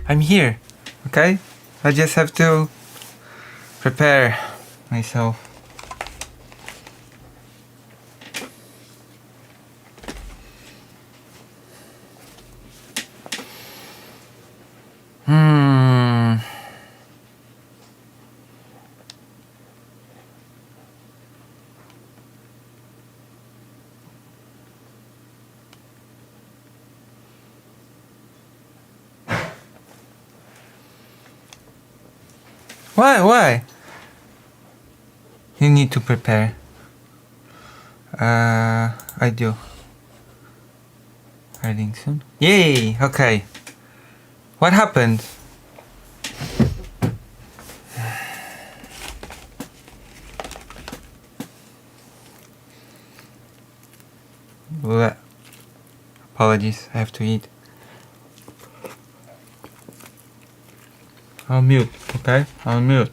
I'm here, okay? I just have to prepare myself. Why? You need to prepare. I do. Heading soon. Yay! Okay. What happened? Bleh. Apologies, I have to eat. I'll mute, okay? I'll mute.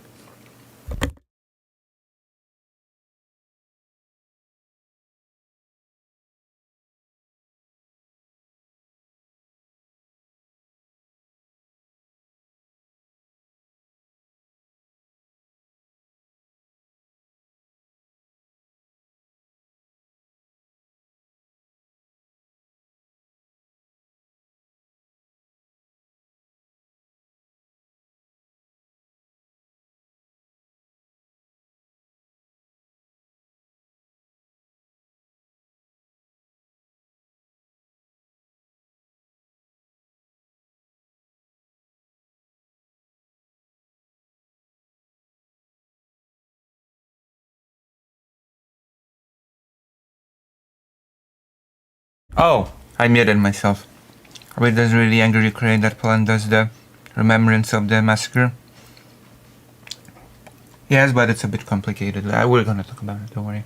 Oh, I muted myself. It doesn't really angry Ukraine that Poland does the remembrance of the massacre. Yes, but it's a bit complicated. We're gonna talk about it, don't worry.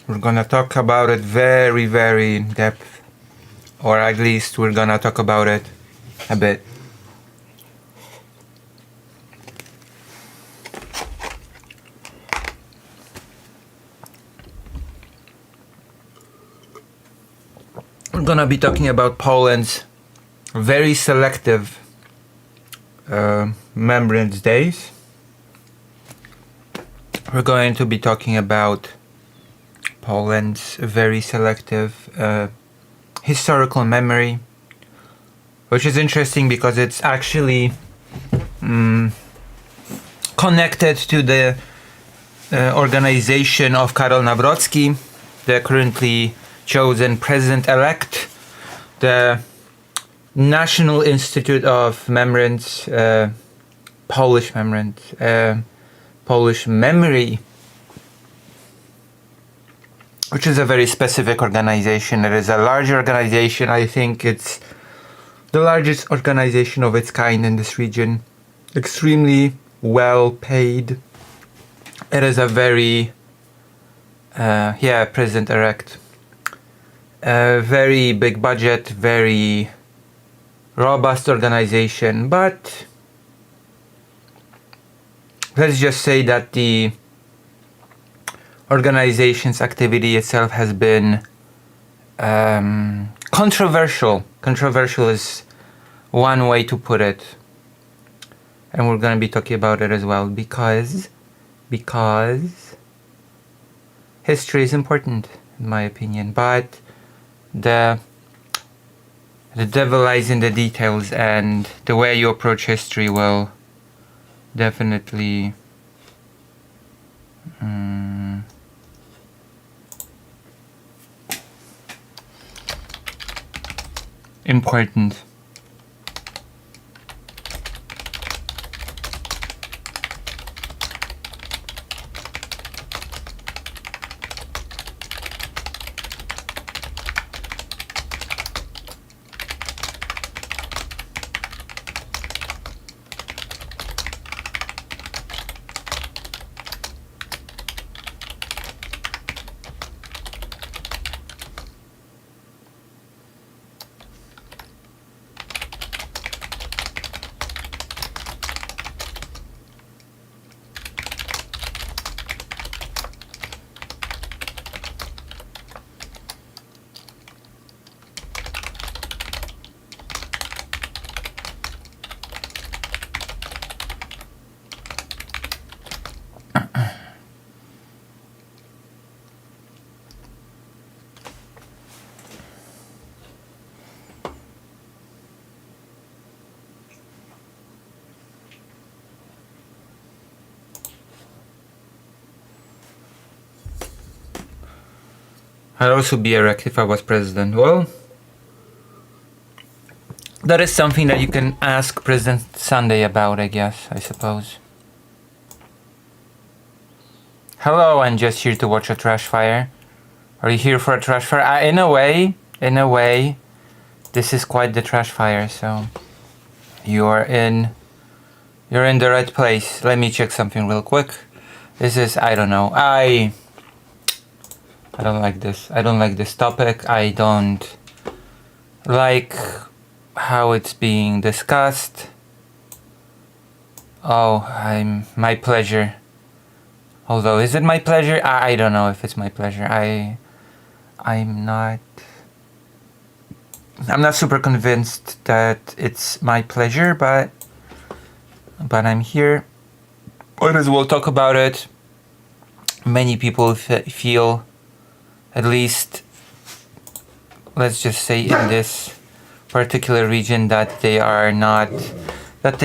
We're gonna talk about it very, very in depth. Or at least we're gonna talk about it a bit. We're gonna be talking about Poland's very selective Remembrance Days. We're going to be talking about Poland's very selective historical memory, which is interesting because it's actually connected to the organization of Karol Nawrocki, the currently chosen president-elect, the National Institute of Remembrance, Polish Remembrance, Polish Memory, which is a very specific organization. It is a large organization. I think it's the largest organization of its kind in this region. Extremely well paid. It is a very, president-elect. Very big budget, very robust organization, but let's just say that the organization's activity itself has been controversial. Controversial is one way to put it, and we're going to be talking about it as well because history is important in my opinion, but the devil lies in the details, and the way you approach history will definitely important. I'd also be erect if I was president. Well, that is something that you can ask President Sunday about, I guess, I suppose. Hello, I'm just here to watch a trash fire. Are you here for a trash fire? In a way, this is quite the trash fire, so you're in the right place. Let me check something real quick. This is, I don't know, I don't like this. I don't like this topic. I don't like how it's being discussed. Oh, my pleasure. Although, is it my pleasure? I don't know if it's my pleasure. I'm not super convinced that it's my pleasure, but I'm here. Might as well talk about it. Many people feel, at least, let's just say in this particular region, that they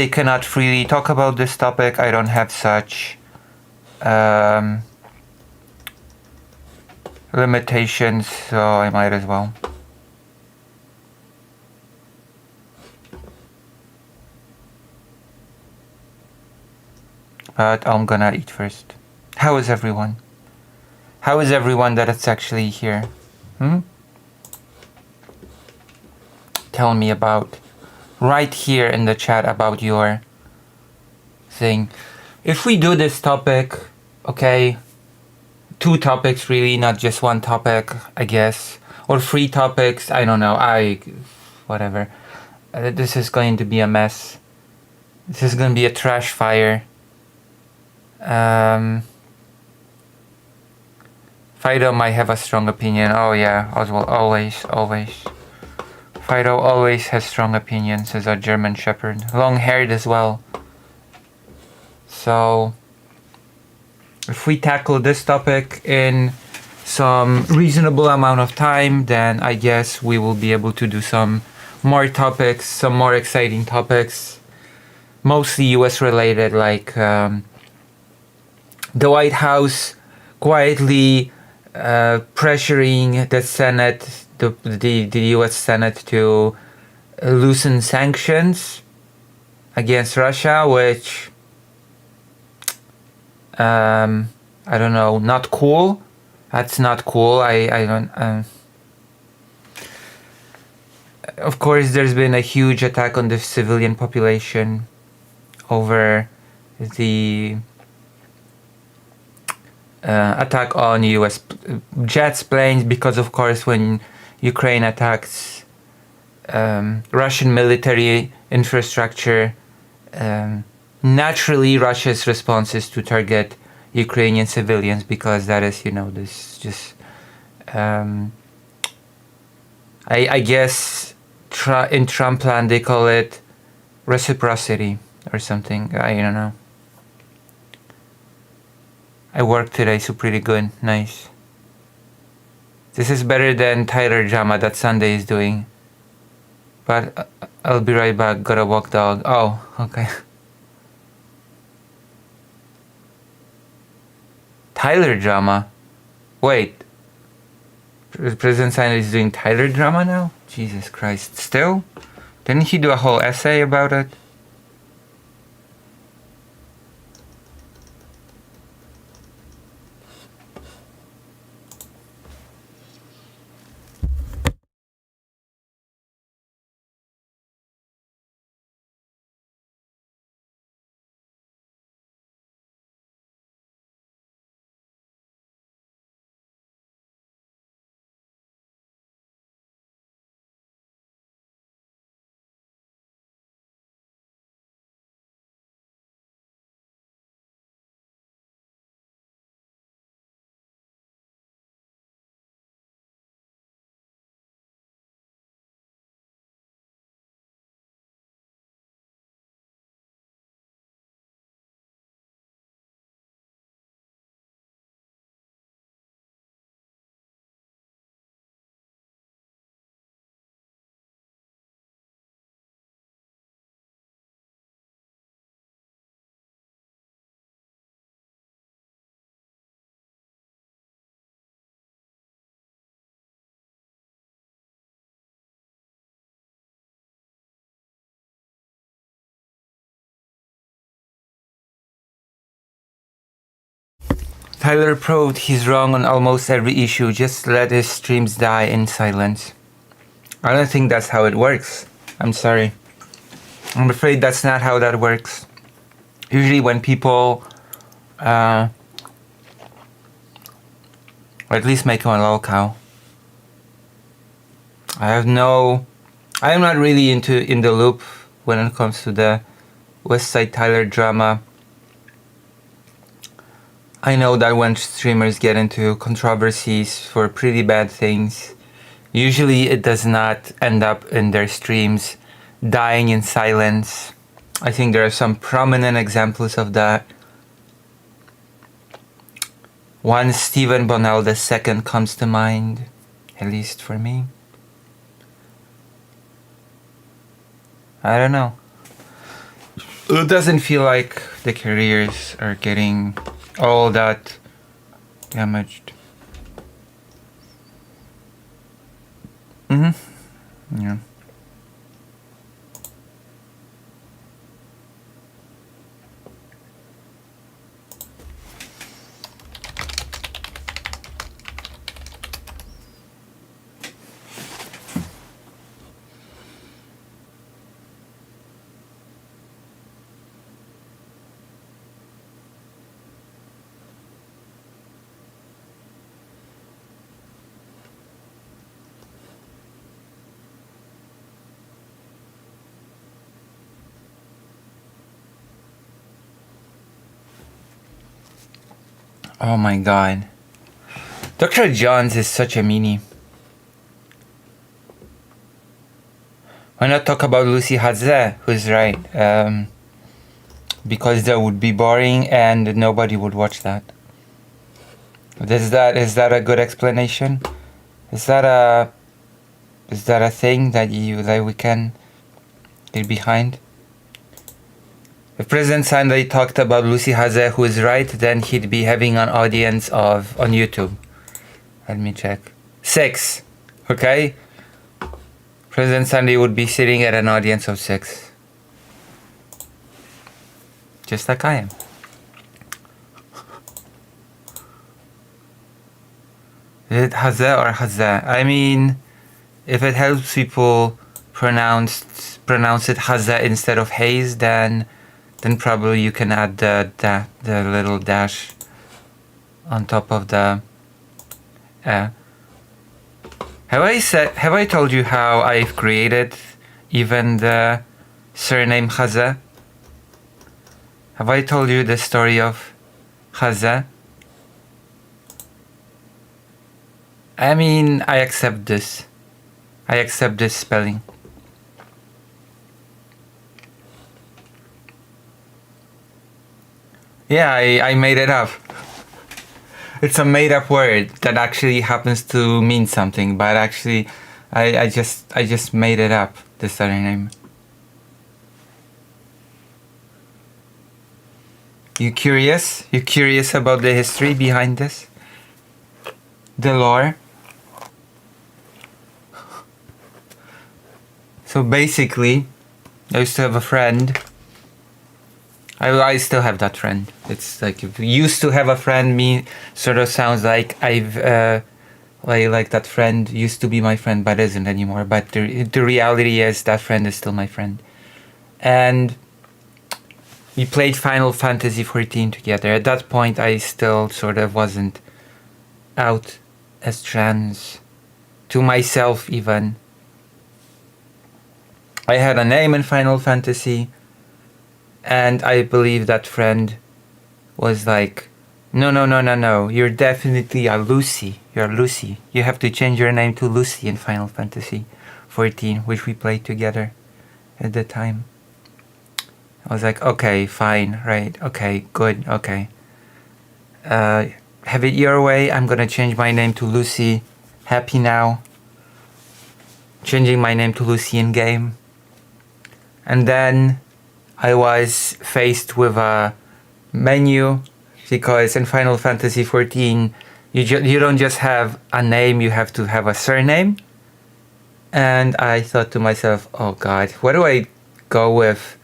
cannot freely talk about this topic. I don't have such limitations, so I might as well. But I'm gonna eat first. How is everyone? How is everyone that is actually here? Tell me about, right here in the chat, about your thing. If we do this topic, okay, 2 topics really, not just 1 topic, I guess, or 3 topics, I don't know, whatever. This is going to be a mess. This is going to be a trash fire. Fido might have a strong opinion. Oh yeah, Oswald, always. Fido always has strong opinions as a German Shepherd. Long-haired as well. So, if we tackle this topic in some reasonable amount of time, then I guess we will be able to do some more topics, some more exciting topics. Mostly US related, like the White House quietly pressuring the Senate, the US Senate, to loosen sanctions against Russia, which I don't know, not cool. That's not cool. I don't. Of course, there's been a huge attack on the civilian population over the attack on US jets, planes, because of course when Ukraine attacks Russian military infrastructure, naturally Russia's response is to target Ukrainian civilians, because that is, this just I guess in Trump land they call it reciprocity or something. I don't know. I worked today, so pretty good. Nice. This is better than Tyler drama that Sunday is doing. But I'll be right back. Gotta walk dog. Oh, okay. Tyler drama? Wait. President Sunday is doing Tyler drama now? Jesus Christ. Still? Didn't he do a whole essay about it? Tyler proved he's wrong on almost every issue. Just let his streams die in silence. I don't think that's how it works. I'm sorry. I'm afraid that's not how that works. Usually when people, or at least make him a lolcow. I'm not really in the loop when it comes to the West Side Tyler drama. I know that when streamers get into controversies for pretty bad things, usually it does not end up in their streams dying in silence. I think there are some prominent examples of that. One, Stephen Bonnell II comes to mind, at least for me. I don't know. It doesn't feel like the careers are getting all that damaged. Yeah. Oh my god. Dr. Johns is such a meanie. Why not talk about Lucy Hadze, who's right? Because that would be boring and nobody would watch that. Is that a good explanation? Is that a thing that we can get behind? If President Sunday talked about Lucy Hadze, who is right, then he'd be having an audience on YouTube. Let me check. 6. Okay? President Sunday would be sitting at an audience of 6. Just like I am. Is it Hadze or Hadze? I mean, if it helps people pronounce it Hadze instead of Hayes, then probably you can add the little dash on top of the Have I told you how I've created even the surname Hadze? Have I told you the story of Hadze? I mean, I accept this. I accept this spelling. Yeah, I made it up. It's a made up word that actually happens to mean something, but actually I just made it up, the surname. You curious? You curious about the history behind this? The lore? So basically, I used to have a friend. I still have that friend. It's like if you used to have a friend, me sort of sounds like I've like that friend used to be my friend but isn't anymore. But the reality is that friend is still my friend. And we played Final Fantasy XIV together. At that point I still sort of wasn't out as trans to myself even. I had a name in Final Fantasy. And I believe that friend was like, no, you're definitely a Lucy. You're Lucy. You have to change your name to Lucy in Final Fantasy XIV, which we played together at the time. I was like, okay, fine, right, okay, good, okay. Have it your way. I'm gonna change my name to Lucy. Happy now. Changing my name to Lucy in game. And then I was faced with a menu because in Final Fantasy XIV you don't just have a name, you have to have a surname. And I thought to myself, oh god, what do I go with?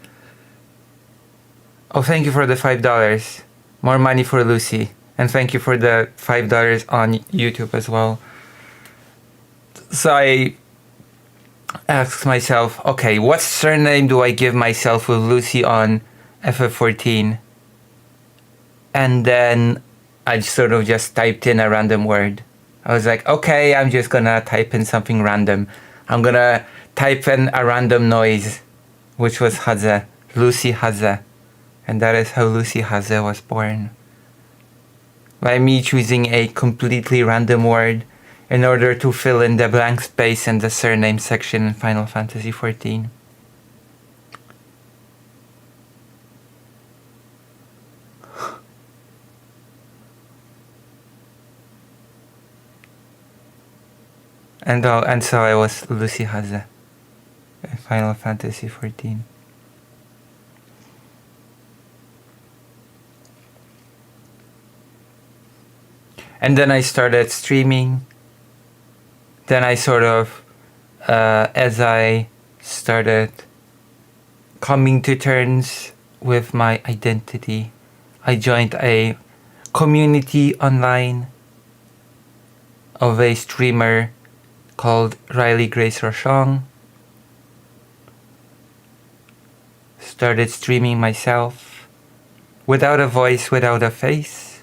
Oh, thank you for the $5. More money for Lucy. And thank you for the $5 on YouTube as well. So I asked myself, okay, what surname do I give myself with Lucy on FF14? And then I sort of just typed in a random word. I was like, okay, I'm just gonna type in something random. I'm gonna type in a random noise, which was Haze, Lucy Haze. And that is how Lucy Haze was born. By me choosing a completely random word in order to fill in the blank space in the surname section in Final Fantasy XIV. And so I was Lucy Haze in Final Fantasy XIV. And then I started streaming. Then I sort of, as I started coming to terms with my identity, I joined a community online of a streamer called Riley Grace Rochon. Started streaming myself without a voice, without a face.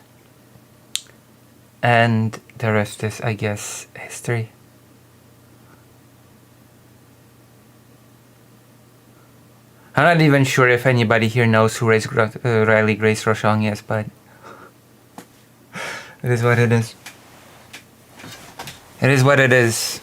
And the rest is, I guess, history. I'm not even sure if anybody here knows who Riley Grace Rochon is, but it is what it is. It is what it is.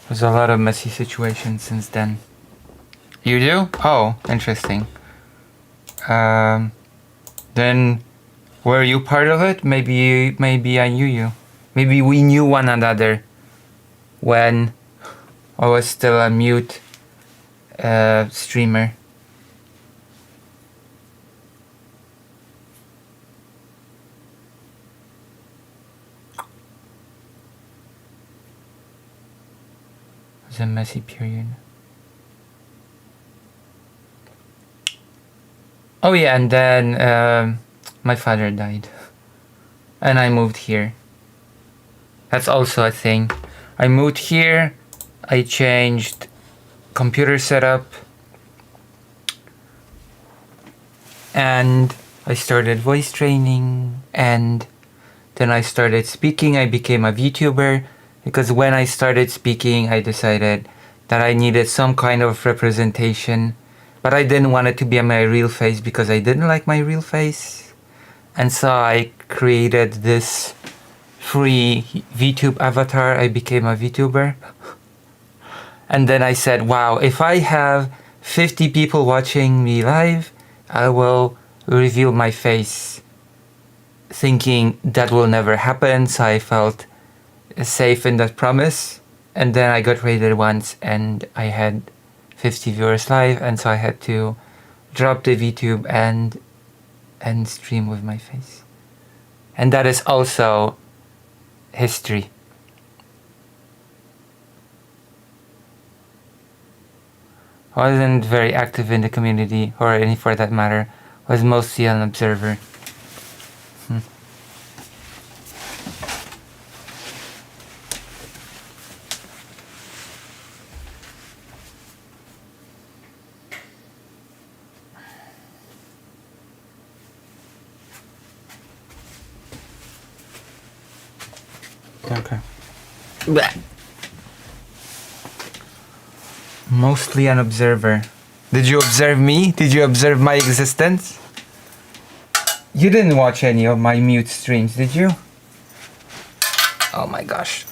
There's a lot of messy situations since then. You do? Oh, interesting. Then were you part of it? Maybe I knew you. Maybe we knew one another when I was still a mute streamer. It was a messy period. Oh yeah, and then my father died. And I moved here. That's also a thing. I moved here, I changed computer setup, and I started voice training, and then I started speaking. I became a VTuber, because when I started speaking, I decided that I needed some kind of representation, but I didn't want it to be my real face because I didn't like my real face. And so I created this free VTube avatar. I became a VTuber. And then I said, wow, if I have 50 people watching me live, I will reveal my face. Thinking that will never happen, so I felt safe in that promise. And then I got raided once and I had 50 viewers live, and so I had to drop the VTube and stream with my face. And that is also history. I wasn't very active in the community, or any for that matter. I was mostly an observer. Okay. Blech. Mostly an observer. Did you observe me? Did you observe my existence? You didn't watch any of my mute streams, did you? Oh my gosh.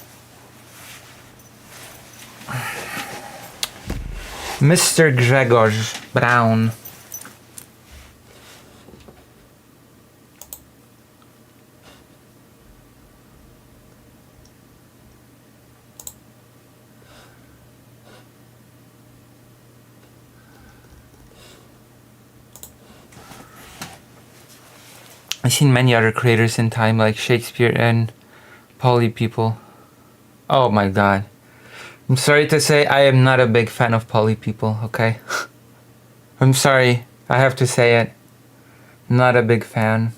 Mr. Grzegorz Brown. I've seen many other creators in time, like Shakespeare and Poly people. Oh my god. I'm sorry to say I am not a big fan of poly people, okay? I'm sorry. I have to say it. Not a big fan.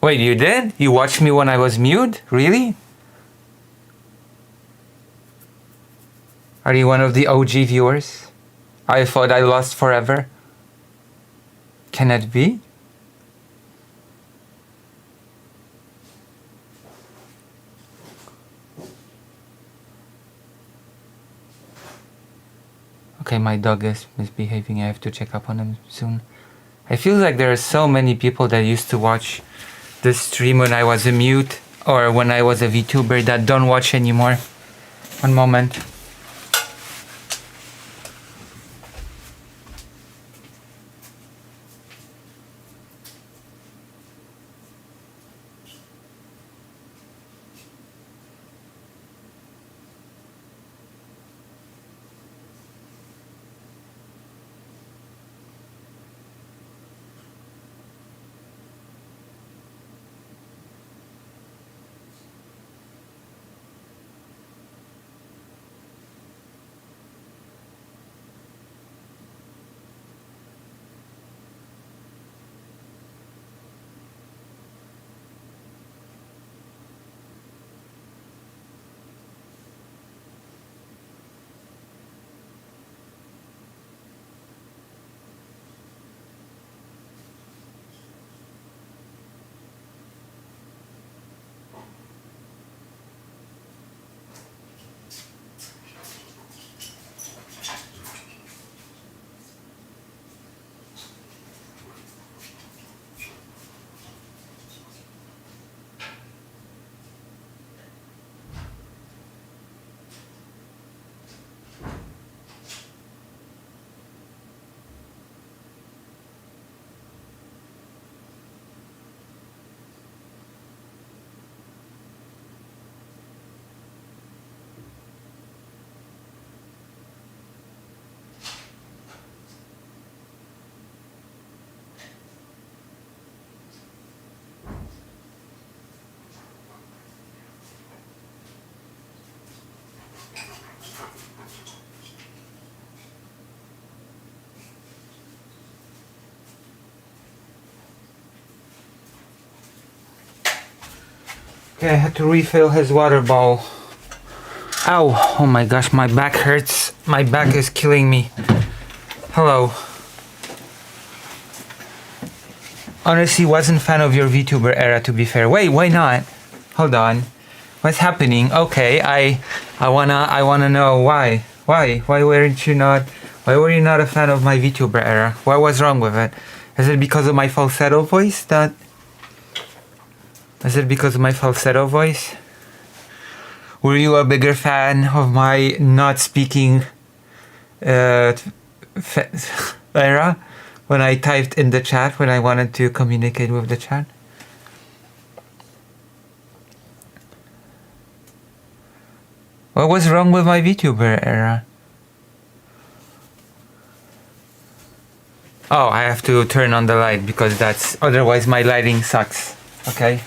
Wait, you did? You watched me when I was mute? Really? Are you one of the OG viewers? I thought I lost forever. Can it be? Okay, my dog is misbehaving. I have to check up on him soon. I feel like there are so many people that used to watch this stream when I was a mute or when I was a VTuber that don't watch anymore. One moment. Okay, I had to refill his water bowl. Ow! Oh my gosh, my back hurts. My back is killing me. Hello. Honestly, wasn't fan of your VTuber era, to be fair. Wait, why not? Hold on. What's happening? Okay, I wanna know why. Why were you not a fan of my VTuber era? What was wrong with it? Is it because of my falsetto voice Is it because of my falsetto voice? Were you a bigger fan of my not speaking era? When I typed in the chat, when I wanted to communicate with the chat? What was wrong with my VTuber era? Oh, I have to turn on the light because otherwise my lighting sucks. Okay.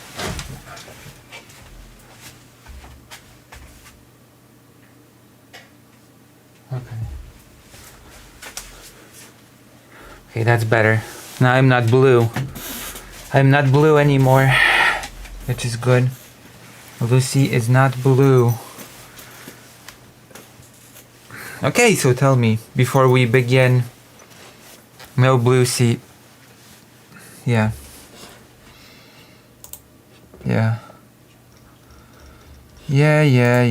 Okay, that's better. Now I'm not blue. I'm not blue anymore, which is good. Lucy is not blue. Okay, so tell me, before we begin, no blue seat. Yeah. Yeah. Yeah. Yeah.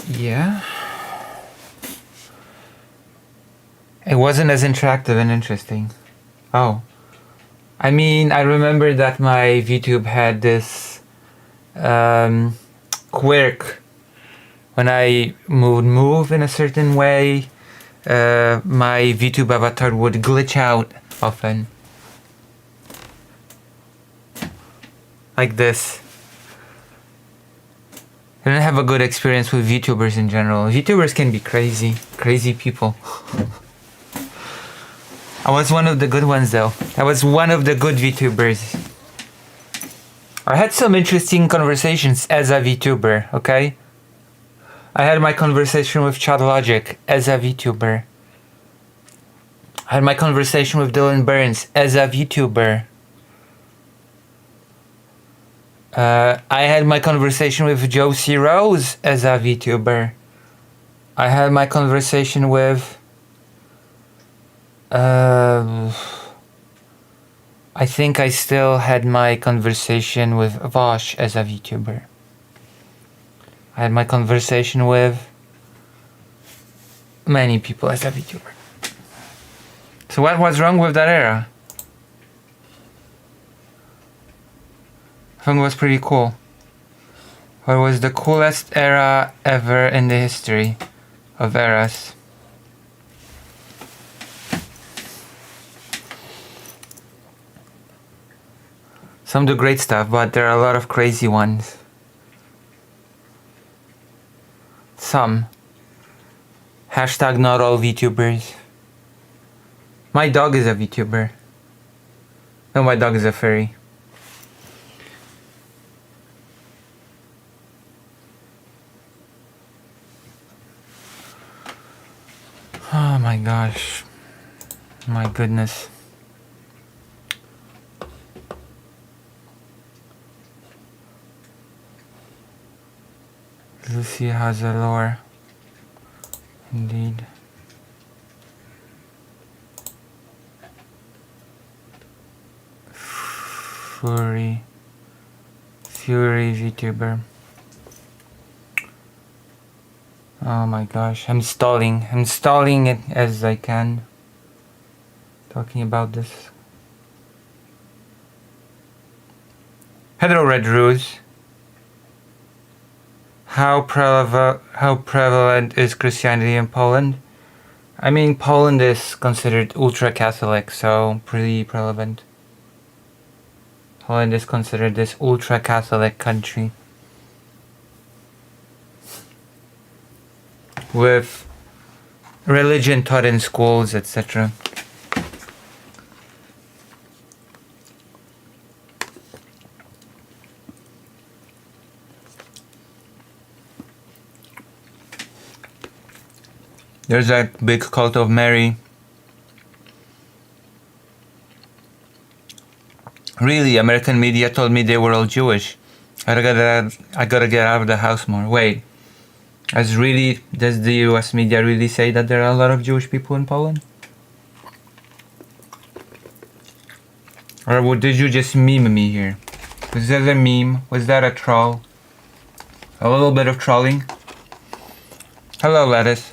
Yeah. It wasn't as interactive and interesting. Oh. I mean, I remember that my VTube had this quirk. When I would move in a certain way, my VTube avatar would glitch out often. Like this. I didn't have a good experience with VTubers in general. VTubers can be crazy people. I was one of the good ones though. I was one of the good VTubers. I had some interesting conversations as a VTuber, okay? I had my conversation with Chad Logic as a VTuber. I had my conversation with Dylan Burns as a VTuber. I had my conversation with Josie Rose as a VTuber. I had my conversation with I think I still had my conversation with Vosh as a VTuber. I had my conversation with many people as a VTuber. So what was wrong with that era? I think it was pretty cool. What was the coolest era ever in the history of eras? Some do great stuff, but there are a lot of crazy ones. Some. Hashtag not all VTubers. My dog is a VTuber. No, my dog is a furry. Oh my gosh. My goodness. Lucy has a lore. Indeed. Fury VTuber. Oh my gosh, I'm stalling it as I can. Talking about this. Hello Red Rose. How prevalent is Christianity in Poland? I mean, Poland is considered ultra-Catholic, so pretty prevalent. Poland is considered this ultra-Catholic country. With religion taught in schools, etc. There's a big cult of Mary. Really, American media told me they were all Jewish. I gotta get out of the house more. Wait, does the US media really say that there are a lot of Jewish people in Poland? Or did you just meme me here? Was that a meme? Was that a troll? A little bit of trolling? Hello, lettuce.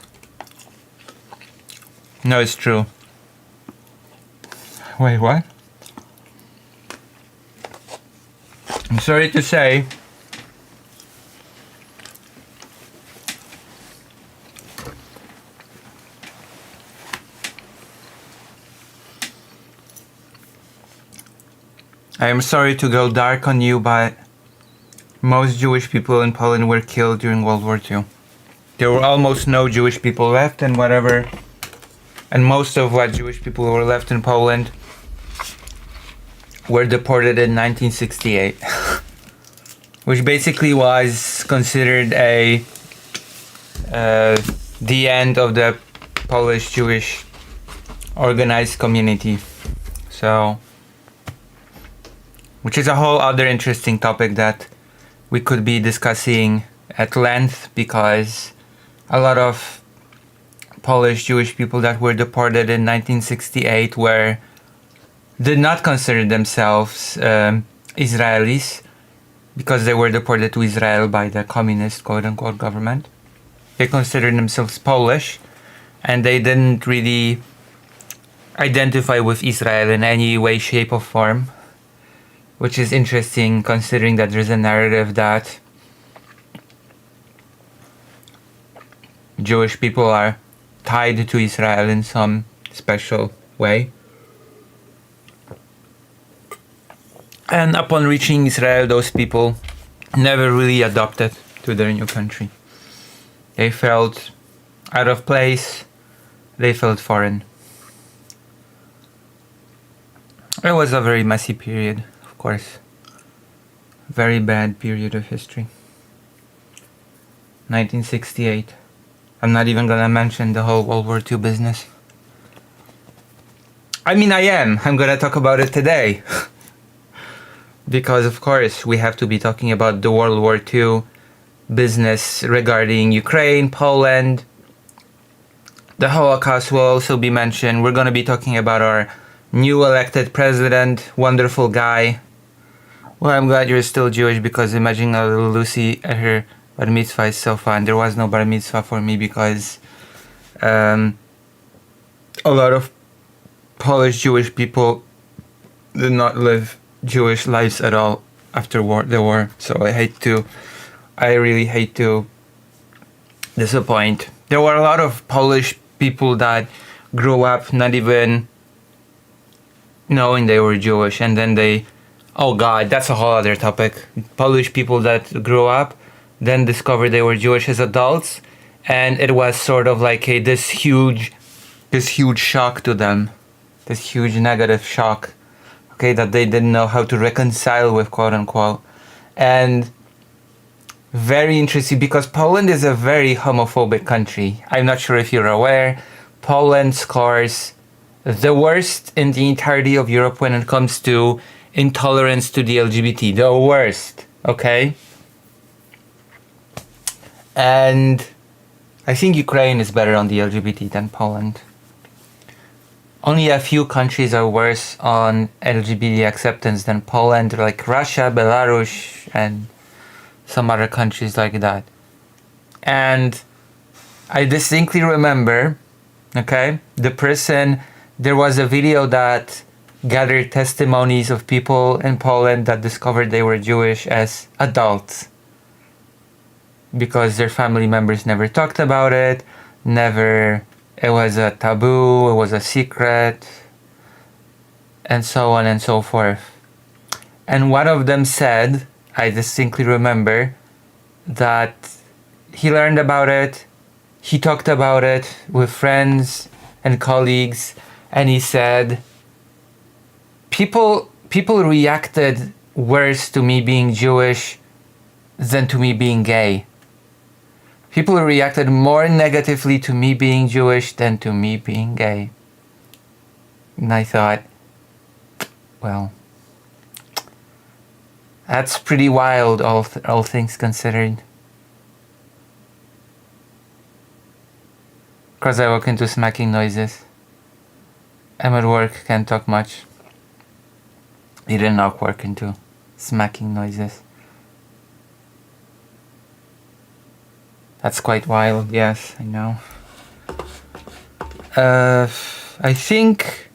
No, it's true. Wait, what? I'm sorry to say. I am sorry to go dark on you, but most Jewish people in Poland were killed during World War II. There were almost no Jewish people left, and most of what Jewish people were left in Poland were deported in 1968, which basically was considered the end of the Polish Jewish organized community. So, which is a whole other interesting topic that we could be discussing at length, because a lot of Polish Jewish people that were deported in 1968 did not consider themselves Israelis, because they were deported to Israel by the communist quote-unquote government. They considered themselves Polish, and they didn't really identify with Israel in any way, shape or form, which is interesting considering that there's a narrative that Jewish people are tied to Israel in some special way. And upon reaching Israel, those people never really adopted to their new country. They felt out of place. They felt foreign. It was a very messy period, of course. Very bad period of history. 1968. I'm not even gonna mention the whole World War II business. I mean, I am. I'm gonna talk about it today. Because, of course, we have to be talking about the World War II business regarding Ukraine, Poland. The Holocaust will also be mentioned. We're gonna be talking about our new elected president, wonderful guy. Well, I'm glad you're still Jewish, because imagining a little Lucy at her bar mitzvah is so fun. There was no bar mitzvah for me because a lot of Polish Jewish people did not live Jewish lives at all after the war. So I really hate to disappoint. There were a lot of Polish people that grew up not even knowing they were Jewish, and then oh god, that's a whole other topic. Polish people that grew up then discovered they were Jewish as adults, and it was sort of like this huge shock to them, this huge negative shock, okay, that they didn't know how to reconcile with, quote unquote. And very interesting, because Poland is a very homophobic country. I'm not sure if you're aware. Poland scores the worst in the entirety of Europe when it comes to intolerance to the LGBT. The worst, okay? And I think Ukraine is better on the LGBT than Poland. Only a few countries are worse on LGBT acceptance than Poland, like Russia, Belarus, and some other countries like that. And I distinctly remember, okay, there was a video that gathered testimonies of people in Poland that discovered they were Jewish as adults, because their family members never talked about it, it was a taboo, it was a secret, and so on and so forth. And one of them said, I distinctly remember, that he learned about it, he talked about it with friends and colleagues, and he said, people reacted worse to me being Jewish than to me being gay. People reacted more negatively to me being Jewish than to me being gay. And I thought, well, that's pretty wild, all things considered. Because I walk into smacking noises. I'm at work, can't talk much. You didn't knock work into smacking noises. That's quite wild, yes, I know. I think...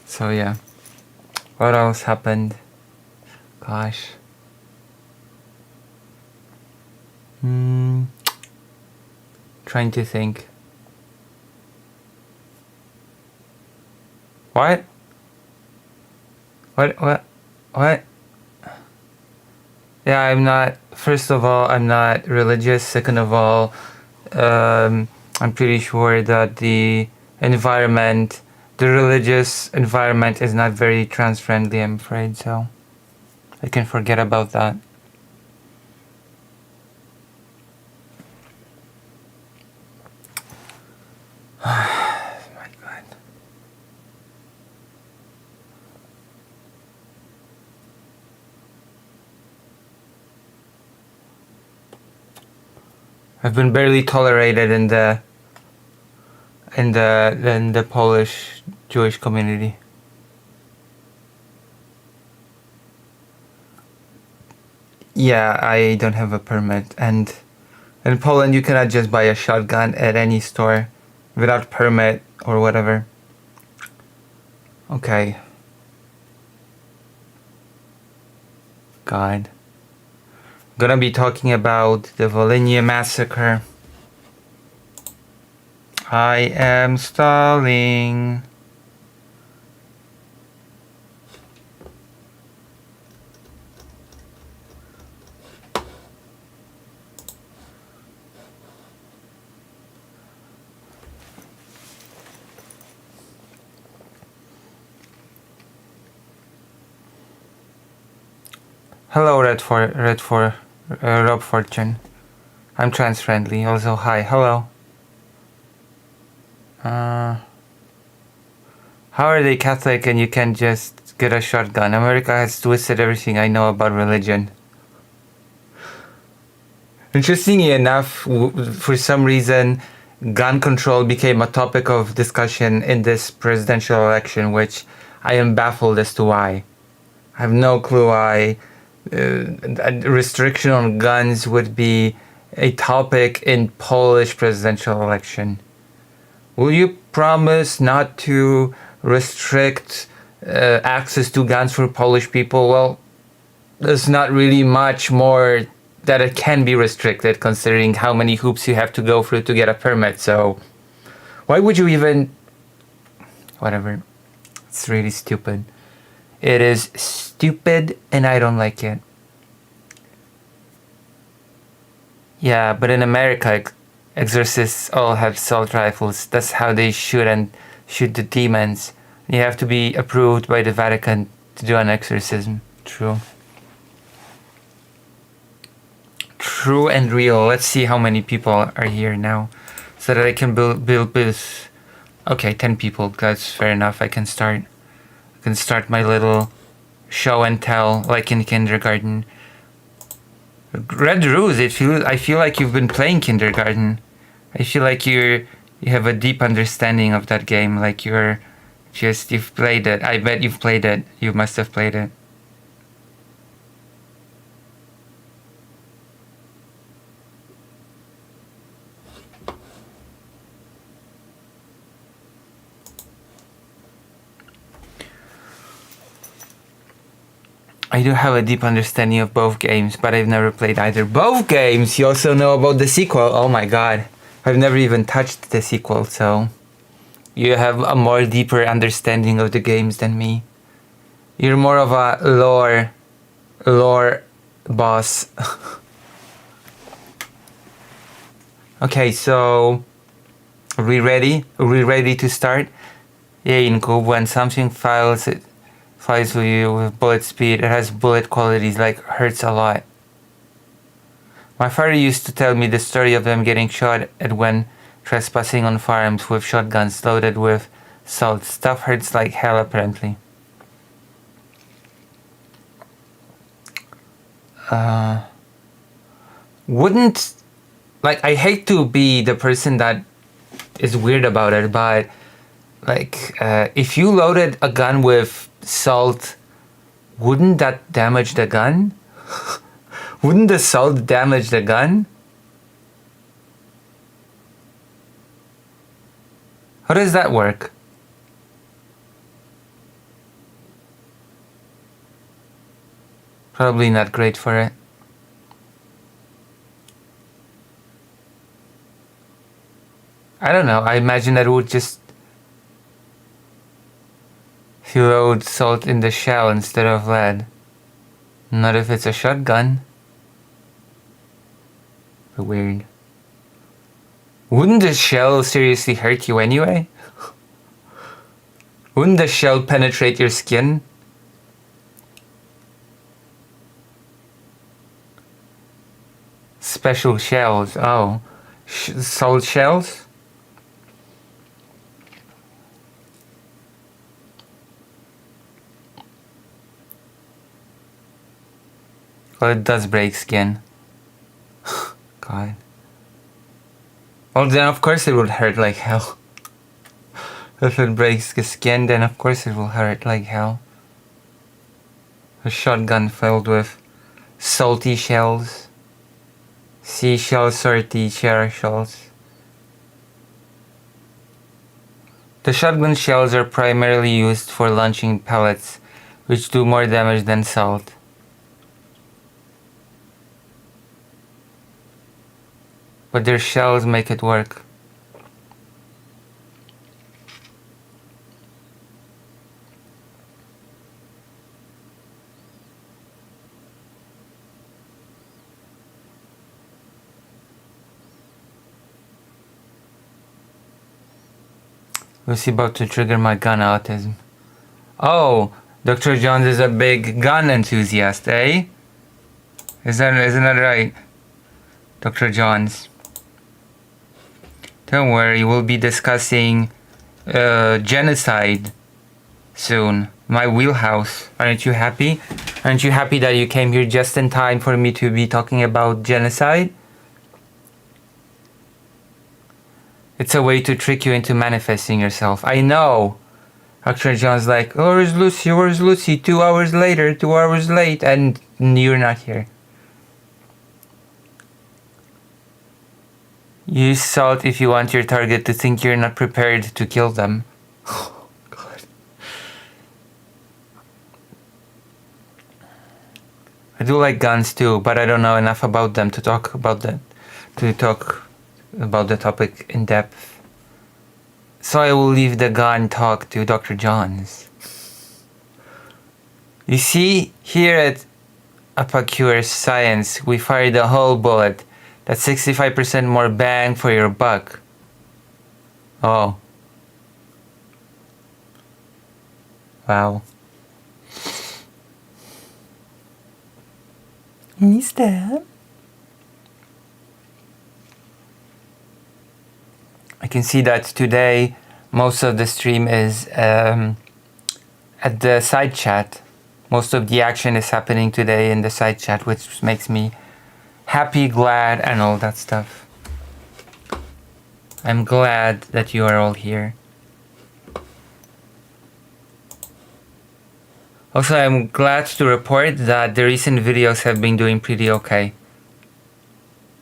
So yeah, what else happened? Gosh. Trying to think. What? Yeah, first of all, I'm not religious. Second of all, I'm pretty sure that the religious environment is not very trans-friendly, I'm afraid, so I can forget about that. I've been barely tolerated in the Polish Jewish community. Yeah, I don't have a permit, and in Poland you cannot just buy a shotgun at any store without permit or whatever. Okay. God. Gonna be talking about the Volhynia Massacre. I am stalling. Hello, Rob Fortune. I'm trans friendly. Also, hi. Hello. How are they Catholic and you can just get a shotgun? America has twisted everything I know about religion. Interestingly enough, for some reason, gun control became a topic of discussion in this presidential election, which I am baffled as to why. I have no clue why a restriction on guns would be a topic in Polish presidential election. Will you promise not to restrict access to guns for Polish people? Well, there's not really much more that it can be restricted considering how many hoops you have to go through to get a permit. So why would you even... Whatever. It's really stupid. It is stupid and I don't like it. Yeah, but in America, exorcists all have assault rifles. That's how they shoot the demons. You have to be approved by the Vatican to do an exorcism. True. True and real. Let's see how many people are here now, so that I can build this. Okay, 10 people. That's fair enough. I can start my little show and tell like in kindergarten. Red Rose, I feel like you've been playing kindergarten. I feel like you have a deep understanding of that game. Like you've played it. I bet you've played it. You must have played it. I do have a deep understanding of both games, but I've never played either. Both games! You also know about the sequel. Oh my god. I've never even touched the sequel, so... You have a more deeper understanding of the games than me. You're more of a lore boss. Okay, so... Are we ready? Are we ready to start? Yeah, in Cube, when something flies with you with bullet speed, it has bullet qualities like hurts a lot. My father used to tell me the story of them getting shot at when trespassing on farms with shotguns loaded with salt. Stuff hurts like hell apparently. Wouldn't... Like, I hate to be the person that is weird about it, but like, if you loaded a gun with salt, wouldn't that damage the gun? Wouldn't the salt damage the gun? How does that work? Probably not great for it. I don't know, I imagine that it would just... If you load salt in the shell instead of lead. Not if it's a shotgun. Weird. Wouldn't the shell seriously hurt you anyway? Wouldn't the shell penetrate your skin? Special shells, oh. Salt shells? Well, it does break skin. God. Well, then of course it would hurt like hell. If it breaks the skin, then of course it will hurt like hell. A shotgun filled with salty shells. Seashells, salty cherry shells. The shotgun shells are primarily used for launching pellets, which do more damage than salt. But their shells make it work. Lucy about to trigger my gun autism. Oh, Dr. Jones is a big gun enthusiast, eh? Isn't that right, Dr. Jones? Don't worry, we'll be discussing genocide soon. My wheelhouse. Aren't you happy? Aren't you happy that you came here just in time for me to be talking about genocide? It's a way to trick you into manifesting yourself. I know. Dr. John's like, oh, where's Lucy? Where's Lucy? 2 hours later, 2 hours late, and you're not here. Use salt if you want your target to think you're not prepared to kill them. Oh, God. I do like guns too, but I don't know enough about them to talk about that. To talk about the topic in depth. So I will leave the gun talk to Dr. Johns. You see, here at Apacure Science, we fired a whole bullet. That's 65% more bang for your buck. Oh. Wow. Mister? I can see that today most of the stream is at the side chat. Most of the action is happening today in the side chat, which makes me happy, glad, and all that stuff. I'm glad that you are all here. Also, I'm glad to report that the recent videos have been doing pretty okay.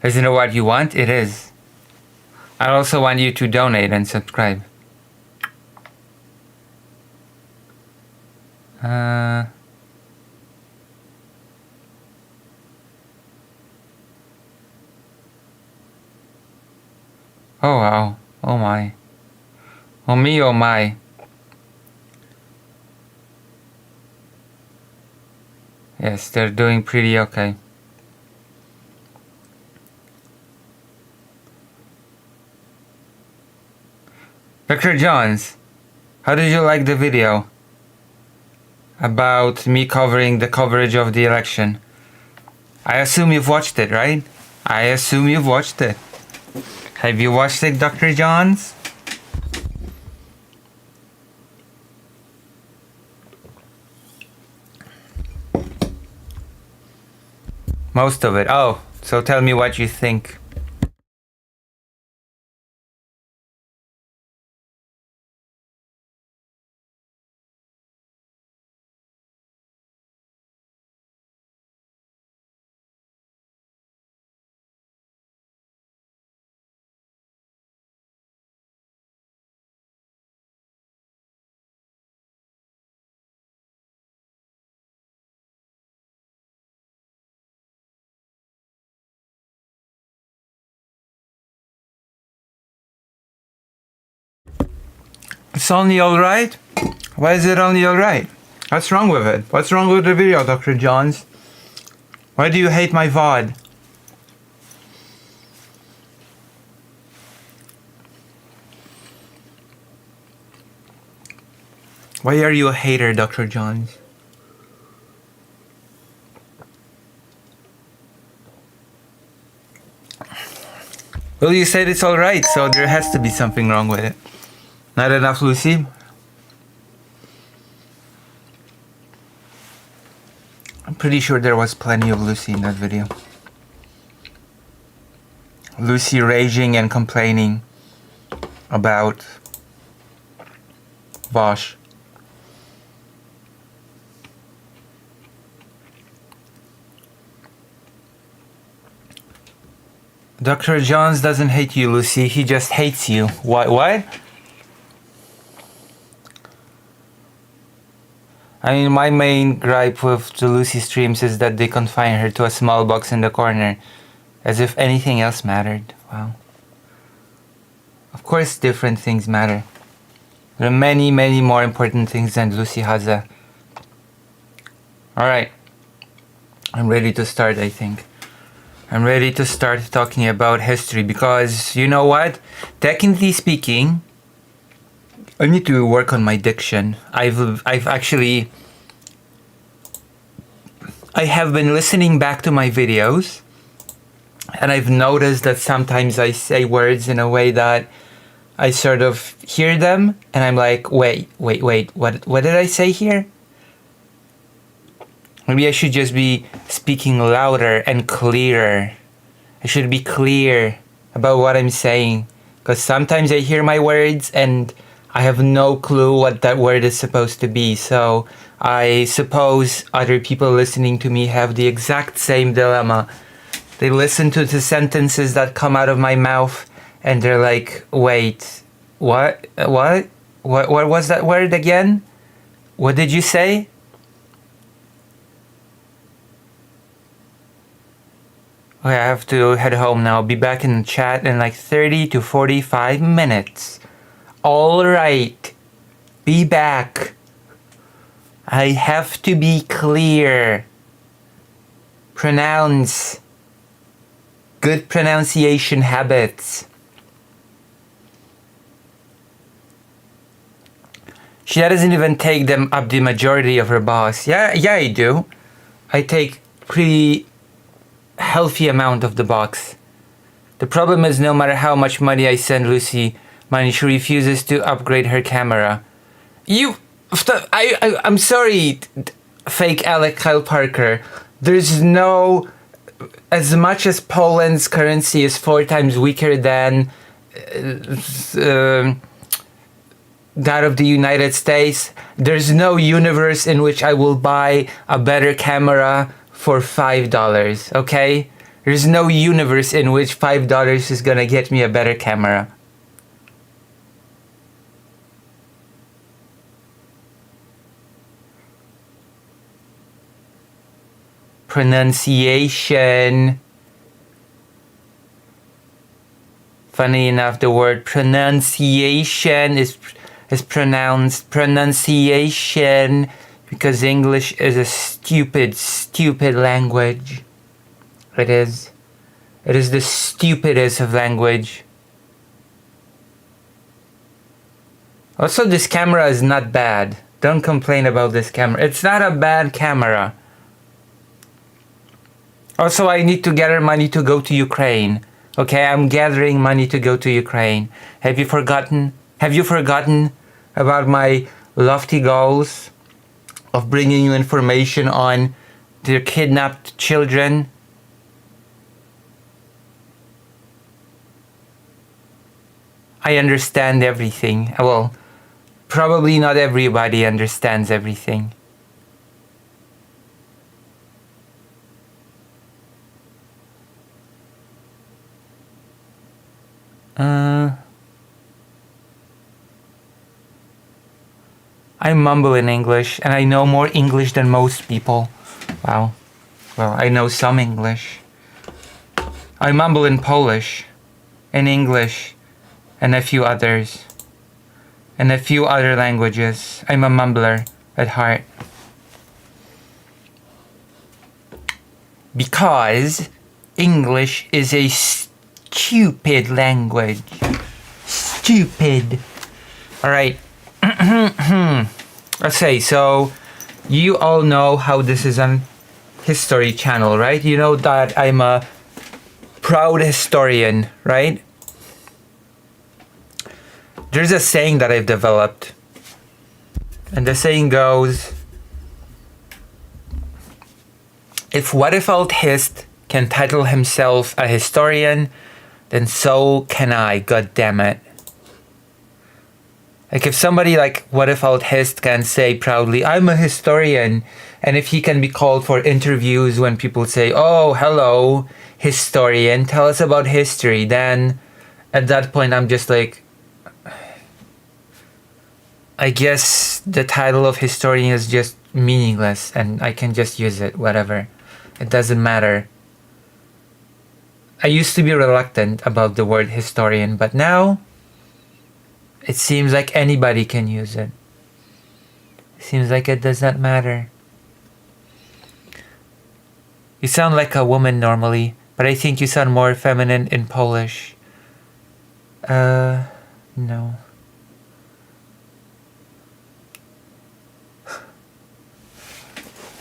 Isn't it what you want? It is. I also want you to donate and subscribe. Oh wow. Oh my. Oh me, oh my. Yes, they're doing pretty okay. Dr. Johns, how did you like the video about me covering the coverage of the election? I assume you've watched it, right? I assume you've watched it. Have you watched it, Dr. Johns? Most of it. Oh, so tell me what you think. It's only alright? Why is it only alright? What's wrong with it? What's wrong with the video, Dr. Johns? Why do you hate my VOD? Why are you a hater, Dr. Johns? Well, you said it's alright, so there has to be something wrong with it. Not enough, Lucy? I'm pretty sure there was plenty of Lucy in that video. Lucy raging and complaining about Vosh. Dr. Jones doesn't hate you, Lucy. He just hates you. What? I mean, my main gripe with the Lucy streams is that they confine her to a small box in the corner, as if anything else mattered. Wow. Of course different things matter. There are many, many more important things than Lucy Haza. Alright. I'm ready to start, I think. I'm ready to start talking about history because, you know what? Technically speaking, I need to work on my diction. I have been listening back to my videos, and I've noticed that sometimes I say words in a way that I sort of hear them, and I'm like, wait, what did I say here? Maybe I should just be speaking louder and clearer. I should be clear about what I'm saying, because sometimes I hear my words and I have no clue what that word is supposed to be. So I suppose other people listening to me have the exact same dilemma. They listen to the sentences that come out of my mouth and they're like, wait, what was that word again? What did you say? Okay, I have to head home now. I'll be back in the chat in like 30 to 45 minutes. Alright, be back. I have to be clear. Pronounce. Good pronunciation habits. She doesn't even take them up the majority of her boss. Yeah, I do. I take pretty healthy amount of the box. The problem is no matter how much money I send Lucy money, she refuses to upgrade her camera. I'm sorry, fake Alec Kyle Parker. There's no, as much as Poland's currency is 4 times weaker than that of the United States, there's no universe in which I will buy a better camera for $5, okay? There's no universe in which $5 is gonna get me a better camera. Pronunciation. Funny enough, the word pronunciation is pronounced pronunciation because English is a stupid language. It is. It is the stupidest of language. Also, this camera is not bad. Don't complain about this camera. It's not a bad camera. Also, I need to gather money to go to Ukraine. Okay, I'm gathering money to go to Ukraine. Have you forgotten? Have you forgotten about my lofty goals of bringing you information on their kidnapped children? I understand everything. Well, probably not everybody understands everything. I mumble in English, and I know more English than most people. Wow. Well, I know some English. I mumble in Polish, in English, and a few others. And a few other languages. I'm a mumbler at heart. Because English is a stupid language. Stupid. Alright. Okay, so you all know how this is an history channel, right? You know that I'm a proud historian, right? There's a saying that I've developed. And the saying goes, if Waterfeld Hist can title himself a historian, then so can I, god damn it. Like if somebody like What If Alt Hist can say proudly, I'm a historian, and if he can be called for interviews when people say, oh, hello, historian, tell us about history, then at that point I'm just like, I guess the title of historian is just meaningless and I can just use it, whatever. It doesn't matter. I used to be reluctant about the word historian, but now it seems like anybody can use it. It seems like it does not matter. You sound like a woman normally, but I think you sound more feminine in Polish. No.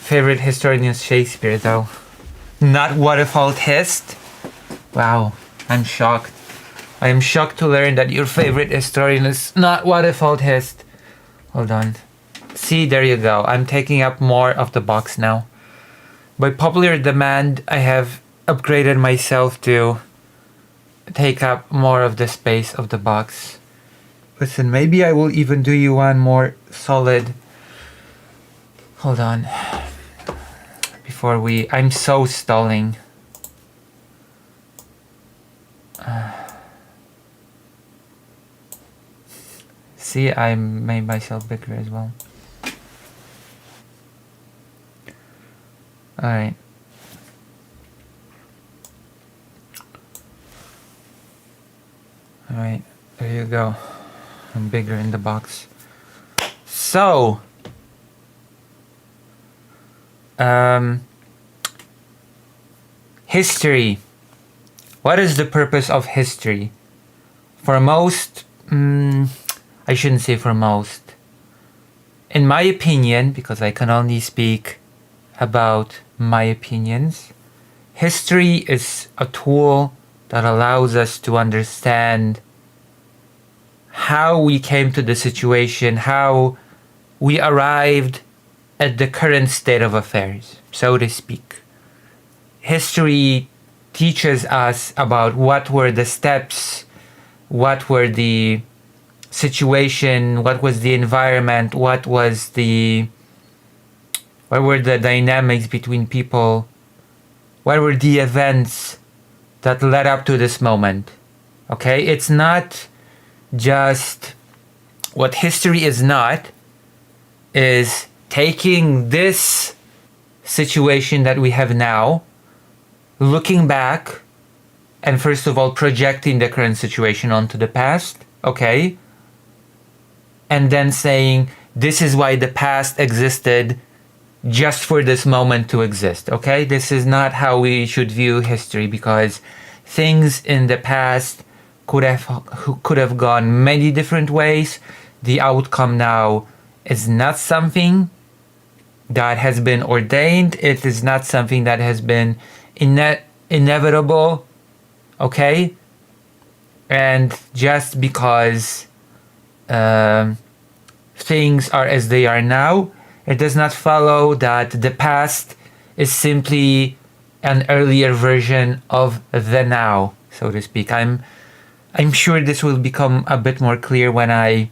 Favorite historian is Shakespeare, though. Not What If Alt Hist? Wow, I'm shocked. I am shocked to learn that your favorite historian is not What If Alt Hist. Hold on. See, there you go. I'm taking up more of the box now. By popular demand, I have upgraded myself to take up more of the space of the box. Listen, maybe I will even do you one more solid. Hold on. Before we... I'm so stalling. See, I made myself bigger as well. Alright. Alright, there you go. I'm bigger in the box. So... history. What is the purpose of history? For most... I shouldn't say for most. In my opinion, because I can only speak about my opinions, history is a tool that allows us to understand how we came to the situation, how we arrived at the current state of affairs, so to speak. History teaches us about what were the steps, what were the situation, what was the environment, what were the dynamics between people, what were the events that led up to this moment. Okay, it's not just... what history is not is taking this situation that we have now, looking back, and first of all projecting the current situation onto the past, okay? And then saying, this is why the past existed just for this moment to exist, okay? This is not how we should view history, because things in the past could have gone many different ways. The outcome now is not something that has been ordained. It is not something that has been inevitable, okay? And just because things are as they are now, it does not follow that the past is simply an earlier version of the now, so to speak. I'm sure this will become a bit more clear when I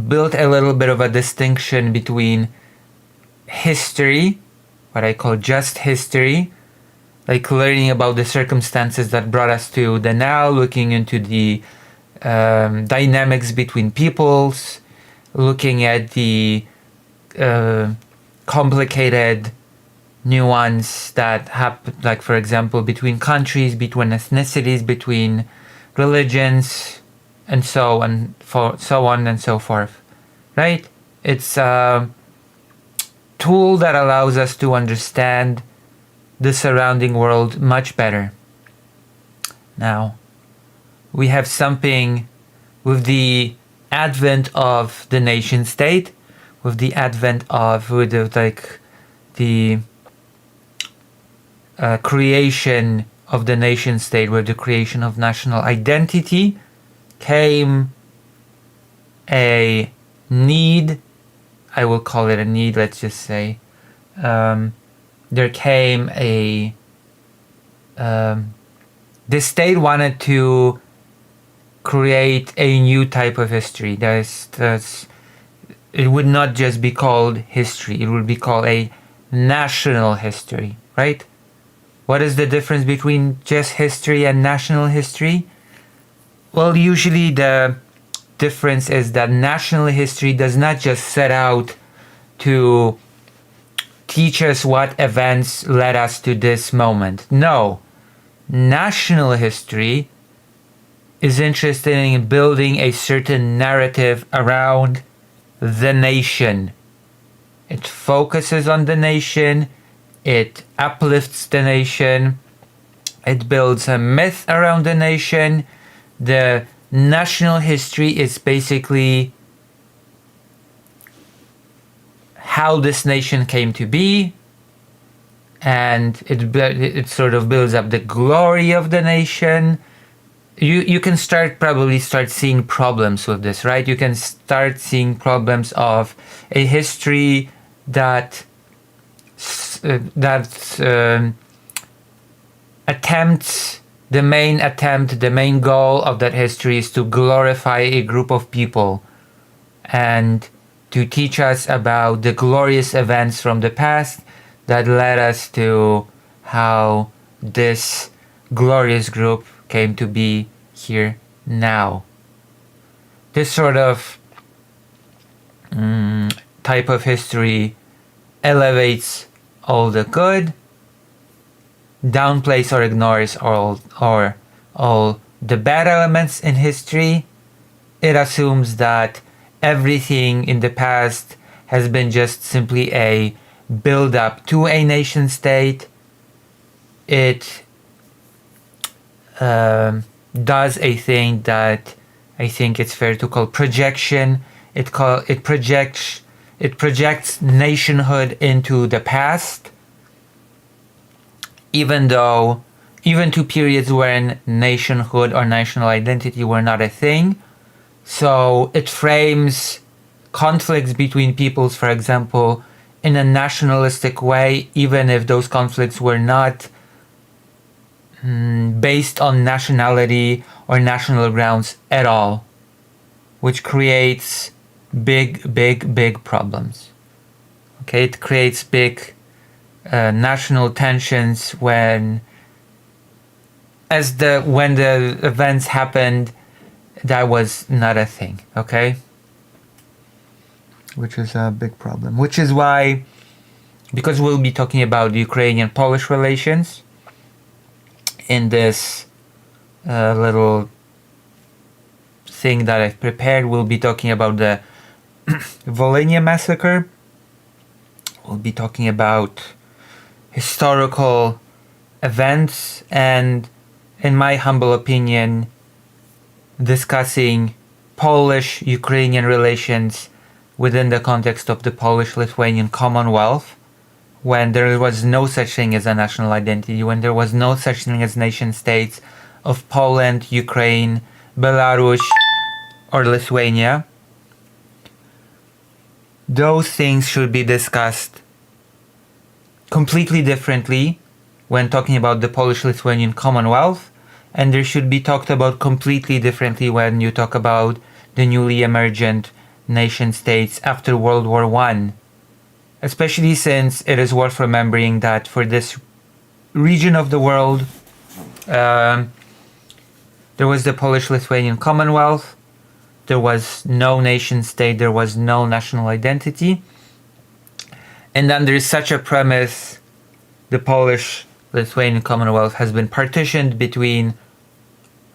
build a little bit of a distinction between history, what I call just history, like learning about the circumstances that brought us to the now, looking into the dynamics between peoples, looking at the complicated nuance that happen, like for example between countries, between ethnicities, between religions, and so on and so forth, right? It's a tool that allows us to understand the surrounding world much better. Now, we have something with the advent of the nation state, with the advent of the creation of the nation state, with the creation of national identity, came a need, I will call it a need, let's just say. There came a the state wanted to create a new type of history. It would not just be called history, it would be called a national history, right? What is the difference between just history and national history? Well, usually the difference is that national history does not just set out to teach us what events led us to this moment. No. National history is interested in building a certain narrative around the nation. It focuses on the nation, it uplifts the nation, it builds a myth around the nation. The national history is basically how this nation came to be, and it sort of builds up the glory of the nation. You can probably start seeing problems with this, right? You can start seeing problems of a history that attempts, the main goal of that history is to glorify a group of people and to teach us about the glorious events from the past that led us to how this glorious group came to be here now. This sort of type of history elevates all the good, downplays or ignores all the bad elements in history. It assumes that everything in the past has been just simply a build-up to a nation state. It does a thing that I think it's fair to call projection. It projects nationhood into the past, even to periods when nationhood or national identity were not a thing. So it frames conflicts between peoples, for example, in a nationalistic way, even if those conflicts were not based on nationality or national grounds at all, which creates big problems. Okay, it creates big national tensions when the events happened. That was not a thing. Okay, which is a big problem. Which is why, because we'll be talking about Ukrainian-Polish relations in this little thing that I've prepared, we'll be talking about the Volhynia Massacre. We'll be talking about historical events and, in my humble opinion, discussing Polish-Ukrainian relations within the context of the Polish-Lithuanian Commonwealth, when there was no such thing as a national identity, when there was no such thing as nation states of Poland, Ukraine, Belarus, or Lithuania. Those things should be discussed completely differently when talking about the Polish-Lithuanian Commonwealth, and they should be talked about completely differently when you talk about the newly emergent nation states after World War I. Especially since it is worth remembering that for this region of the world, there was the Polish-Lithuanian Commonwealth, there was no nation state, there was no national identity, and under such a premise, the Polish-Lithuanian Commonwealth has been partitioned between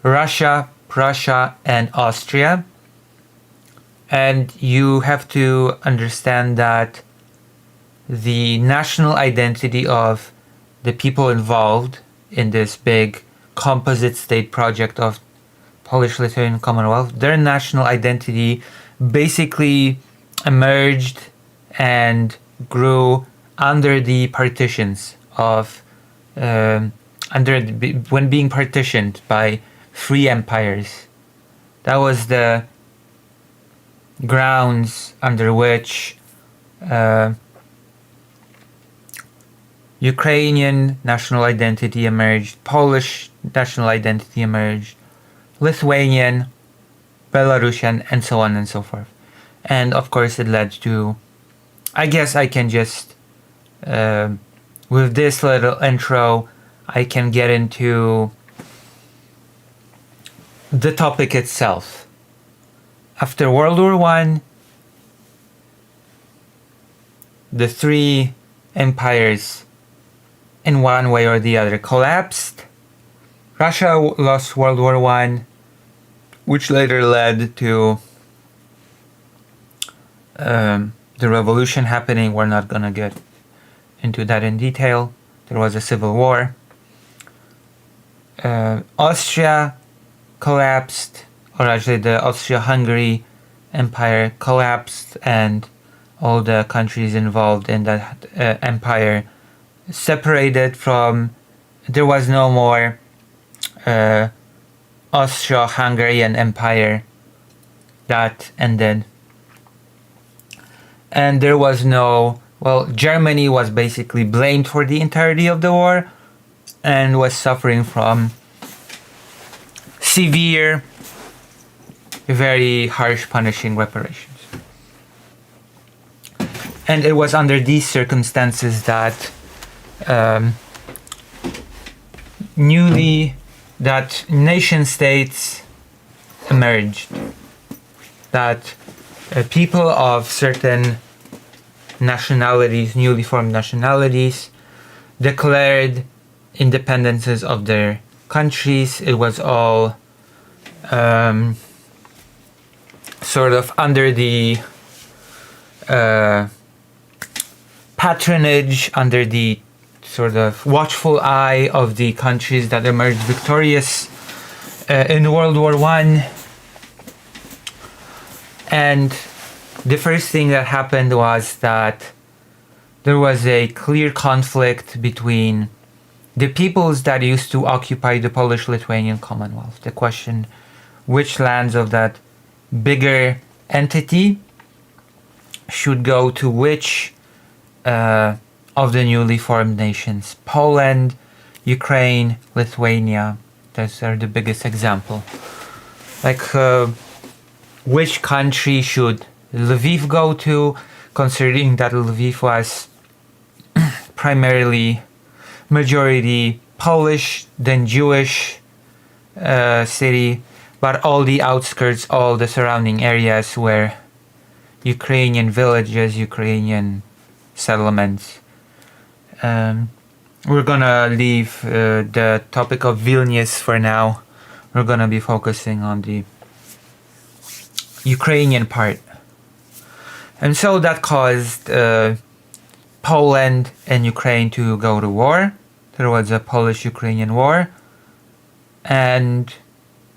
Russia, Prussia, and Austria. And you have to understand that the national identity of the people involved in this big composite state project of Polish-Lithuanian Commonwealth, their national identity basically emerged and grew under the partitions of when being partitioned by free empires. That was the grounds under which Ukrainian national identity emerged, Polish national identity emerged, Lithuanian, Belarusian, and so on and so forth. And of course it led to, I guess I can just, with this little intro, I can get into the topic itself. After World War I, the three empires in one way or the other collapsed. Russia lost World War I, which later led to the revolution happening. We're not gonna get into that in detail. There was a civil war. Austria collapsed, or actually the Austria-Hungary Empire collapsed, and all the countries involved in that empire separated from. There was no more Austro-Hungarian Empire. That ended. And there was no, well, Germany was basically blamed for the entirety of the war and was suffering from severe, very harsh punishing reparations. And it was under these circumstances that that nation states emerged, that people of certain nationalities, newly formed nationalities, declared independences of their countries. It was all sort of under the patronage, under the sort of watchful eye of the countries that emerged victorious in World War I. And the first thing that happened was that there was a clear conflict between the peoples that used to occupy the Polish-Lithuanian Commonwealth. The question, which lands of that bigger entity should go to which of the newly formed nations? Poland, Ukraine, Lithuania. Those are the biggest example. Like, which country should Lviv go to, considering that Lviv was primarily majority Polish, then Jewish city, but all the outskirts, all the surrounding areas were Ukrainian villages, Ukrainian settlements. We're gonna leave the topic of Vilnius for now. We're gonna be focusing on the Ukrainian part. And so that caused Poland and Ukraine to go to war. There was a Polish-Ukrainian war. And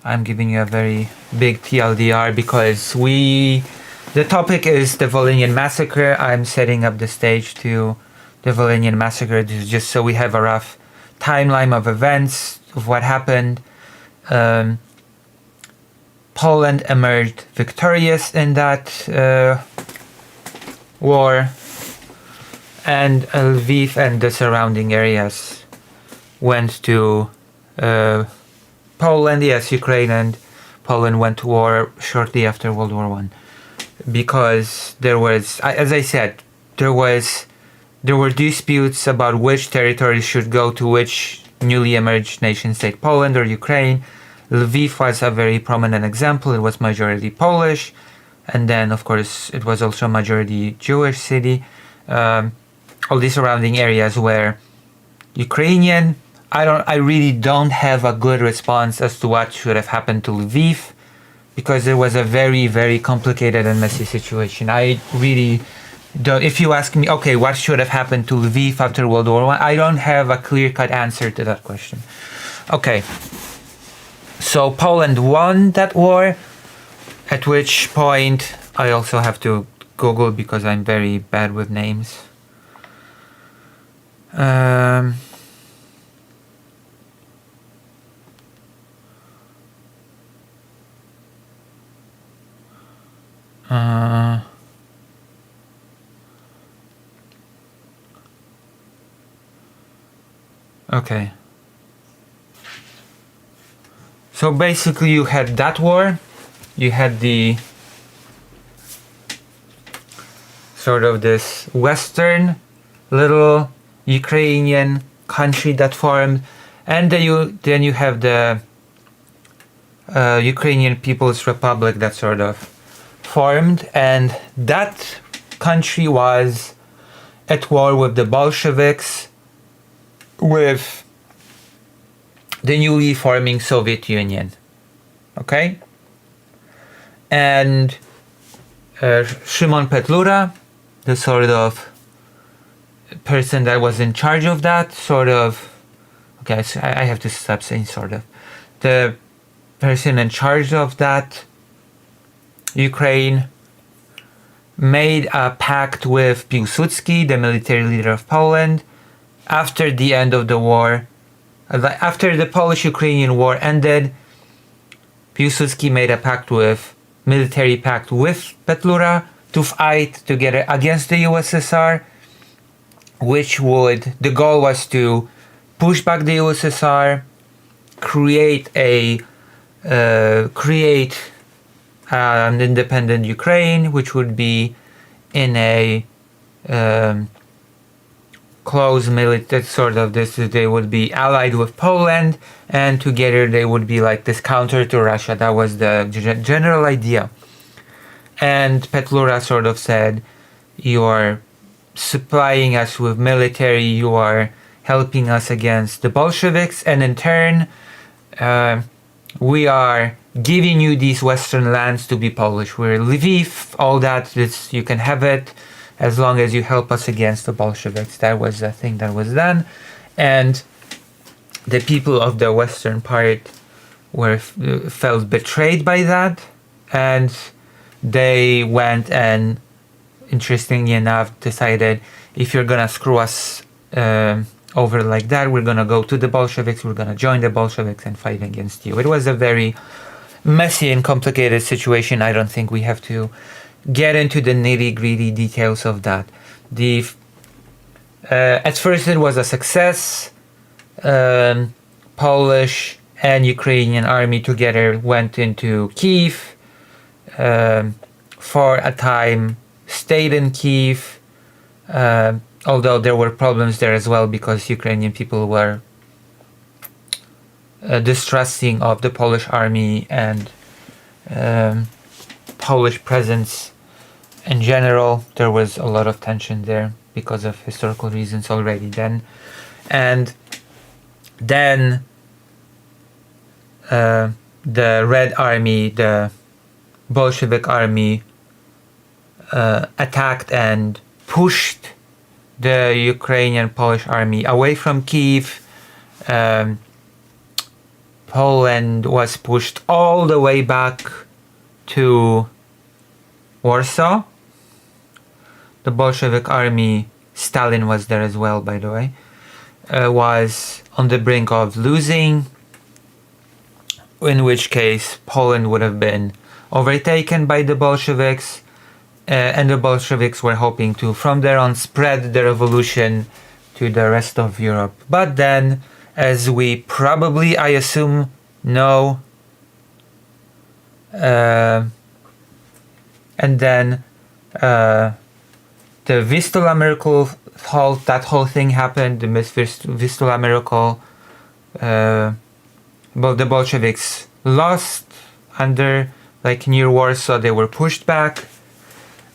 I'm giving you a very big TLDR because the topic is the Volhynian Massacre. I'm setting up the stage to the Volhynian Massacre just so we have a rough timeline of events, of what happened. Poland emerged victorious in that war, and Lviv and the surrounding areas went to Poland. Yes, Ukraine and Poland went to war shortly after World War I, because there was, as I said, there were disputes about which territories should go to which newly emerged nation state, Poland or Ukraine. Lviv was a very prominent example. It was majority Polish, and then of course it was also a majority Jewish city. All the surrounding areas were Ukrainian. I really don't have a good response as to what should have happened to Lviv, because it was a very, very complicated and messy situation. I really don't. If you ask me, okay, what should have happened to Lviv after World War I don't have a clear-cut answer to that question. Okay. So Poland won that war, at which point I also have to Google because I'm very bad with names. Okay. So basically you had that war, you had the sort of this western little Ukrainian country that formed, and then you have the Ukrainian People's Republic that sort of formed, and that country was at war with the Bolsheviks, with the newly forming Soviet Union. Okay? And Szymon Petlura, the sort of person that was in charge of that, sort of, okay, so I have to stop saying sort of, the person in charge of that Ukraine made a pact with Piłsudski, the military leader of Poland, after the end of the war. After the Polish-Ukrainian war ended, Piłsudski made a military pact with Petlura to fight together against the USSR, the goal was to push back the USSR, create an independent Ukraine, which would be in a close military sort of this. They would be allied with Poland, and together they would be like this counter to Russia. That was the general idea. And Petlura sort of said, "You are supplying us with military. You are helping us against the Bolsheviks, and in turn, we are giving you these Western lands to be Polish. We're Lviv, all that. You can have it as long as you help us against the Bolsheviks." That was the thing that was done, and the people of the Western part felt betrayed by that, and they went and, interestingly enough, decided, if you're gonna screw us over like that, we're gonna go to the Bolsheviks, we're gonna join the Bolsheviks and fight against you. It was a very messy and complicated situation. I don't think we have to get into the nitty-gritty details of that. At first it was a success. Polish and Ukrainian army together went into Kiev, for a time stayed in Kiev, although there were problems there as well, because Ukrainian people were distrusting of the Polish army and Polish presence in general. There was a lot of tension there because of historical reasons already then. And then the Red Army, the Bolshevik army, attacked and pushed the Ukrainian Polish army away from Kiev. Poland was pushed all the way back to Warsaw. The Bolshevik army, Stalin was there as well, by the way, was on the brink of losing, in which case Poland would have been overtaken by the Bolsheviks, and the Bolsheviks were hoping to, from there on, spread the revolution to the rest of Europe. But then, as we probably, I assume, know, and then the Vistula miracle, that whole thing happened, the Vistula miracle. The Bolsheviks lost near Warsaw. They were pushed back,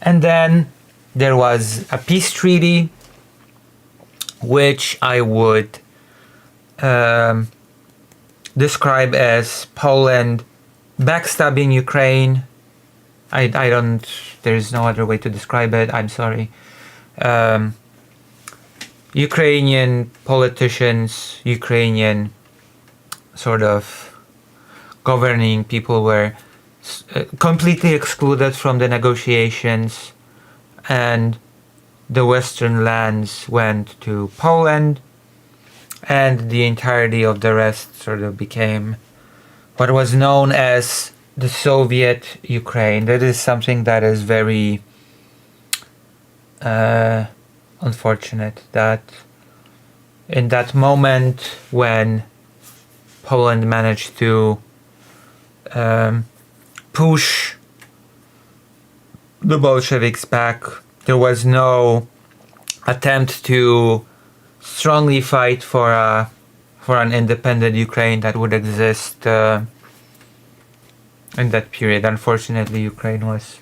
and then there was a peace treaty, which I would describe as Poland backstabbing Ukraine. There's no other way to describe it, I'm sorry. Ukrainian politicians, Ukrainian sort of governing people were completely excluded from the negotiations, and the Western lands went to Poland, and the entirety of the rest sort of became what was known as the Soviet Ukraine. That is something that is very unfortunate, that in that moment when Poland managed to push the Bolsheviks back, there was no attempt to strongly fight for an independent Ukraine that would exist in that period. Unfortunately, Ukraine was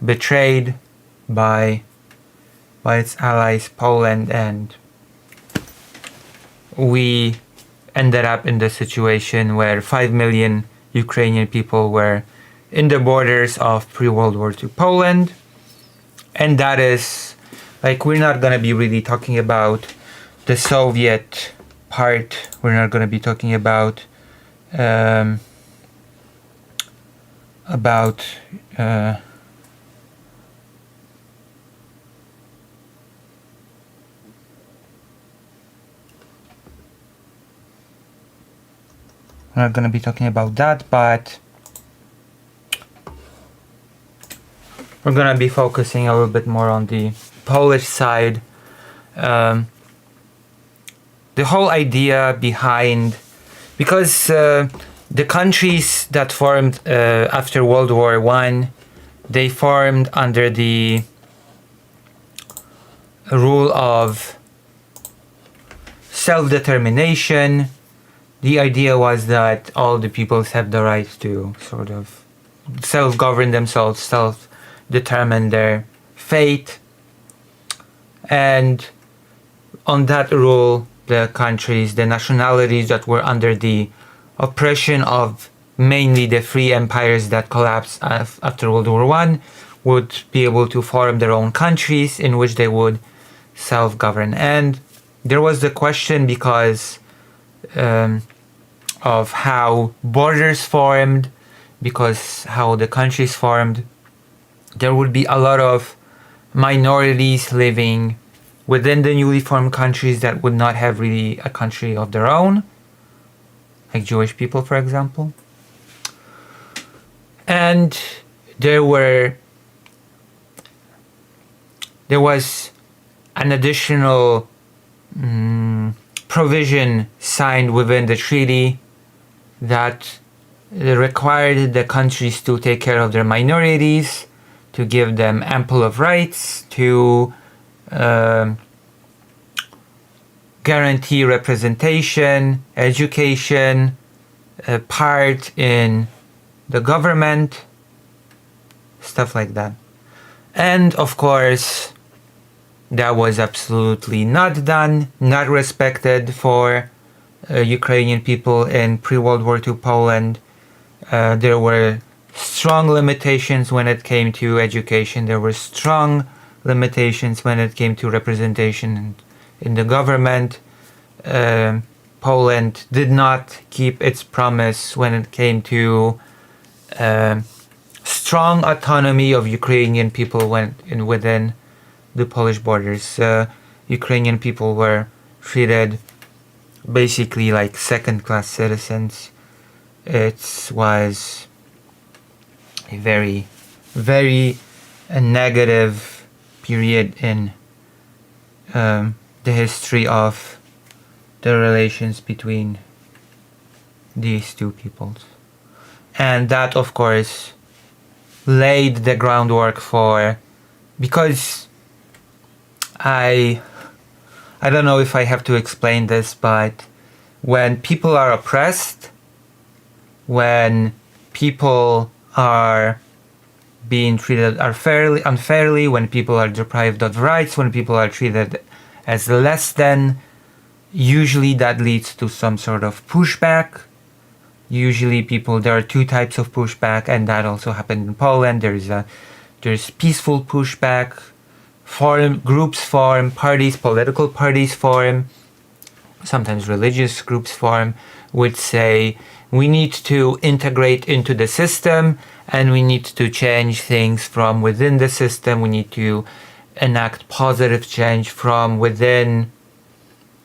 betrayed by its allies, Poland, and we ended up in the situation where 5 million Ukrainian people were in the borders of pre-World War II Poland. And that is, like, we're not going to be really talking about the Soviet part. We're not going to be talking about we're not going to be talking about that, but we're going to be focusing a little bit more on the Polish side. The whole idea behind, because the countries that formed after World War I, they formed under the rule of self-determination. The idea was that all the peoples have the right to sort of self-govern themselves, self-determine their fate. And on that rule, the countries, the nationalities that were under the oppression of mainly the free empires that collapsed after World War I would be able to form their own countries in which they would self-govern. And there was the question, because of how borders formed, because how the countries formed, there would be a lot of minorities living within the newly formed countries that would not have really a country of their own, like Jewish people, for example. And there was an additional provision signed within the treaty that required the countries to take care of their minorities, to give them ample of rights, to guarantee representation, education, part in the government, stuff like that. And of course, that was absolutely not done, not respected for Ukrainian people in pre-World War II Poland. There were strong limitations when it came to education. There were strong limitations when it came to representation in the government. Poland did not keep its promise when it came to strong autonomy of Ukrainian people within the Polish borders. Ukrainian people were treated basically like second-class citizens. It was a very, very negative period in the history of the relations between these two peoples. And that, of course, laid the groundwork for, because I don't know if I have to explain this, but when people are oppressed, when people are being treated unfairly, when people are deprived of rights, when people are treated as less than, usually that leads to some sort of pushback. Usually there are two types of pushback, and that also happened in Poland. There's peaceful pushback, groups form, political parties form, sometimes religious groups form, which say we need to integrate into the system and we need to change things from within the system. We need to enact positive change from within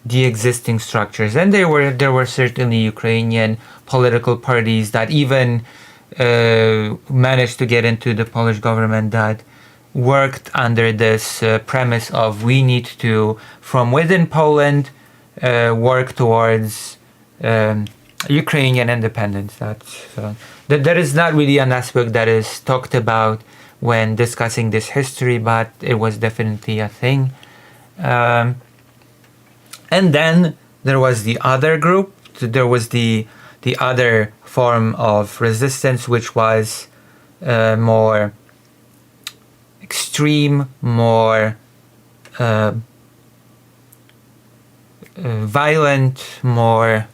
the existing structures. And there were certainly Ukrainian political parties that even managed to get into the Polish government that worked under this premise of we need to, from within Poland, work towards Ukrainian independence. There is not really an aspect that is talked about when discussing this history, but it was definitely a thing. And then there was the other group. There was the other form of resistance, which was more extreme, more violent, more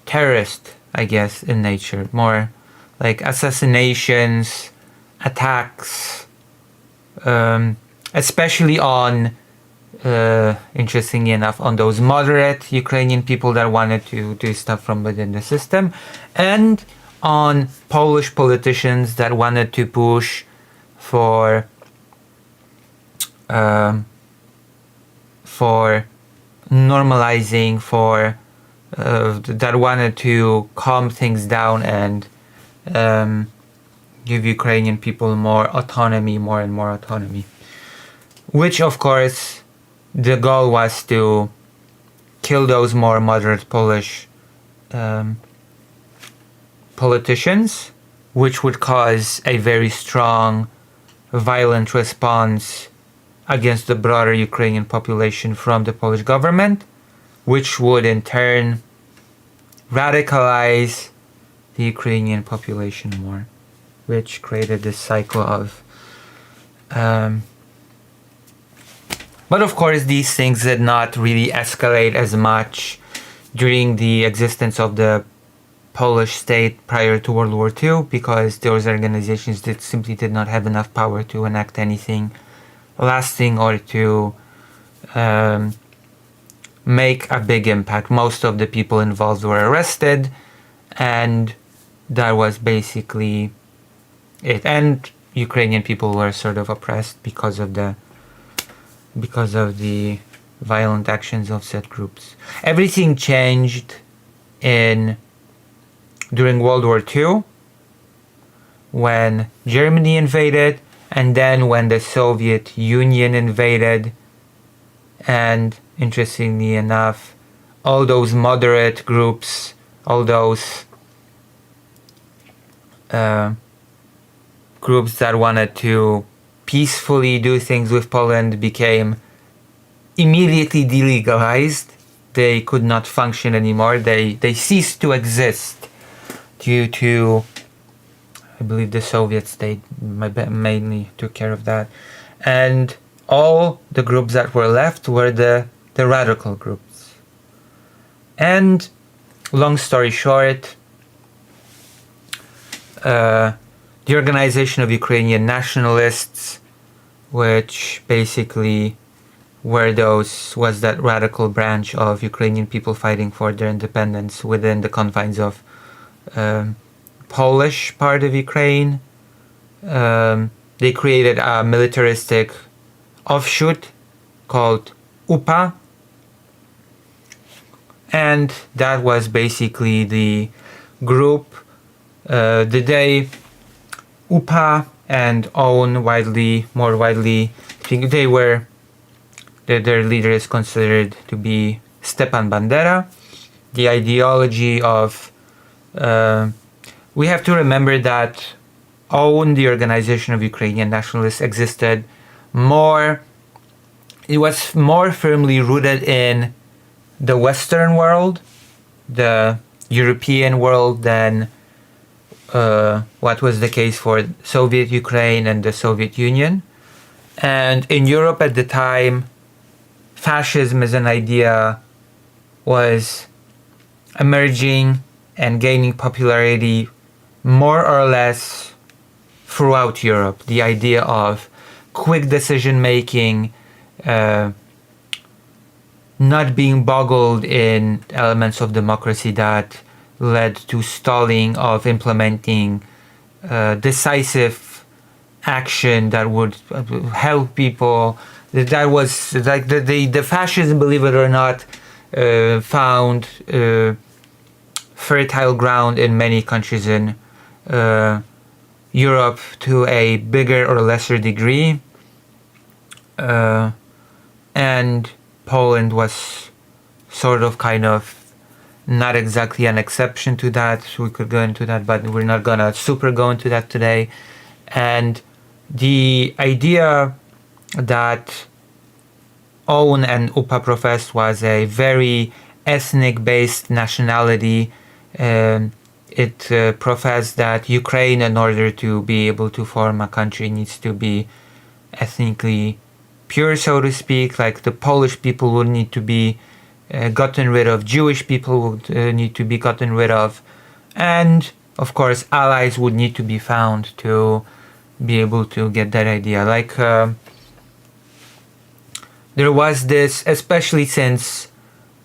terrorist, I guess, in nature. More like assassinations, attacks, especially on, interestingly enough, on those moderate Ukrainian people that wanted to do stuff from within the system, and on Polish politicians that wanted to push for normalizing, for that wanted to calm things down and give Ukrainian people more autonomy, more and more autonomy. Which, of course, the goal was to kill those more moderate Polish politicians, which would cause a very strong, violent response against the broader Ukrainian population from the Polish government, which would in turn radicalize the Ukrainian population more, which created this cycle of but of course these things did not really escalate as much during the existence of the Polish state prior to World War II, because those organizations simply did not have enough power to enact anything lasting or to make a big impact. Most of the people involved were arrested, and that was basically it. And Ukrainian people were sort of oppressed because of the violent actions of said groups. Everything changed during World War II, when Germany invaded, and then when the Soviet Union invaded. And interestingly enough, all those moderate groups, all those groups that wanted to peacefully do things with Poland became immediately delegalized. They could not function anymore. They ceased to exist due to, I believe, the Soviet state mainly took care of that. And all the groups that were left were the radical groups. And long story short, the Organization of Ukrainian Nationalists, which basically was that radical branch of Ukrainian people fighting for their independence within the confines of Polish part of Ukraine. They created a militaristic offshoot called UPA, and that was basically the group. The day UPA and OUN more widely, I think their leader is considered to be Stepan Bandera. The ideology of we have to remember that OUN, the Organization of Ukrainian Nationalists, existed more. It was more firmly rooted in the Western world, the European world, than what was the case for Soviet Ukraine and the Soviet Union. And in Europe at the time, fascism as an idea was emerging and gaining popularity more or less throughout Europe. The idea of quick decision making, not being boggled in elements of democracy that led to stalling of implementing decisive action that would help people. That was like the fascism, believe it or not, found fertile ground in many countries in Europe to a bigger or lesser degree. and Poland was sort of kind of not exactly an exception to that. We could go into that, but we're not gonna super go into that today. And the idea that OUN and UPA professed was a very ethnic-based nationality. It professed that Ukraine, in order to be able to form a country, needs to be ethnically pure, so to speak. Like the Polish people would need to be gotten rid of, Jewish people would need to be gotten rid of, and of course allies would need to be found to be able to get that idea. Like there was this, especially since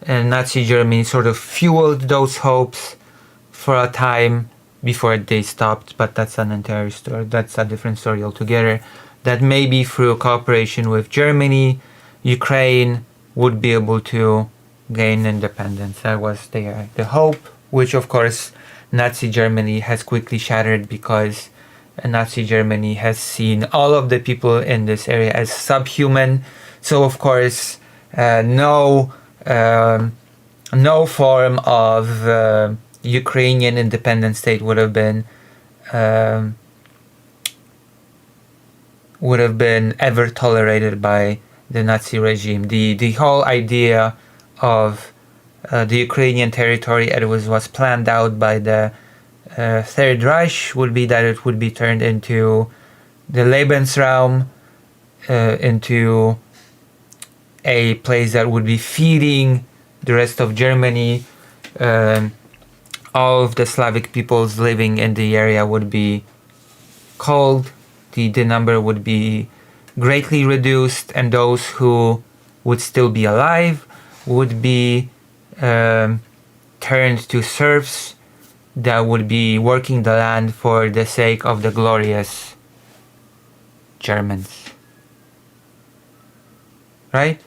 Nazi Germany sort of fueled those hopes for a time before they stopped, but that's an entire story, that's a different story altogether, that maybe through cooperation with Germany, Ukraine would be able to gain independence. That was the hope, which of course Nazi Germany has quickly shattered, because Nazi Germany has seen all of the people in this area as subhuman. So of course no form of Ukrainian independent state would have been ever tolerated by the Nazi regime. The whole idea of the Ukrainian territory, as it was planned out by the Third Reich, would be that it would be turned into the Lebensraum, into a place that would be feeding the rest of Germany. All of the Slavic peoples living in the area would be cold, the number would be greatly reduced, and those who would still be alive would be turned to serfs that would be working the land for the sake of the glorious Germans. Right?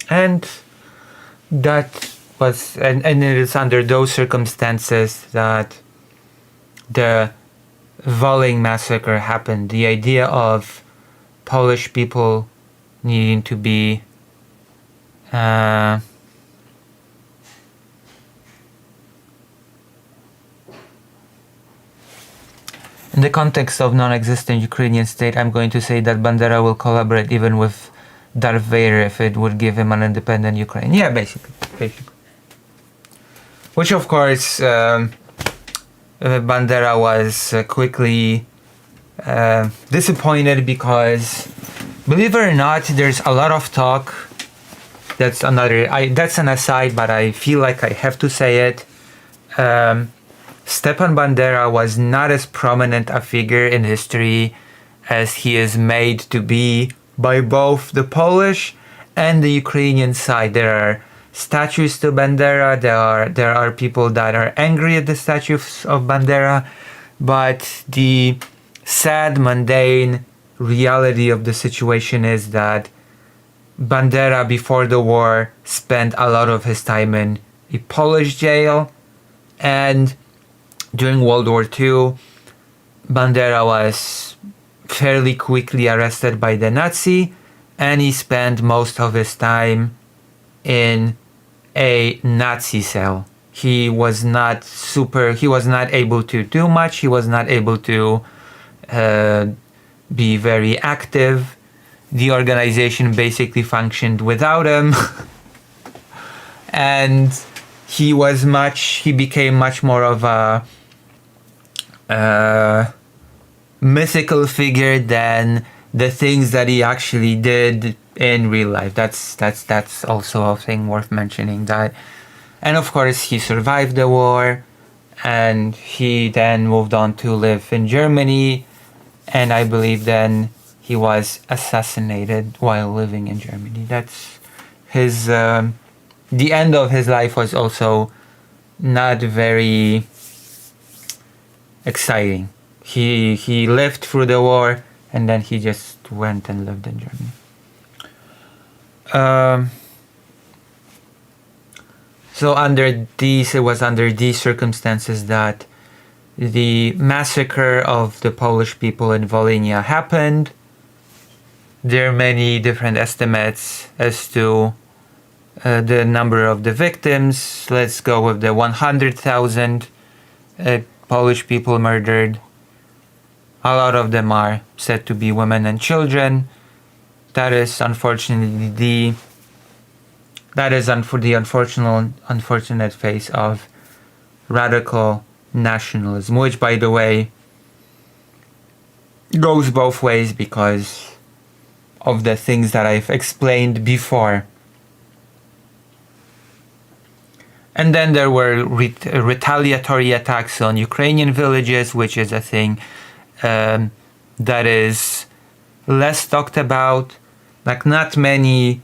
And that was, and it is under those circumstances that the Volhynia massacre happened. The idea of Polish people needing to be in the context of non-existent Ukrainian state, I'm going to say that Bandera will collaborate even with Darth Vader if it would give him an independent Ukraine. Yeah, basically. Which of course Bandera was quickly disappointed, because, believe it or not, there's a lot of talk. That's an aside, but I feel like I have to say it. Stepan Bandera was not as prominent a figure in history as he is made to be by both the Polish and the Ukrainian side. There are statues to Bandera, there are people that are angry at the statues of Bandera, but the sad, mundane reality of the situation is that Bandera, before the war, spent a lot of his time in a Polish jail, and during World War II, Bandera was fairly quickly arrested by the Nazi, and he spent most of his time in a Nazi cell. He was not able to do much, he was not able to be very active. The organization basically functioned without him. And he became much more of a mythical figure than the things that he actually did in real life. That's also a thing worth mentioning. That, and of course he survived the war, and he then moved on to live in Germany, and I believe then he was assassinated while living in Germany. That's his the end of his life was also not very exciting. He lived through the war, and then he just went and lived in Germany. So it was under these circumstances that the massacre of the Polish people in Volhynia happened. there are many different estimates as to the number of the victims. Let's go with the 100,000 Polish people murdered. A lot of them are said to be women and children. That is unfortunately the unfortunate face of radical nationalism, which, by the way, goes both ways because of the things that I've explained before. And then there were retaliatory attacks on Ukrainian villages, which is a thing that is less talked about. Like, not many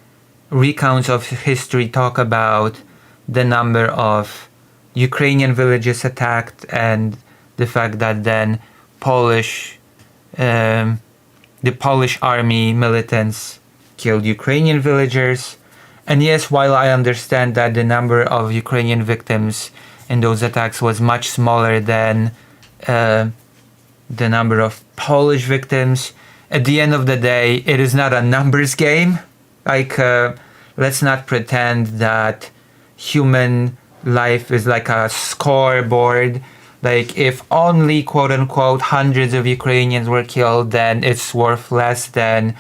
recounts of history talk about the number of Ukrainian villages attacked and the fact that then the Polish army militants killed Ukrainian villagers. And yes, while I understand that the number of Ukrainian victims in those attacks was much smaller than the number of Polish victims, at the end of the day, it is not a numbers game. Like, let's not pretend that human life is like a scoreboard. Like, if only quote unquote hundreds of Ukrainians were killed, then it's worth less than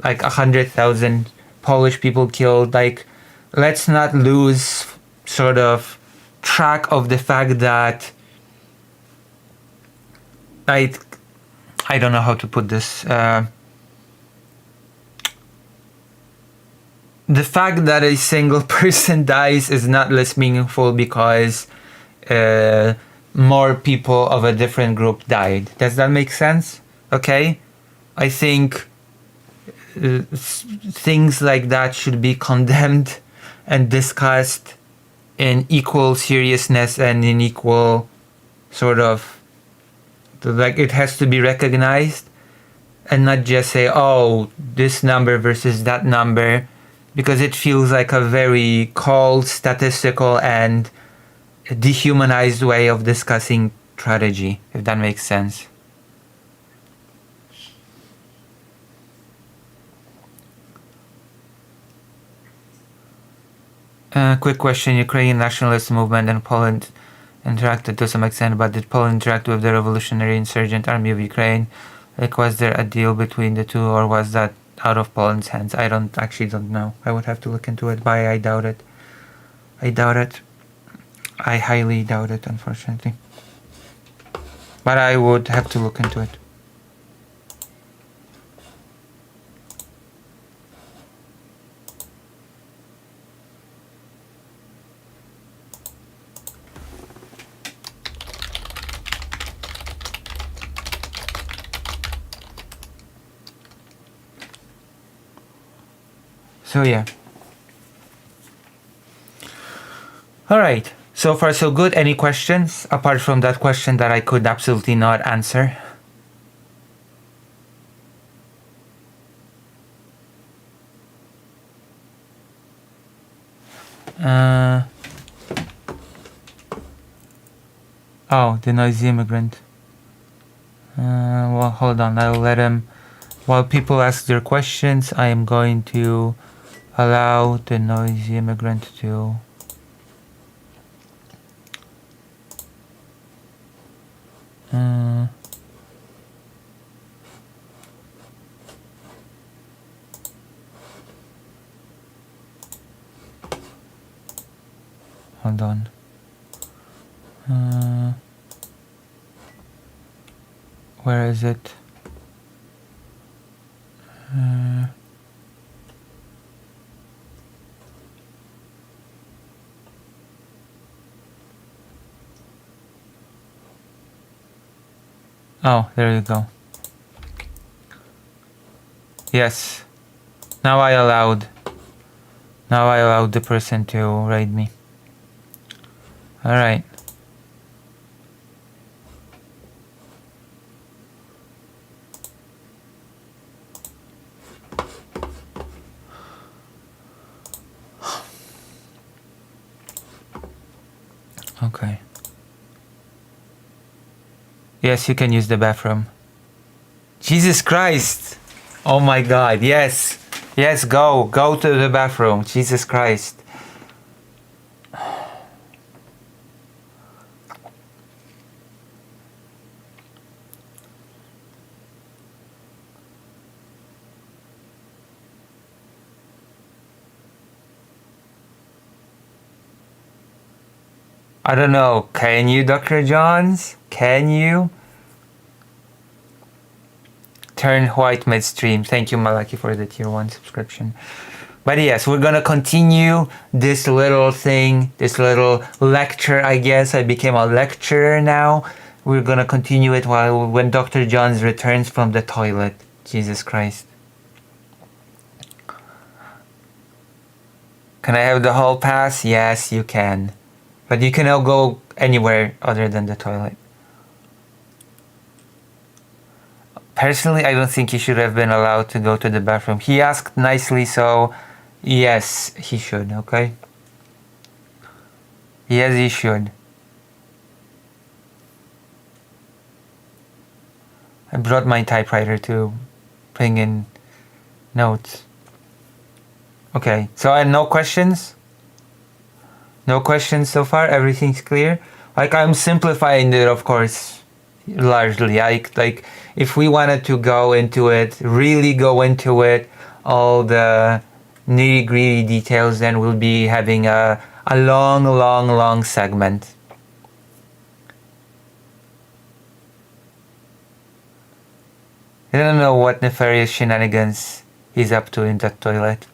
like 100,000 Polish people killed. Like, let's not lose sort of track of the fact that I don't know how to put this. The fact that a single person dies is not less meaningful because more people of a different group died. Does that make sense? Okay? I think things like that should be condemned and discussed in equal seriousness and in equal sort of, like, it has to be recognized and not just say, oh, this number versus that number, because it feels like a very cold, statistical and dehumanized way of discussing tragedy, if that makes sense. Quick question. Ukrainian nationalist movement and Poland interacted to some extent, but did Poland interact with the revolutionary insurgent army of Ukraine? Like, was there a deal between the two, or was that out of Poland's hands? I don't know. I would have to look into it, but I doubt it. I highly doubt it, unfortunately. But I would have to look into it. So yeah. Alright, so far so good. Any questions apart from that question that I could absolutely not answer? Oh, the noisy immigrant. Well, hold on, I'll let him. While people ask their questions, I am going to allow the noisy immigrant to hold on. Where is it? Oh, there you go. Yes. Now I allowed the person to raid me. Alright. Okay. Yes, you can use the bathroom. Jesus Christ! Oh my God, yes. Yes, go to the bathroom. Jesus Christ. I don't know. Can you, Dr. Johns? Can you? Turn white midstream. Thank you, Malaki, for the tier 1 subscription. But yes, we're gonna continue this little thing, this little lecture, I guess. I became a lecturer now. We're gonna continue it when Dr. Johns returns from the toilet. Jesus Christ. Can I have the hall pass? Yes, you can. But you can now go anywhere other than the toilet. Personally, I don't think he should have been allowed to go to the bathroom. He asked nicely, so yes, he should, okay? Yes, he should. I brought my typewriter to bring in notes. Okay, so no questions? No questions so far? Everything's clear? Like, I'm simplifying it, of course, largely. Like if we wanted to go into it, really go into it, all the nitty-gritty details, then we'll be having a long segment. I don't know what nefarious shenanigans he's up to in that toilet.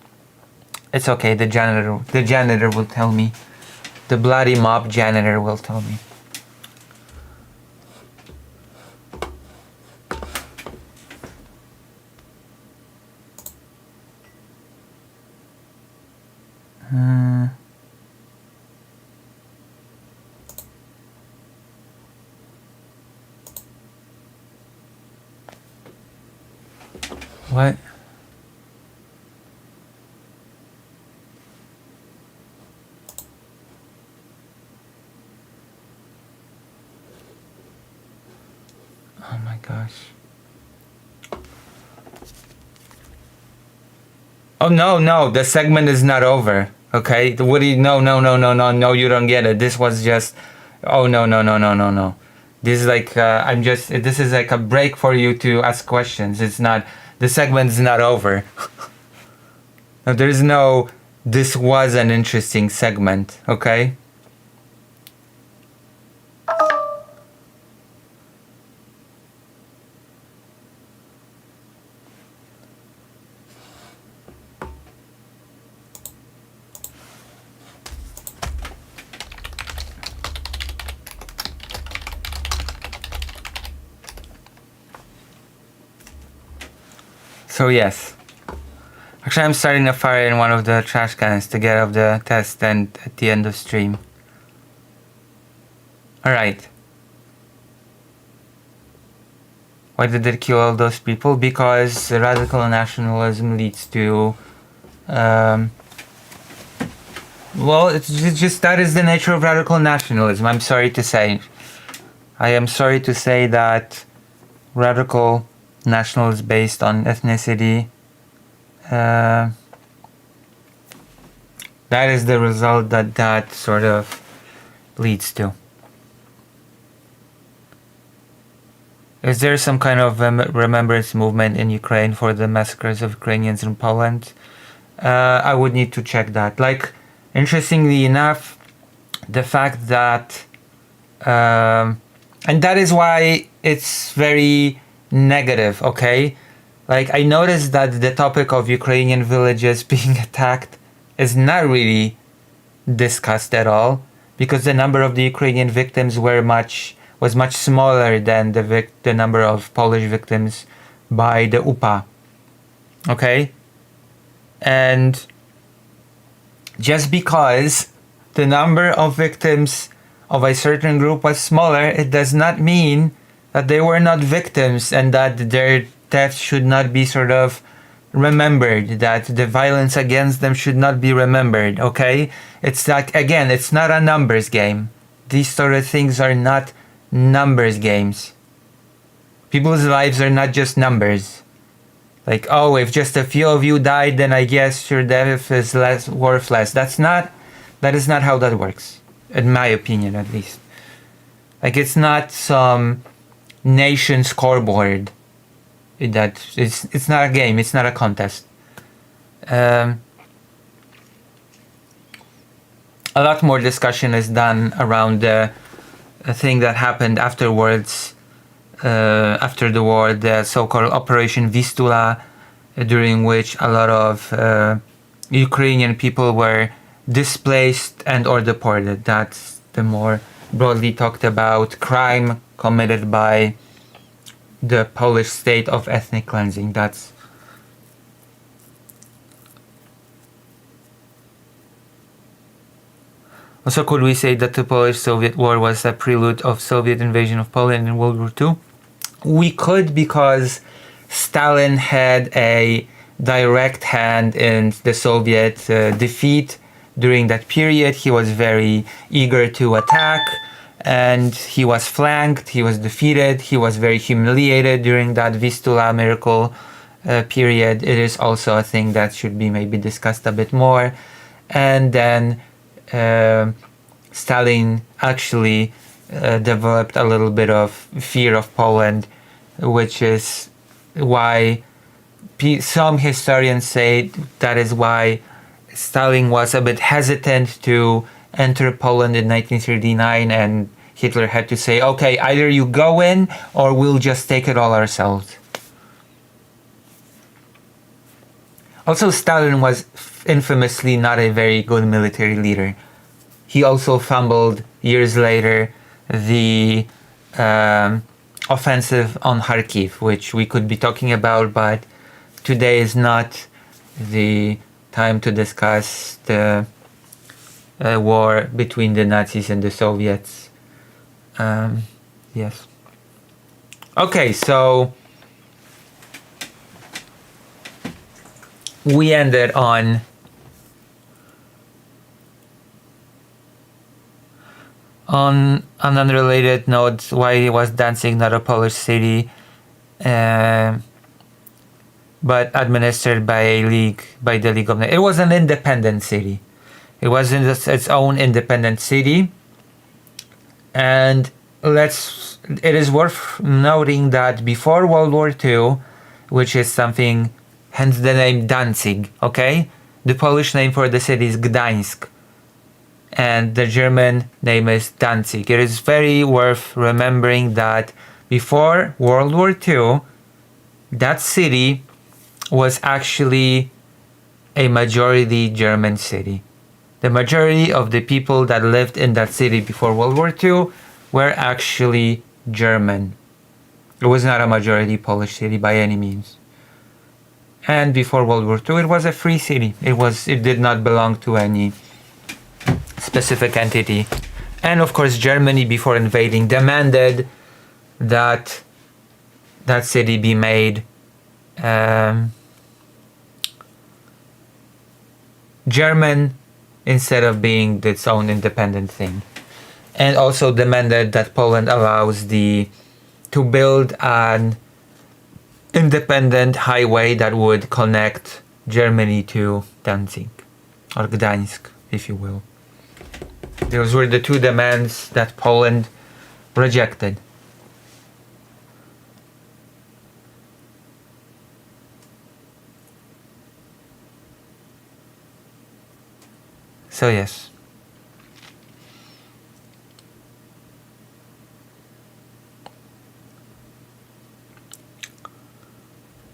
It's okay, the janitor will tell me. The bloody mop janitor will tell me. What? Oh my gosh. Oh no, the segment is not over. Okay? What do you, no, you don't get it. This was just, oh no. This is like, this is like a break for you to ask questions. It's not, the segment is not over. No, there's no, this was an interesting segment, okay? So yes, actually I'm starting a fire in one of the trash cans to get off the test and at the end of stream. Alright. Why did it kill all those people? Because radical nationalism leads to well, it's just that is the nature of radical nationalism. I'm sorry to say. I am sorry to say that radical nationalism based on ethnicity, that is the result that sort of leads to. Is there some kind of remembrance movement in Ukraine for the massacres of Ukrainians in Poland? I would need to check that. Like, interestingly enough, the fact that and that is why it's very negative, okay? Like, I noticed that the topic of Ukrainian villages being attacked is not really discussed at all, because the number of the Ukrainian victims was much smaller than the number of Polish victims by the UPA, okay? And just because the number of victims of a certain group was smaller, it does not mean that they were not victims and that their death should not be sort of remembered, that the violence against them should not be remembered, okay? It's like, again, it's not a numbers game. These sort of things are not numbers games. People's lives are not just numbers. Like, oh, if just a few of you died, then I guess your death is less worthless. That is not how that works, in my opinion, at least. Like, it's not some nation scoreboard. It's not a game. It's not a contest. A lot more discussion is done around the thing that happened afterwards, after the war, the so-called Operation Vistula, during which a lot of Ukrainian people were displaced and or deported. That's the more broadly talked about crime committed by the Polish state of ethnic cleansing. That's also, could we say that the Polish-Soviet War was a prelude of Soviet invasion of Poland in World War II? We could, because Stalin had a direct hand in the Soviet defeat during that period. He was very eager to attack, and he was flanked, he was defeated, he was very humiliated during that Vistula miracle period. It is also a thing that should be maybe discussed a bit more. And then Stalin actually developed a little bit of fear of Poland, which is why some historians say that is why Stalin was a bit hesitant to enter Poland in 1939, and Hitler had to say, okay, either you go in or we'll just take it all ourselves. Also, Stalin was infamously not a very good military leader. He also fumbled years later the offensive on Kharkiv, which we could be talking about, but today is not the time to discuss the war between the Nazis and the Soviets. Yes. Okay, so we ended on an unrelated note. Why was Danzig not a Polish city, but administered by the League of Nations? It was an independent city. It was in its own independent city, and it is worth noting that before World War II, which is something, hence the name Danzig, okay? The Polish name for the city is Gdańsk, and the German name is Danzig. It is very worth remembering that before World War II, that city was actually a majority German city. The majority of the people that lived in that city before World War II were actually German. It was not a majority Polish city by any means. And before World War II, it was a free city. It did not belong to any specific entity. And of course, Germany, before invading, demanded that that city be made German instead of being its own independent thing. And also demanded that Poland allows to build an independent highway that would connect Germany to Danzig, or Gdańsk, if you will. Those were the two demands that Poland rejected. So yes.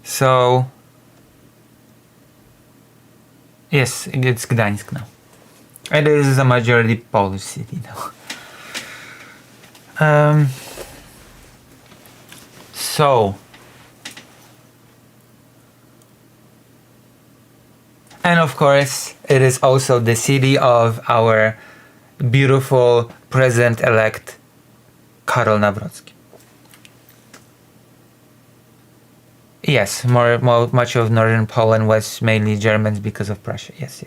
So yes, it's Gdańsk now. And it is a majority Polish city now. So, and of course, it is also the city of our beautiful president-elect Karol Nawrocki. Yes, much of northern Poland was mainly Germans because of Prussia. Yes.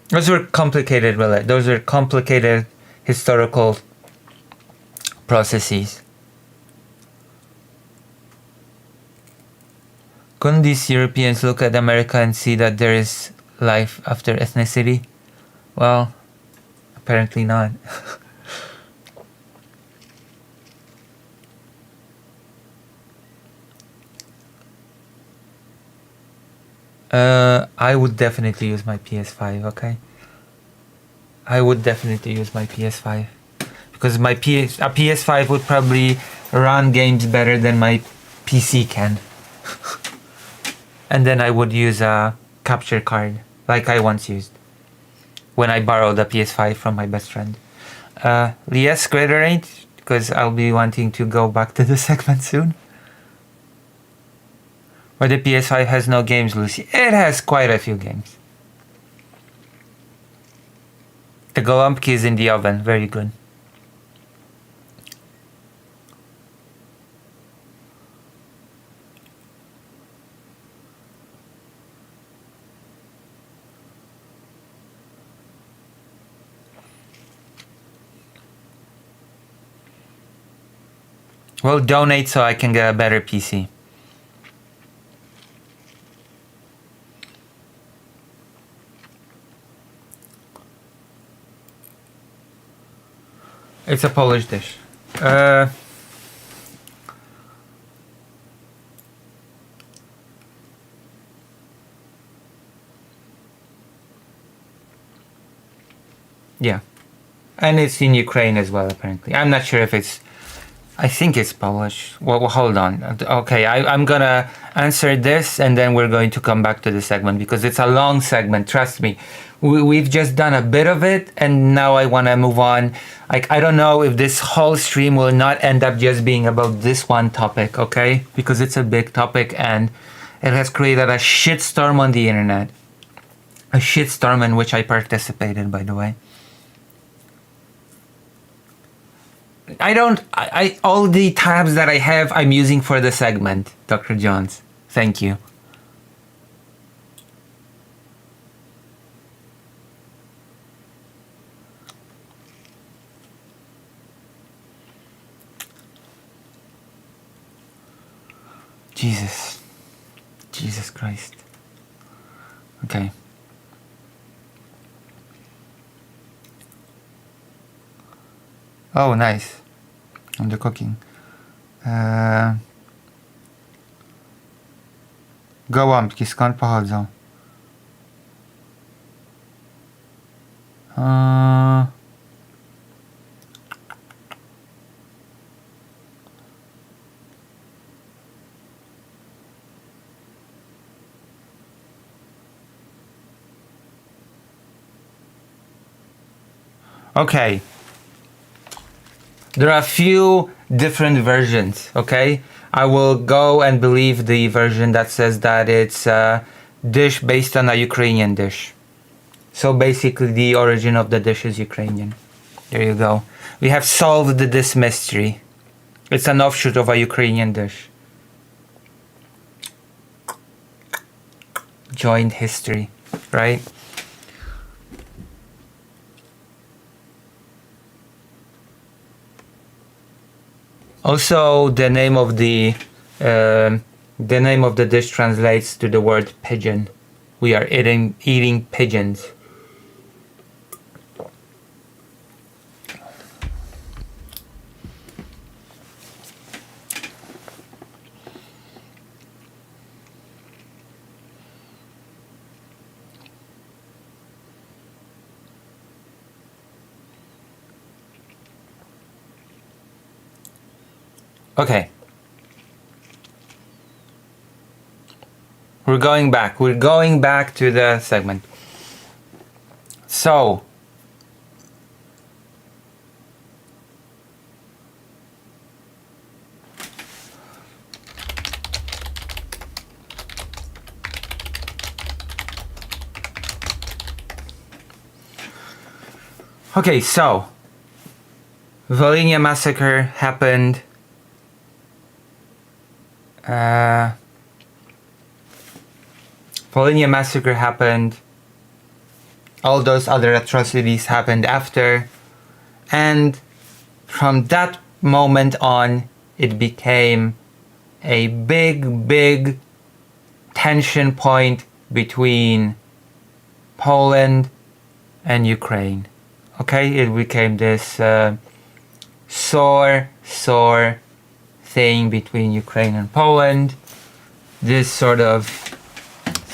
Those were complicated historical processes. Couldn't these Europeans look at America and see that there is life after ethnicity? Well, apparently not. I would definitely use my PS5, okay? I would definitely use my PS5. Because my PS5 would probably run games better than my PC can. And then I would use a capture card, like I once used, when I borrowed a PS5 from my best friend. Yes, greater range, because I'll be wanting to go back to the segment soon. Or the PS5 has no games, Lucy. It has quite a few games. The Gołąbki is in the oven. Very good. Well, donate so I can get a better PC. It's a Polish dish. Yeah. And it's in Ukraine as well, apparently. I'm not sure if it's... I think it's Polish. Well, hold on. Okay, I'm gonna answer this and then we're going to come back to the segment because it's a long segment, trust me. We've just done a bit of it and now I want to move on. Like, I don't know if this whole stream will not end up just being about this one topic, okay? Because it's a big topic and it has created a shitstorm on the internet. A shitstorm in which I participated, by the way. All the tabs that I have, I'm using for the segment, Dr. Jones. Thank you. Jesus Christ. Okay. Oh, nice. On the cooking. Gołąbki, skąd pochodzą? Okay. There are a few different versions, okay? I will go and believe the version that says that it's a dish based on a Ukrainian dish. So basically the origin of the dish is Ukrainian. There you go. We have solved this mystery. It's an offshoot of a Ukrainian dish. Joined history, right? Also, the name of the dish translates to the word pigeon. We are eating pigeons. Okay. We're going back to the segment. So, Volhynia Massacre happened. Volhynia Massacre happened. All those other atrocities happened after. And from that moment on, it became a big tension point between Poland and Ukraine. Okay, it became this sore thing between Ukraine and Poland. This sort of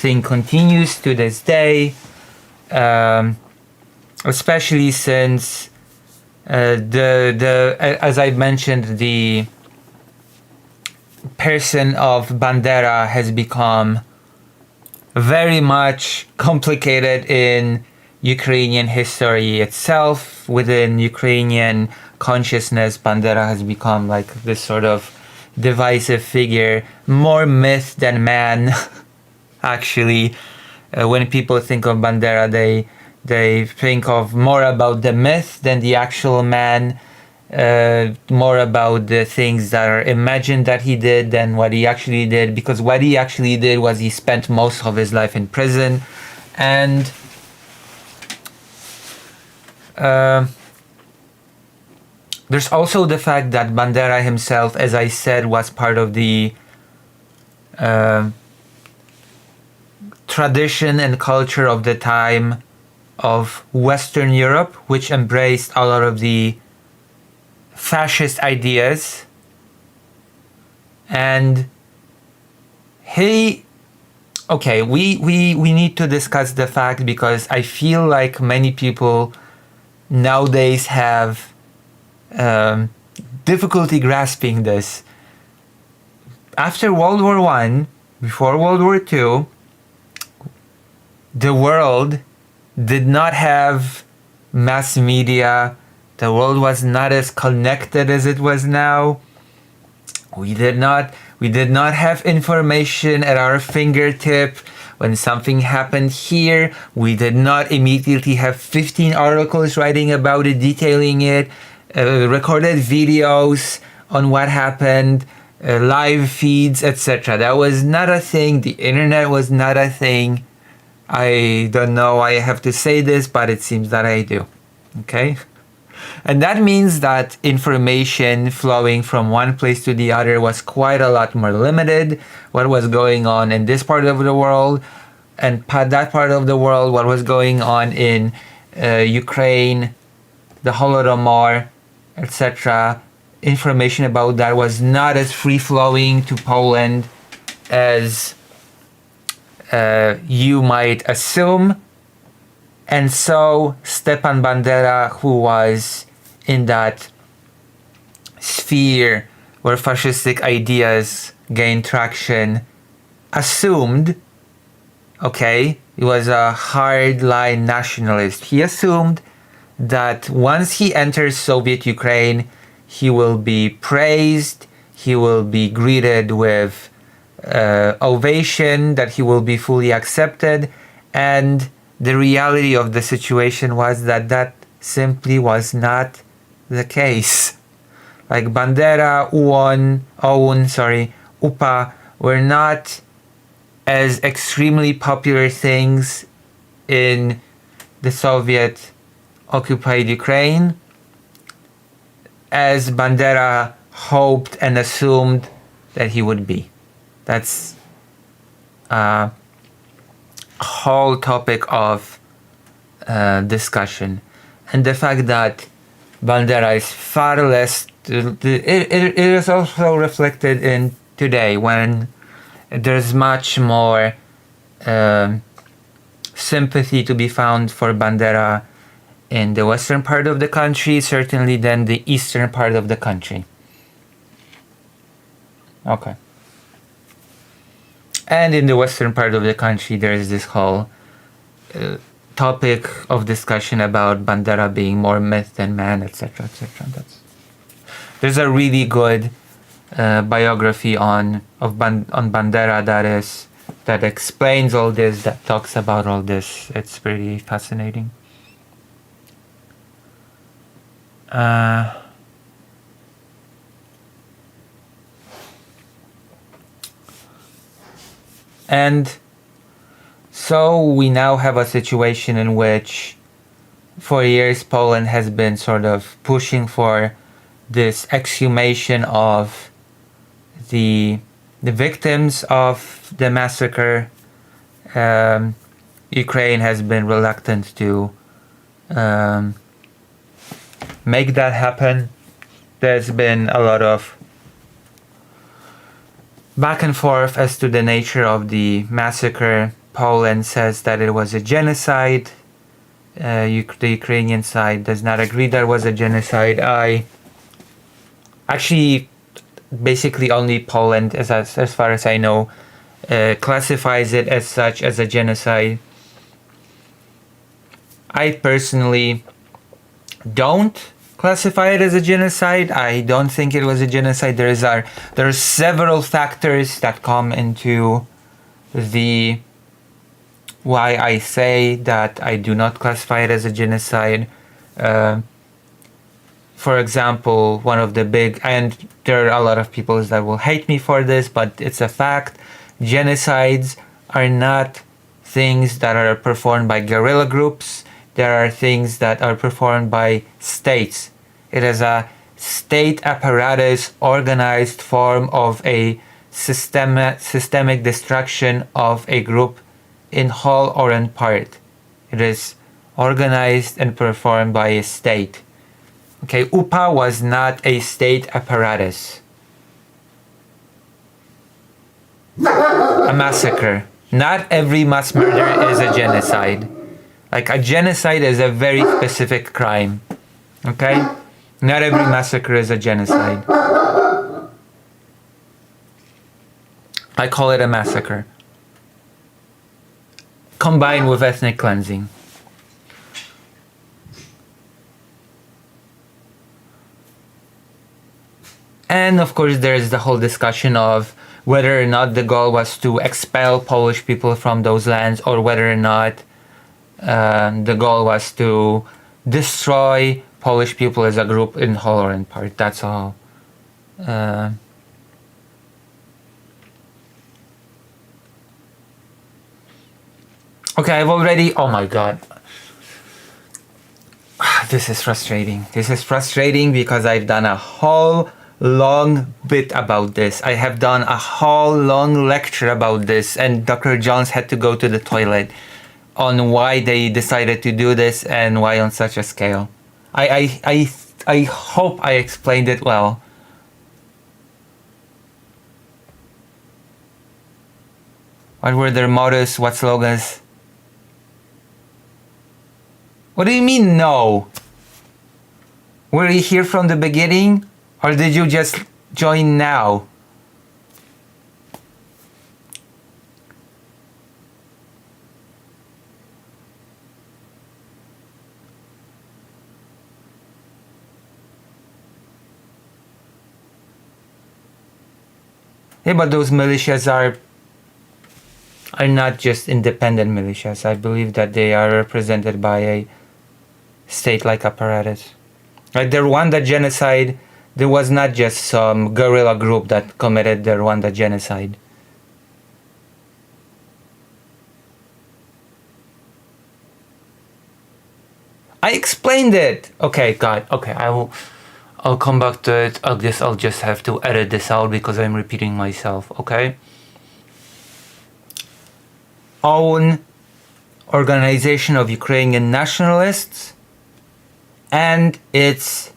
thing continues to this day, especially since as I mentioned, the person of Bandera has become very much complicated in Ukrainian history itself. Within Ukrainian consciousness, Bandera has become like this sort of divisive figure, more myth than man. Actually, when people think of Bandera, they think of more about the myth than the actual man, more about the things that are imagined that he did than what he actually did, because what he actually did was he spent most of his life in prison. And there's also the fact that Bandera himself, as I said, was part of the tradition and culture of the time of Western Europe, which embraced a lot of the fascist ideas. And we need to discuss the fact, because I feel like many people nowadays have difficulty grasping this. After World War I, before World War II, the world did not have mass media. The world was not as connected as it was now. We did not have information at our fingertip. When something happened here, we did not immediately have 15 articles writing about it, detailing it, recorded videos on what happened, live feeds, etc. That was not a thing. The internet was not a thing. I don't know why I have to say this, but it seems that I do. Okay? And that means that information flowing from one place to the other was quite a lot more limited. What was going on in this part of the world, and that part of the world, what was going on in Ukraine, the Holodomor, etc. Information about that was not as free-flowing to Poland as you might assume. And so Stepan Bandera, who was in that sphere where fascistic ideas gained traction, assumed, he was a hardline nationalist. He assumed that once he enters Soviet Ukraine, he will be praised, he will be greeted with ovation, that he will be fully accepted. And the reality of the situation was that simply was not the case. Like Bandera, UPA were not as extremely popular things in the Soviet occupied Ukraine as Bandera hoped and assumed that he would be. That's a whole topic of discussion. And the fact that Bandera is far less, it is also reflected in today, when there's much more sympathy to be found for Bandera in the western part of the country, certainly, than the eastern part of the country. Okay. And in the western part of the country, there is this whole topic of discussion about Bandera being more myth than man, etc., etc. There's a really good biography on Bandera that explains all this, that talks about all this. It's pretty fascinating. And so we now have a situation in which for years Poland has been sort of pushing for this exhumation of the the victims of the massacre, Ukraine has been reluctant to make that happen. There's been a lot of back and forth as to the nature of the massacre. Poland says that it was a genocide. The Ukrainian side does not agree that it was a genocide. Actually, basically only Poland, as far as I know, classifies it as such, as a genocide. I personally don't classify it as a genocide. I don't think it was a genocide. There are several factors that come into the why I say that I do not classify it as a genocide. For example, one of the big, and there are a lot of people that will hate me for this, but it's a fact, genocides are not things that are performed by guerrilla groups. There are things that are performed by states. It is a state apparatus, organized form of a systemic destruction of a group in whole or in part. It is organized and performed by a state. Okay, UPA was not a state apparatus. A massacre. Not every mass murder is a genocide. Like, a genocide is a very specific crime. Okay? Not every massacre is a genocide. I call it a massacre, combined with ethnic cleansing. And of course there's the whole discussion of whether or not the goal was to expel Polish people from those lands, or whether or not the goal was to destroy Polish people as a group in whole or in part. That's all. Okay, I've already... Oh my god. This is frustrating. This is frustrating because I've done a whole long bit about this. I have done a whole long lecture about this, and Dr. Jones had to go to the toilet on why they decided to do this and why on such a scale. I hope I explained it well. What were their mottos? What slogans? What do you mean, no? Were you here from the beginning? Or did you just join now? Yeah, but those militias are not just independent militias. I believe that they are represented by a state-like apparatus. Like the Rwanda genocide, there was not just some guerrilla group that committed the Rwanda genocide. I explained it! Okay, God, okay, I'll come back to it. I'll just have to edit this out because I'm repeating myself, okay? Own organization of Ukrainian nationalists and its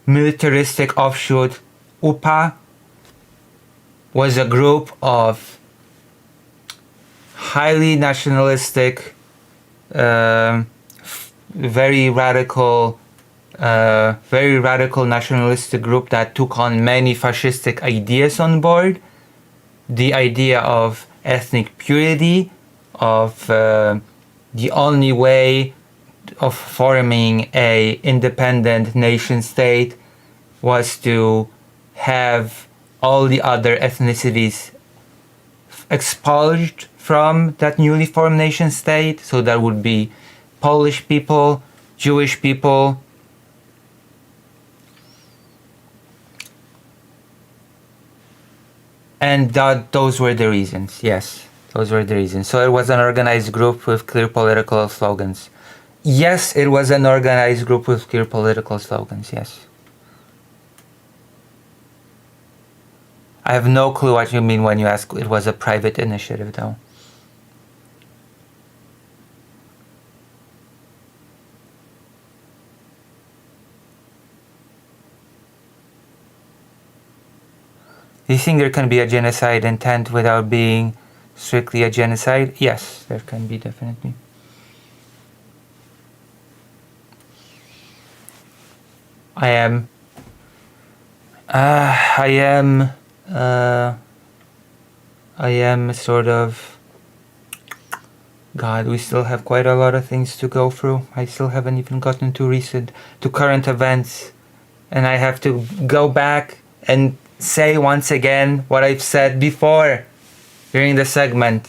militaristic offshoot UPA was a group of highly nationalistic, very radical nationalistic group that took on many fascistic ideas on board. The idea of ethnic purity, of the only way of forming a independent nation state was to have all the other ethnicities expunged from that newly formed nation state. So that would be Polish people, Jewish people, and those were the reasons. Yes, those were the reasons. So it was an organized group with clear political slogans. Yes, it was an organized group with clear political slogans, yes. I have no clue what you mean when you ask it was a private initiative, though. Do you think there can be a genocide intent without being strictly a genocide? Yes, there can be, definitely. I am sort of, God, we still have quite a lot of things to go through. I still haven't even gotten to current events. And I have to go back and say once again what I've said before during the segment.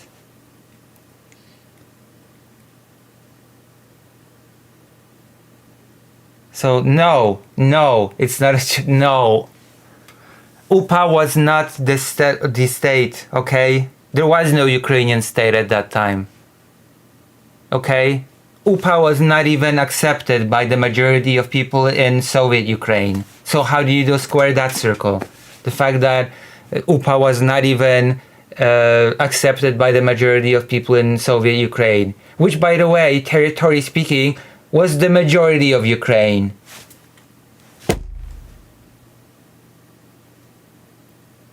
So no, it's not no. UPA was not the state, okay? There was no Ukrainian state at that time, okay? UPA was not even accepted by the majority of people in Soviet Ukraine. So how do you square that circle? The fact that UPA was not even accepted by the majority of people in Soviet Ukraine, which, by the way, territory speaking, was the majority of Ukraine.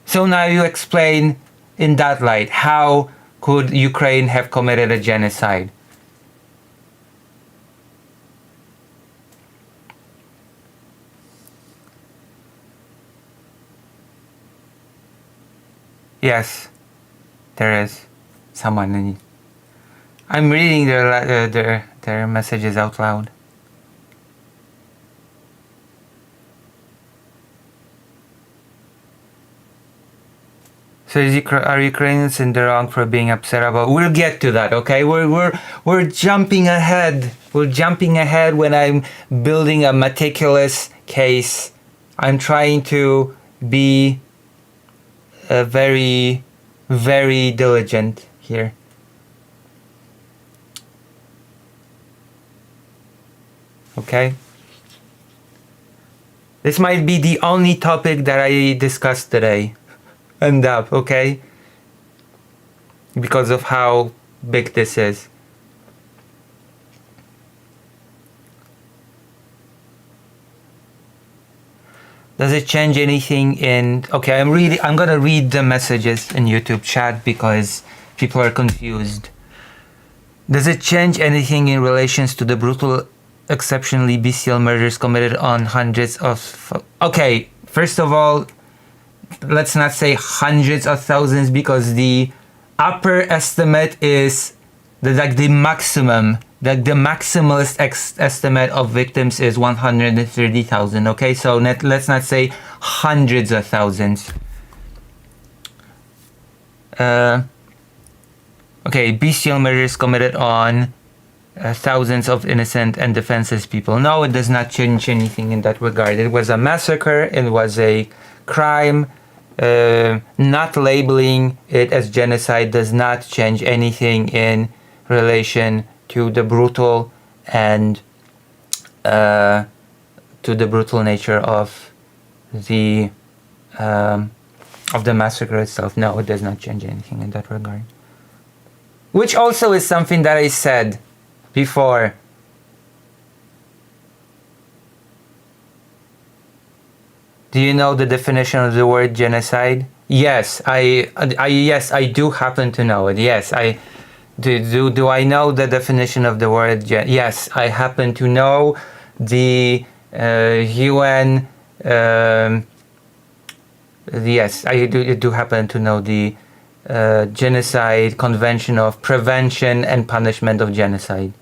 So now you explain in that light, how could Ukraine have committed a genocide? Yes, there is someone in. I'm reading their messages out loud. So are Ukrainians in the wrong for being upset about? We'll get to that, okay? We're jumping ahead. We're jumping ahead when I'm building a meticulous case. I'm trying to be very, very diligent here. Okay? This might be the only topic that I discussed today. End up, okay? Because of how big this is. Does it change anything in... Okay, I'm gonna read the messages in YouTube chat because people are confused. Does it change anything in relations to the brutal, exceptionally bestial murders committed on hundreds of... Okay, first of all, let's not say hundreds of thousands, because the upper estimate is the maximum. The maximalist estimate of victims is 130,000. Okay, so let's not say hundreds of thousands. Okay, bestial murders committed on thousands of innocent and defenseless people. No, it does not change anything in that regard. It was a massacre. It was a crime. Not labeling it as genocide does not change anything in relation to the brutal and to the brutal nature of the massacre itself. No, it does not change anything in that regard. Which also is something that I said before. Do you know the definition of the word genocide? Yes, I do happen to know it. Yes, I do I know the definition of the word yes, I happen to know the UN yes, I do happen to know the Genocide Convention of Prevention and Punishment of Genocide,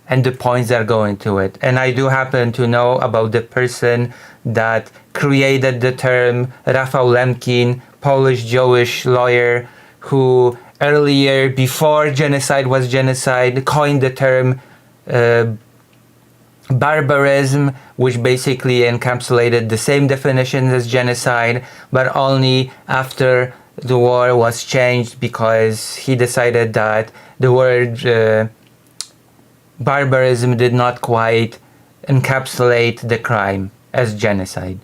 and the points that go into it. And I do happen to know about the person that created the term, Rafał Lemkin, Polish Jewish lawyer, who earlier, before genocide was genocide, coined the term barbarism, which basically encapsulated the same definition as genocide, but only after the war was changed, because he decided that the word barbarism did not quite encapsulate the crime as genocide.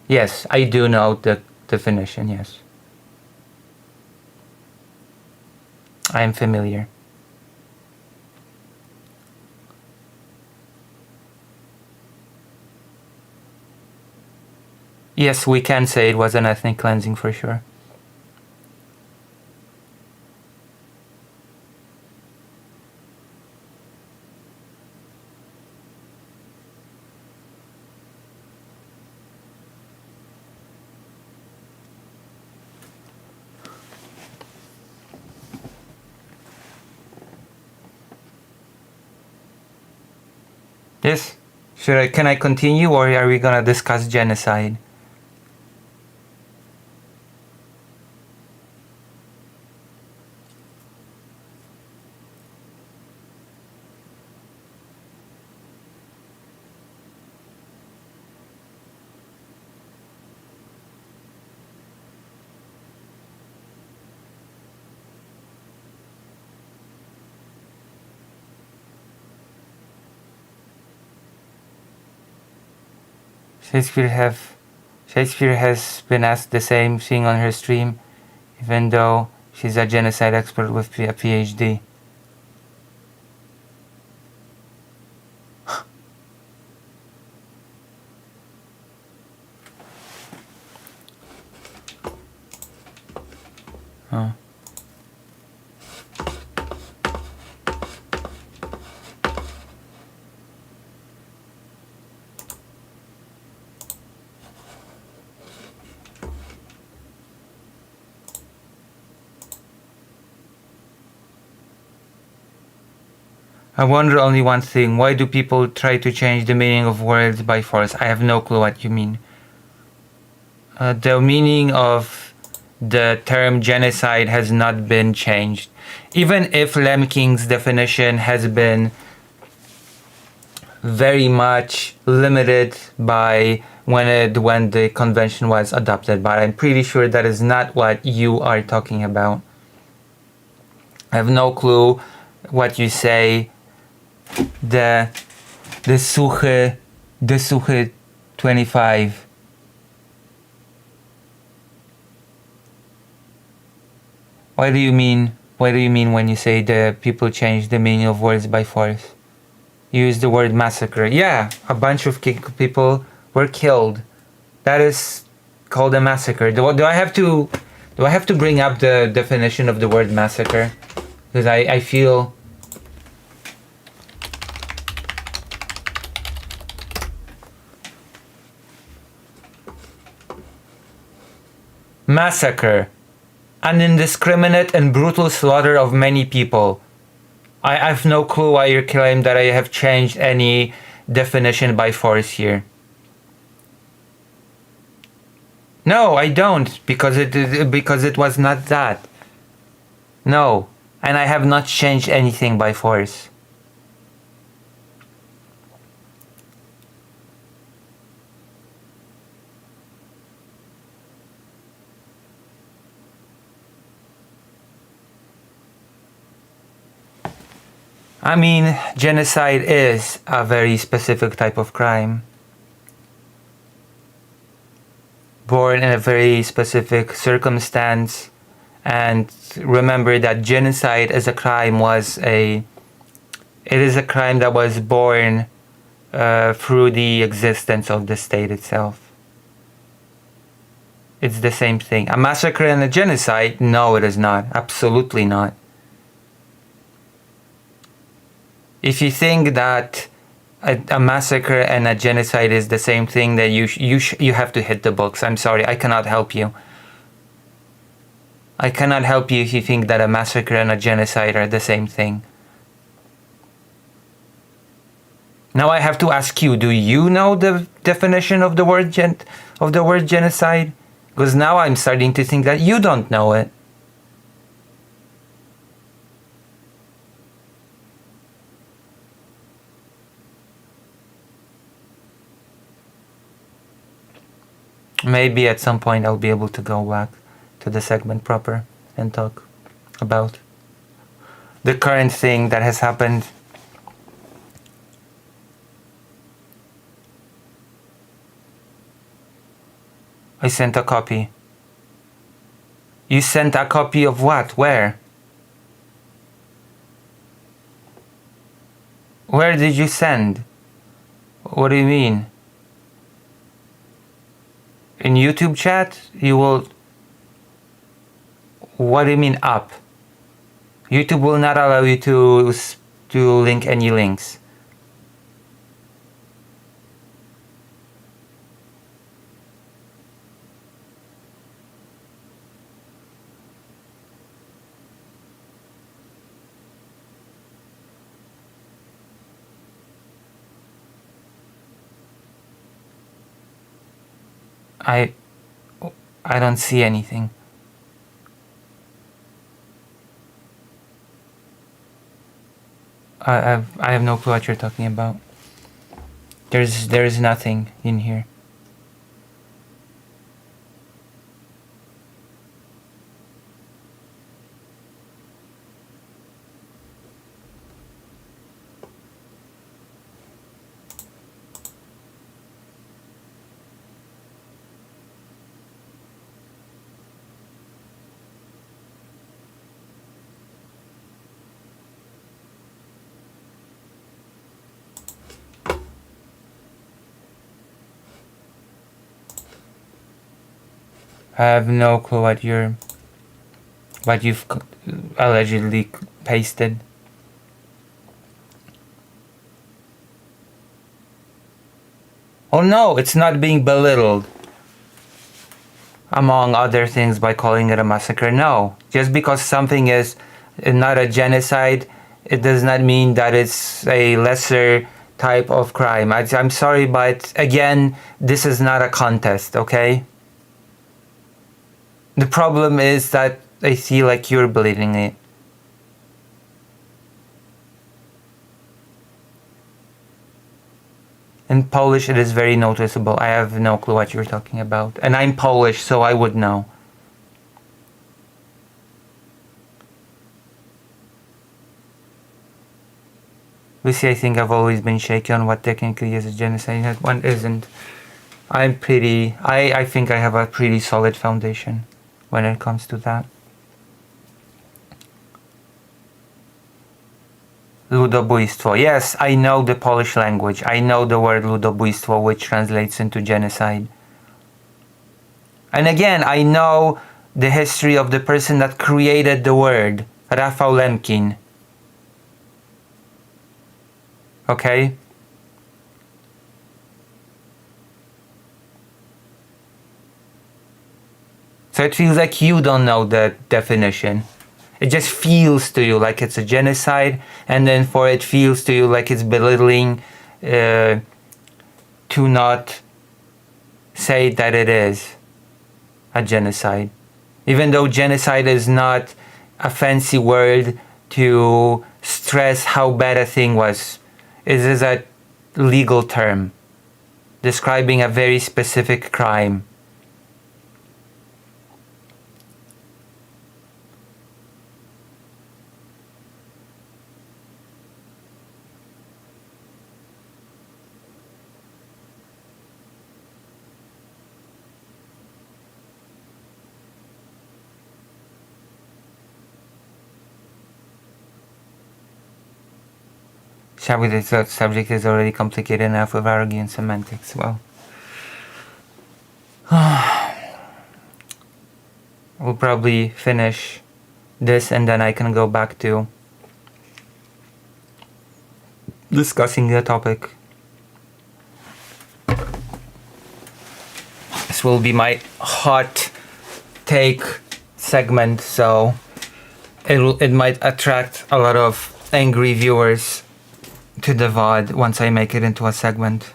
Yes, I do know the definition, yes. I am familiar. Yes, we can say it was an ethnic cleansing for sure. Yes. Can I continue, or are we gonna discuss genocide? Shakespeare has been asked the same thing on her stream, even though she's a genocide expert with a PhD. Oh. I wonder only one thing. Why do people try to change the meaning of words by force? I have no clue what you mean. The meaning of the term genocide has not been changed. Even if Lemking's definition has been very much limited by when the convention was adopted, but I'm pretty sure that is not what you are talking about. I have no clue what you say. The Suche 25. What do you mean when you say the people change the meaning of words by force? You use the word massacre. Yeah, a bunch of people were killed. That is called a massacre. Do I have to bring up the definition of the word massacre? Because I feel massacre, an indiscriminate and brutal slaughter of many people. I have no clue why you claim that I have changed any definition by force here. No, I don't, because it was not that. No, and I have not changed anything by force. I mean, genocide is a very specific type of crime, born in a very specific circumstance. And remember that genocide as a crime it is a crime that was born through the existence of the state itself. It's the same thing. A massacre and a genocide? No, it is not. Absolutely not. If you think that a massacre and a genocide is the same thing, then you have to hit the books. I'm sorry, I cannot help you. I cannot help you if you think that a massacre and a genocide are the same thing. Now I have to ask you, do you know the definition of the word genocide? Because now I'm starting to think that you don't know it. Maybe at some point I'll be able to go back to the segment proper and talk about the current thing that has happened. I sent a copy. You sent a copy of what? Where? Where did you send? What do you mean? In YouTube chat? You will... What do you mean up? YouTube will not allow you to link any links. I don't see anything. I have no clue what you're talking about. There's nothing in here. I have no clue what you've allegedly pasted. Oh no, it's not being belittled. Among other things, by calling it a massacre. No, just because something is not a genocide, it does not mean that it's a lesser type of crime. I'm sorry, but again, this is not a contest, okay? The problem is that I feel like you're believing it. In Polish, it is very noticeable. I have no clue what you're talking about. And I'm Polish, so I would know. Lucy, I think I've always been shaky on what technically is a genocide and what isn't. I think I have a pretty solid foundation when it comes to that. Ludobójstwo. Yes, I know the Polish language. I know the word ludobójstwo, which translates into genocide. And again, I know the history of the person that created the word, Rafał Lemkin. Okay? So it feels like you don't know the definition. It just feels to you like it's a genocide, and then it feels to you like it's belittling to not say that it is a genocide. Even though genocide is not a fancy word to stress how bad a thing was. It is a legal term describing a very specific crime. Shall we? The subject is already complicated enough with arrogant semantics. Well, we'll probably finish this and then I can go back to discussing the topic. This will be my hot take segment, so it might attract a lot of angry viewers to the VOD once I make it into a segment.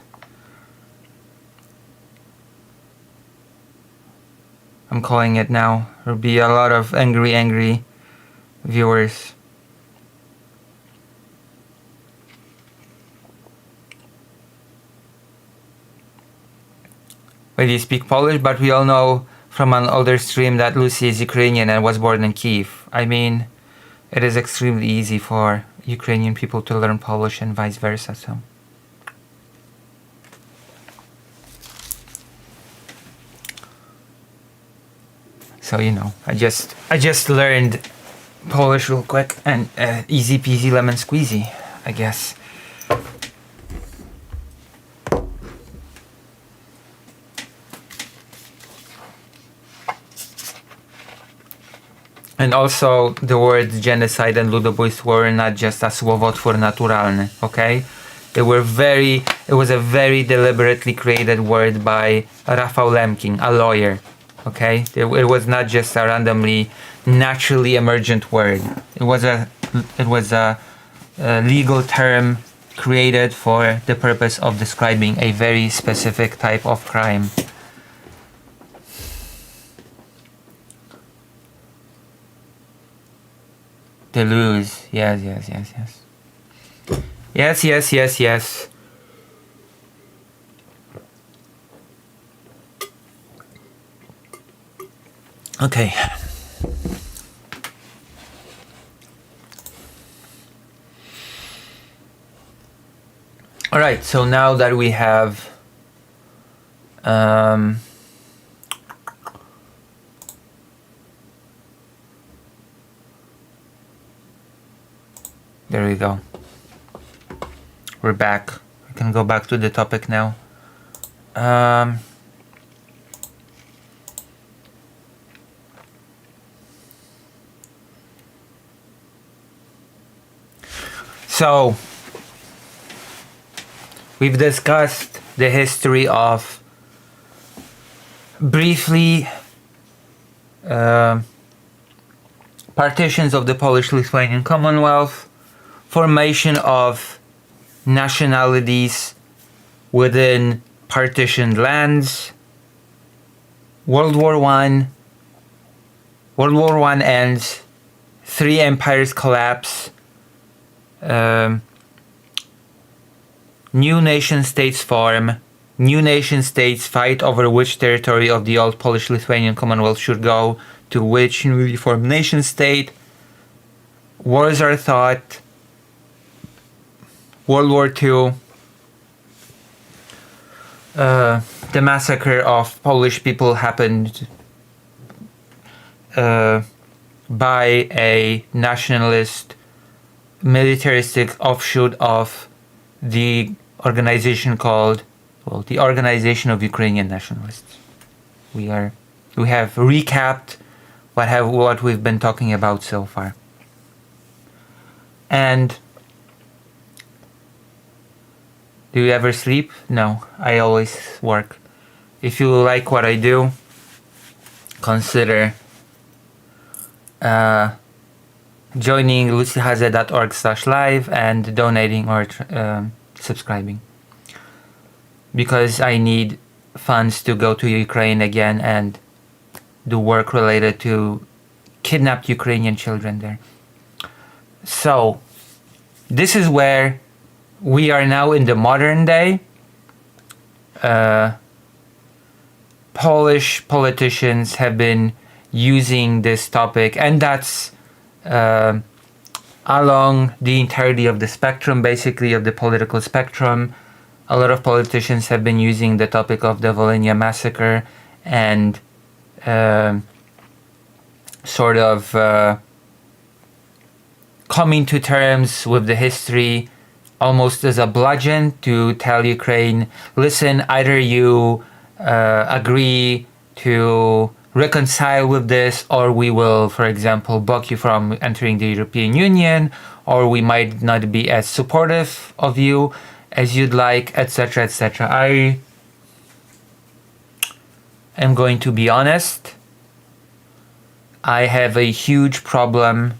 I'm calling it now. There'll be a lot of angry viewers. Well, you speak Polish, but we all know from an older stream that Lucy is Ukrainian and was born in Kiev. I mean, it is extremely easy for Ukrainian people to learn Polish and vice versa. So you know, I just learned Polish real quick, and easy peasy lemon squeezy, I guess. And also the words genocide and ludobójstwo were not just a słowotwór naturalny, okay? It was a very deliberately created word by Rafał Lemkin, a lawyer, okay? It was not just a randomly, naturally emergent word. It was a legal term created for the purpose of describing a very specific type of crime. To lose, yes. Yes. Okay. All right, so now that we have there we go. We're back. I can go back to the topic now. So, we've discussed the history of briefly partitions of the Polish-Lithuanian Commonwealth, formation of nationalities within partitioned lands, World War I ends, three empires collapse, new nation states form, new nation states fight over which territory of the old Polish-Lithuanian Commonwealth should go to which newly formed nation state, wars are fought, World War II, the massacre of Polish people happened by a nationalist, militaristic offshoot of the organization called, well, the Organization of Ukrainian Nationalists. We have recapped what we've been talking about so far. And do you ever sleep? No, I always work. If you like what I do, consider joining lucyhaze.org/live and donating or subscribing, because I need funds to go to Ukraine again and do work related to kidnapped Ukrainian children there. So this is where we are now in the modern day. Polish politicians have been using this topic, and that's along the entirety of the spectrum, basically of the political spectrum. A lot of politicians have been using the topic of the Volhynia massacre and sort of coming to terms with the history almost as a bludgeon to tell Ukraine, listen, either you agree to reconcile with this, or we will, for example, block you from entering the European Union, or we might not be as supportive of you as you'd like, etc., etc. I am going to be honest. I have a huge problem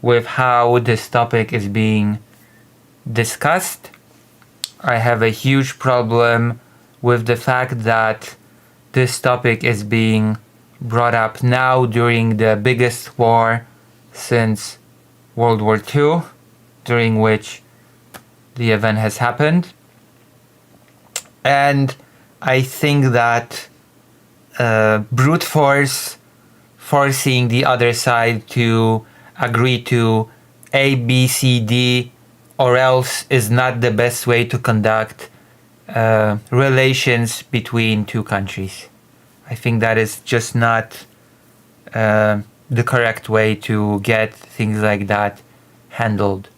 with how this topic is being discussed. I have a huge problem with the fact that this topic is being brought up now during the biggest war since World War II, during which the event has happened. And I think that brute force, forcing the other side to agree to A, B, C, D, or else is not the best way to conduct relations between two countries. I think that is just not the correct way to get things like that handled.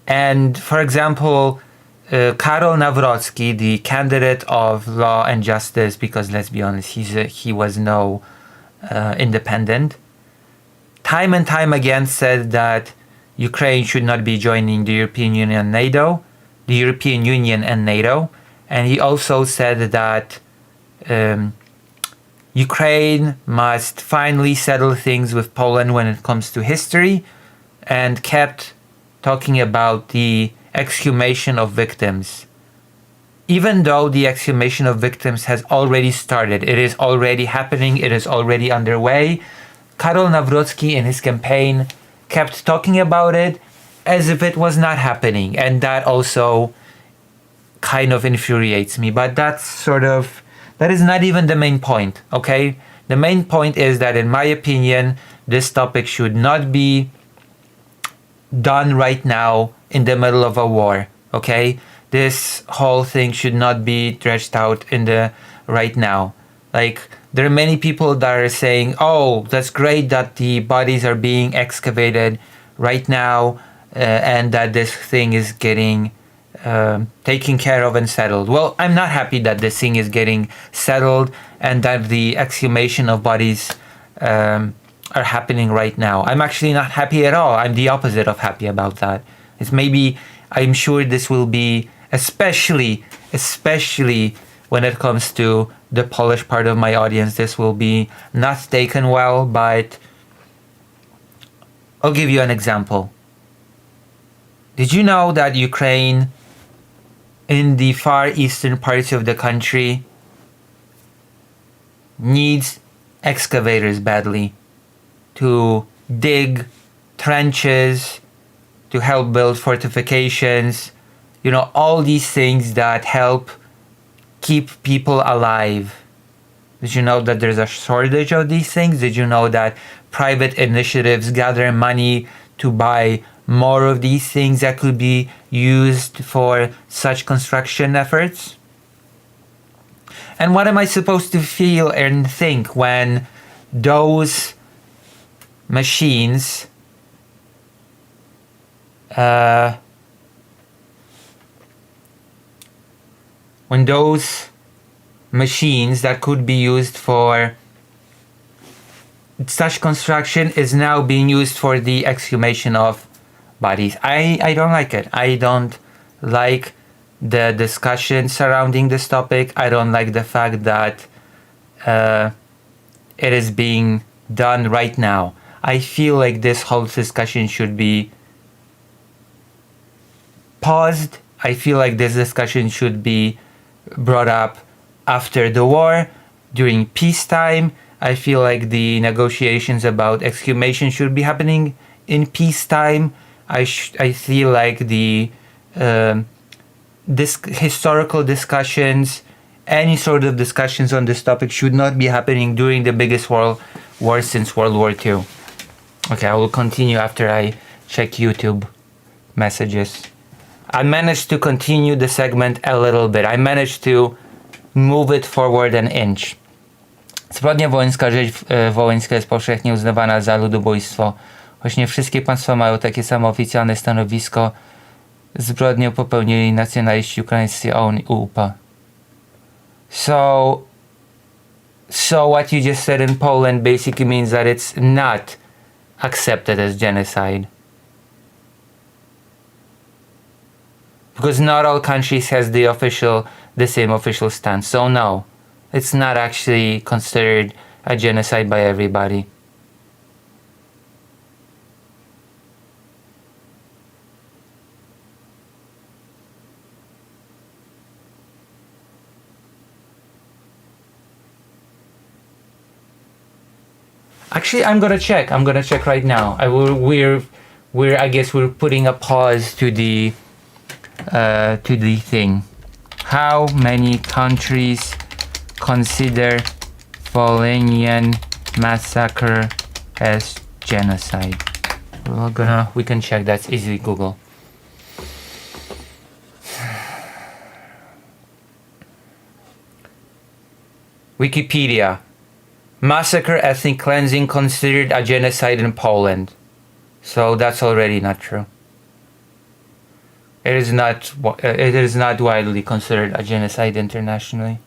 And for example, Karol Nawrocki, the candidate of Law and Justice, because let's be honest, he was no independent, time and time again said that Ukraine should not be joining the European Union and NATO, and he also said that Ukraine must finally settle things with Poland when it comes to history, and kept talking about the exhumation of victims. Even though the exhumation of victims has already started, it is already happening, it is already underway, Karol Nawrocki in his campaign kept talking about it as if it was not happening, and that also kind of infuriates me. But that is not even the main point, okay? The main point is that, in my opinion, this topic should not be done right now in the middle of a war, okay? This whole thing should not be stretched out in the right now. Like, there are many people that are saying, oh, that's great that the bodies are being excavated right now, and that this thing is getting taken care of and settled. Well, I'm not happy that this thing is getting settled and that the exhumation of bodies are happening right now. I'm actually not happy at all. I'm the opposite of happy about that. I'm sure this will be, especially when it comes to the Polish part of my audience, this will be not taken well, but I'll give you an example. Did you know that Ukraine, in the far eastern parts of the country, needs excavators badly to dig trenches, to help build fortifications, all these things that help keep people alive? Did you know that there's a shortage of these things? Did you know that private initiatives gather money to buy more of these things that could be used for such construction efforts? And what am I supposed to feel and think when those machines that could be used for such construction is now being used for the exhumation of bodies? I don't like it. I don't like the discussion surrounding this topic. I don't like the fact that it is being done right now. I feel like this whole discussion should be paused. I feel like this discussion should be brought up after the war, during peacetime. I feel like the negotiations about exhumation should be happening in peacetime. I feel like the historical discussions, any sort of discussions on this topic should not be happening during the biggest war since World War II. Okay, I will continue after I check YouTube messages. I managed to continue the segment a little bit. I managed to move it forward an inch. Zbrodnia wołyńska, rzeź wołyńska jest powszechnie uznawana za ludobójstwo. Choć nie wszystkie państwa mają takie samo oficjalne stanowisko, zbrodnię popełnili nacjonaliści ukraińscy UPA. So what you just said in Poland basically means that it's not accepted as genocide. Because not all countries has the same official stance. So no, it's not actually considered a genocide by everybody. Actually, I'm gonna check right now. I guess we're putting a pause to the thing. How many countries consider Volhynian massacre as genocide. We can check, that's easily Google. Wikipedia. Massacre, ethnic cleansing considered a genocide in Poland. So that's already not true. It is not widely considered a genocide internationally.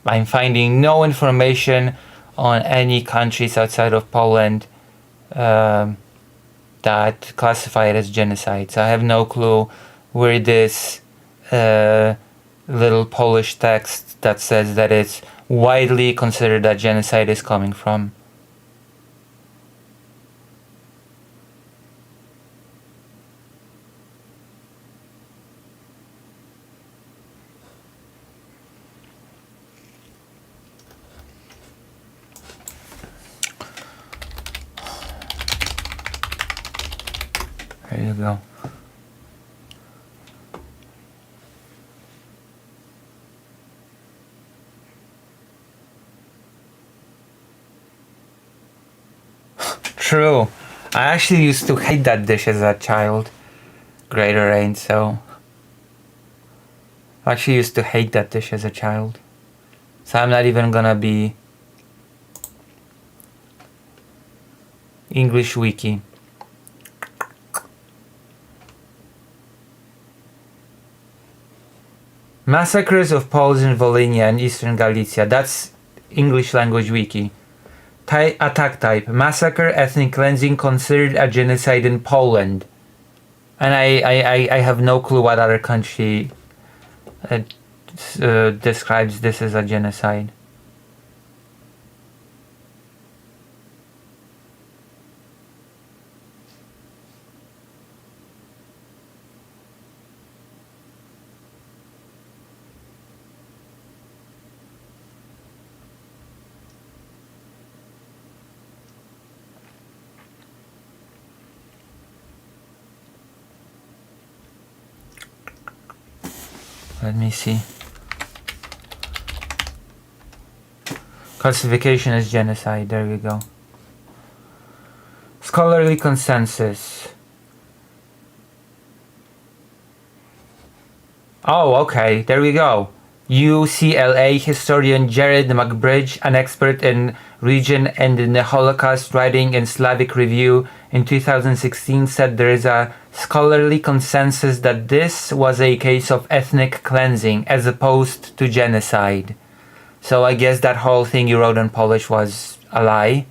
I'm finding no information on any countries outside of Poland that classify it as genocide. So I have no clue where this little Polish text that says that it's widely considered a genocide is coming from. There you go. True. I actually used to hate that dish as a child. Greater rain, so... I actually used to hate that dish as a child. So I'm not even gonna be... English Wiki. Massacres of Poles in Volhynia and Eastern Galicia. That's English language wiki. Attack type. Massacre, ethnic cleansing considered a genocide in Poland. And I have no clue what other country describes this as a genocide. Let me see. Classification as genocide. There we go. Scholarly consensus. Oh, okay. There we go. UCLA historian Jared McBridge, an expert in region and in the Holocaust, writing in Slavic Review in 2016, said there is a scholarly consensus that this was a case of ethnic cleansing as opposed to genocide. So I guess that whole thing you wrote in Polish was a lie.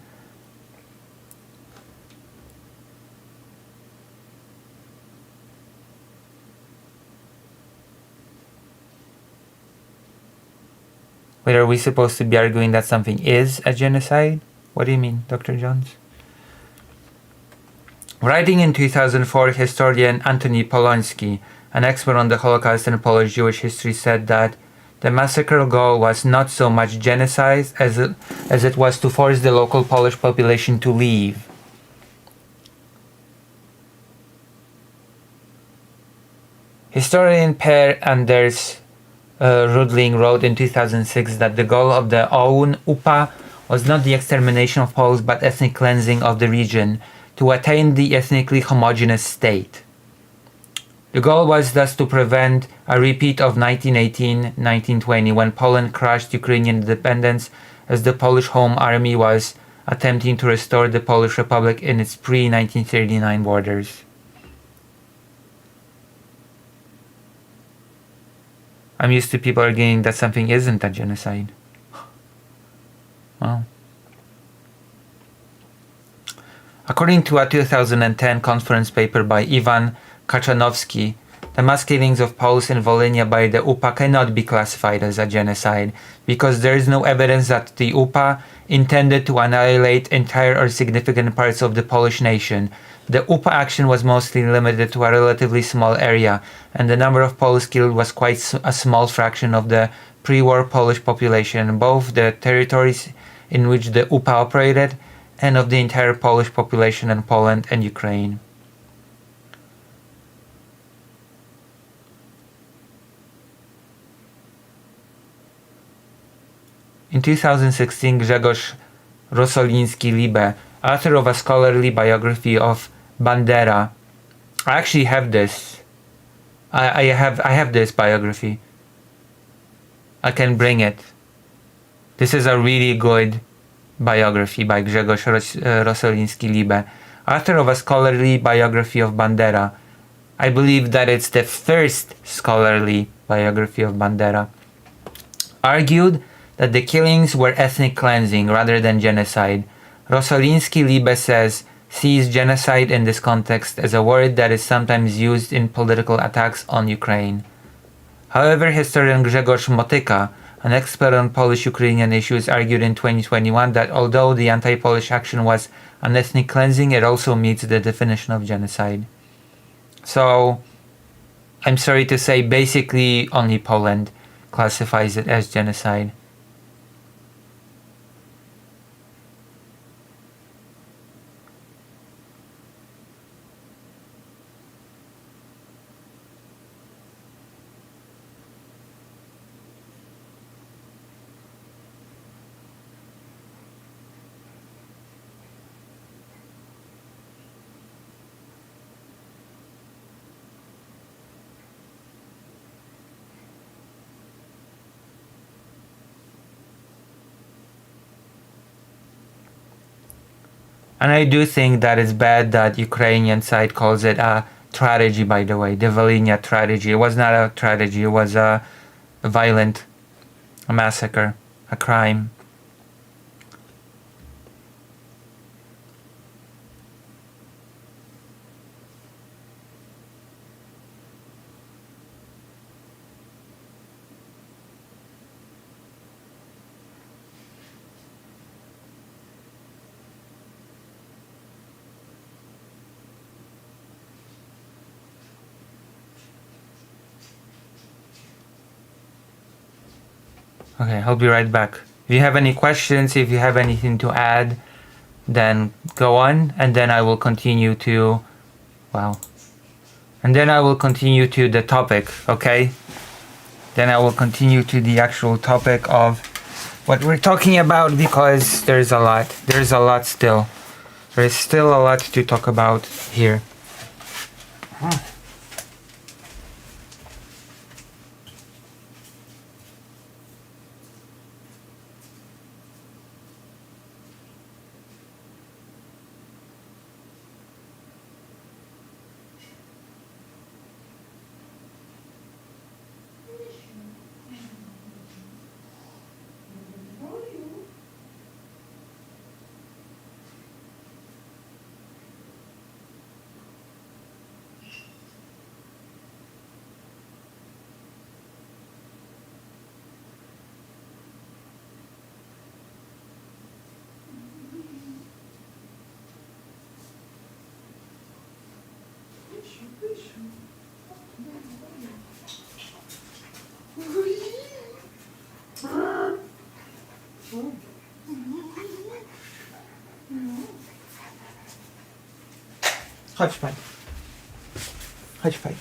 Wait, are we supposed to be arguing that something is a genocide? What do you mean, Dr. Jones? Writing in 2004, historian Antoni Poloński, an expert on the Holocaust and Polish Jewish history, said that the massacre goal was not so much genocide as it was to force the local Polish population to leave. Historian Per Anders Rudling wrote in 2006 that the goal of the OUN UPA was not the extermination of Poles but ethnic cleansing of the region to attain the ethnically homogeneous state. The goal was thus to prevent a repeat of 1918-1920 when Poland crushed Ukrainian independence as the Polish Home Army was attempting to restore the Polish Republic in its pre-1939 borders. I'm used to people arguing that something isn't a genocide. Wow. According to a 2010 conference paper by Iwan Kaczanowski, the mass killings of Poles in Volhynia by the UPA cannot be classified as a genocide because there is no evidence that the UPA intended to annihilate entire or significant parts of the Polish nation. The UPA action was mostly limited to a relatively small area, and the number of Poles killed was quite a small fraction of the pre-war Polish population, both the territories in which the UPA operated and of the entire Polish population in Poland and Ukraine. In 2016, Grzegorz Rosoliński-Libe, author of a scholarly biography of Bandera. I actually have this. I have this biography. I can bring it. This is a really good biography by Grzegorz Rosoliński-Libe, author of a scholarly biography of Bandera. I believe that it's the first scholarly biography of Bandera. Argued that the killings were ethnic cleansing rather than genocide. Rosoliński-Libe sees genocide in this context as a word that is sometimes used in political attacks on Ukraine. However, historian Grzegorz Motyka, an expert on Polish-Ukrainian issues, argued in 2021 that although the anti-Polish action was an ethnic cleansing, it also meets the definition of genocide. So, I'm sorry to say, basically only Poland classifies it as genocide. And I do think that it's bad that Ukrainian side calls it a tragedy, by the way, the Volhynia tragedy. It was not a tragedy, it was a violent massacre, a crime. Okay, I'll be right back. If you have any questions, if you have anything to add, then go on, and then I will continue to, and then I will continue to the topic, okay? Then I will continue to the actual topic of what we're talking about, because there's a lot still. There's still a lot to talk about here. Chodź pan. Chodź pan.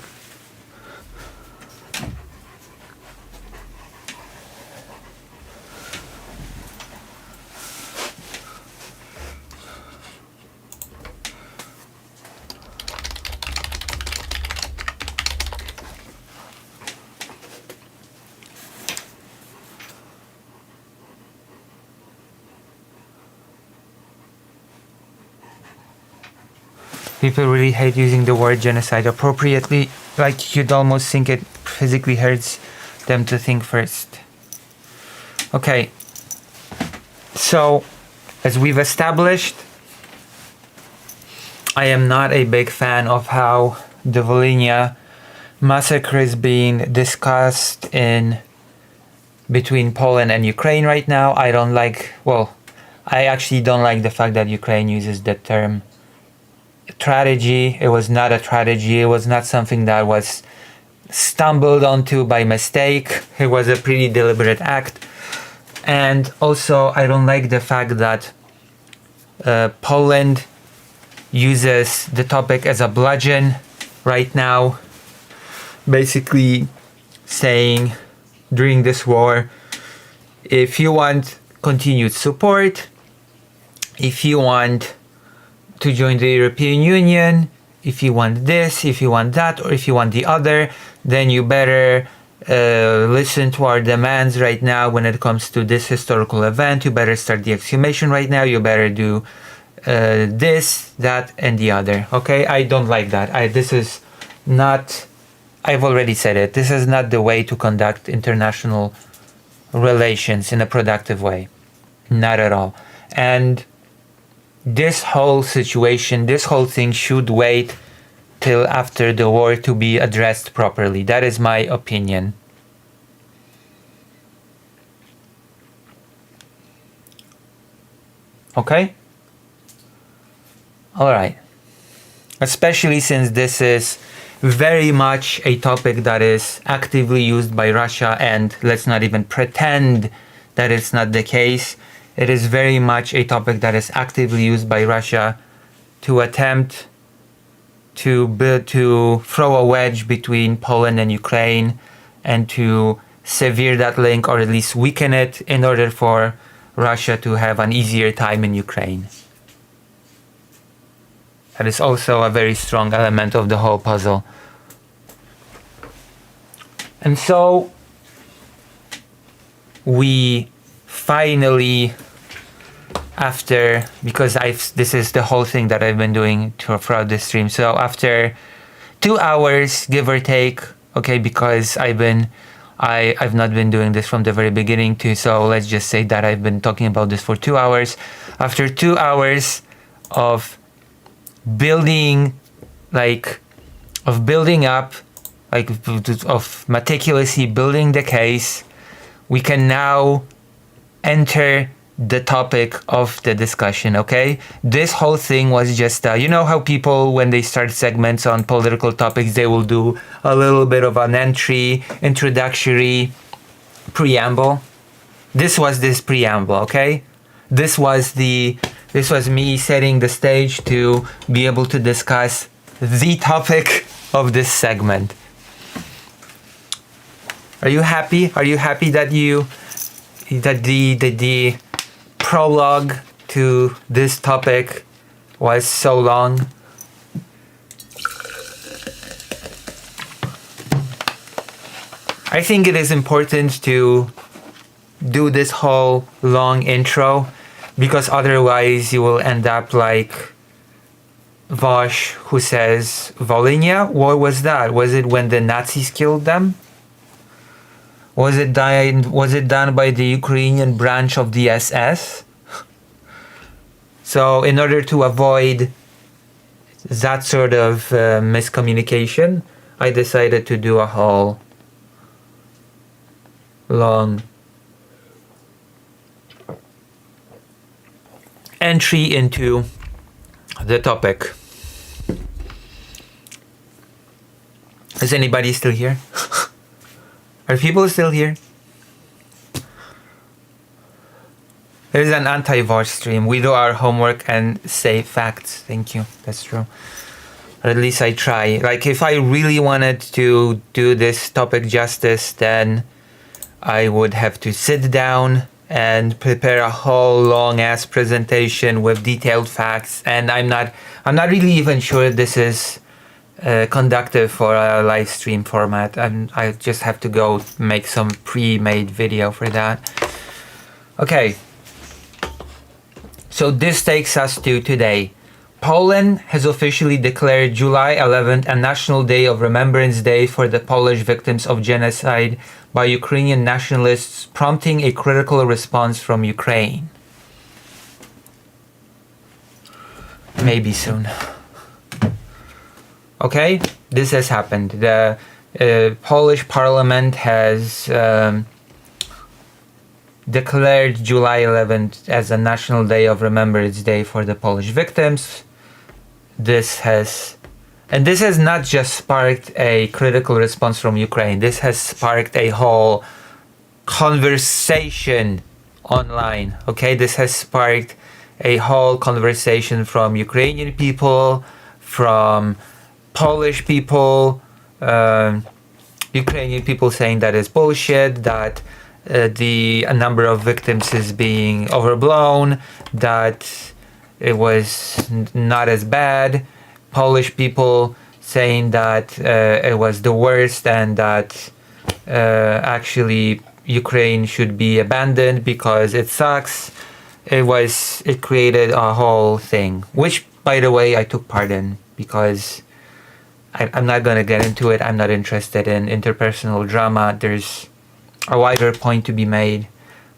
People really hate using the word genocide appropriately, like you'd almost think it physically hurts them to think first. Okay, so as we've established, I am not a big fan of how the Volhynia massacre is being discussed in between Poland and Ukraine right now. I actually don't like the fact that Ukraine uses that term. tragedy. It was not a tragedy. It was not something that was stumbled onto by mistake. It was a pretty deliberate act. And also, I don't like the fact that Poland uses the topic as a bludgeon right now, basically saying during this war, if you want continued support, if you want to join the European Union, if you want this, if you want that, or if you want the other, then you better listen to our demands right now when it comes to this historical event. You better start the exhumation right now. You better do this, that, and the other. Okay, I don't like that. This is not, I've already said it, this is not the way to conduct international relations in a productive way. Not at all. And this whole situation, this whole thing should wait till after the war to be addressed properly. That is my opinion. Okay? Alright. Especially since this is very much a topic that is actively used by Russia, and let's not even pretend that it's not the case. It is very much a topic that is actively used by Russia to attempt to throw a wedge between Poland and Ukraine and to sever that link, or at least weaken it, in order for Russia to have an easier time in Ukraine. That is also a very strong element of the whole puzzle. And so we finally, after, because this is the whole thing that I've been doing throughout this stream. So after 2 hours, give or take, okay, because I've not been doing this from the very beginning too, so let's just say that I've been talking about this for 2 hours. After 2 hours of building up, of meticulously building the case, we can now enter the topic of the discussion, okay? This whole thing was just, you know how people, when they start segments on political topics, they will do a little bit of an introductory preamble. This was this preamble, okay? This was me setting the stage to be able to discuss the topic of this segment. Are you happy? Are you happy that the prologue to this topic was so long? I think it is important to do this whole long intro, because otherwise you will end up like Vosh, who says, Volhynia? What was that? Was it when the Nazis killed them? Was it done by the Ukrainian branch of the SS? So in order to avoid that sort of miscommunication, I decided to do a whole long entry into the topic. Is anybody still here? Are people still here? There is an anti-Vosh stream. We do our homework and say facts. Thank you. That's true. Or at least I try. Like, if I really wanted to do this topic justice, then I would have to sit down and prepare a whole long ass presentation with detailed facts. And I'm not really even sure this is conductive for a live stream format, and I just have to go make some pre-made video for that. Okay, so this takes us to today. Poland has officially declared July 11th a National Day of Remembrance Day for the Polish victims of genocide by Ukrainian nationalists, prompting a critical response from Ukraine. Maybe soon. Okay, this has happened. The Polish parliament has declared July 11th as a National Day of Remembrance Day for the Polish victims. this has not just sparked a critical response from Ukraine. This has sparked a whole conversation online. Okay, this has sparked a whole conversation from Ukrainian people, from Polish people, Ukrainian people saying that it's bullshit, that a number of victims is being overblown, that it was not as bad. Polish people saying that it was the worst, and that actually Ukraine should be abandoned because it sucks. It created a whole thing, which, by the way, I took part in, because I'm not going to get into it. I'm not interested in interpersonal drama. There's a wider point to be made.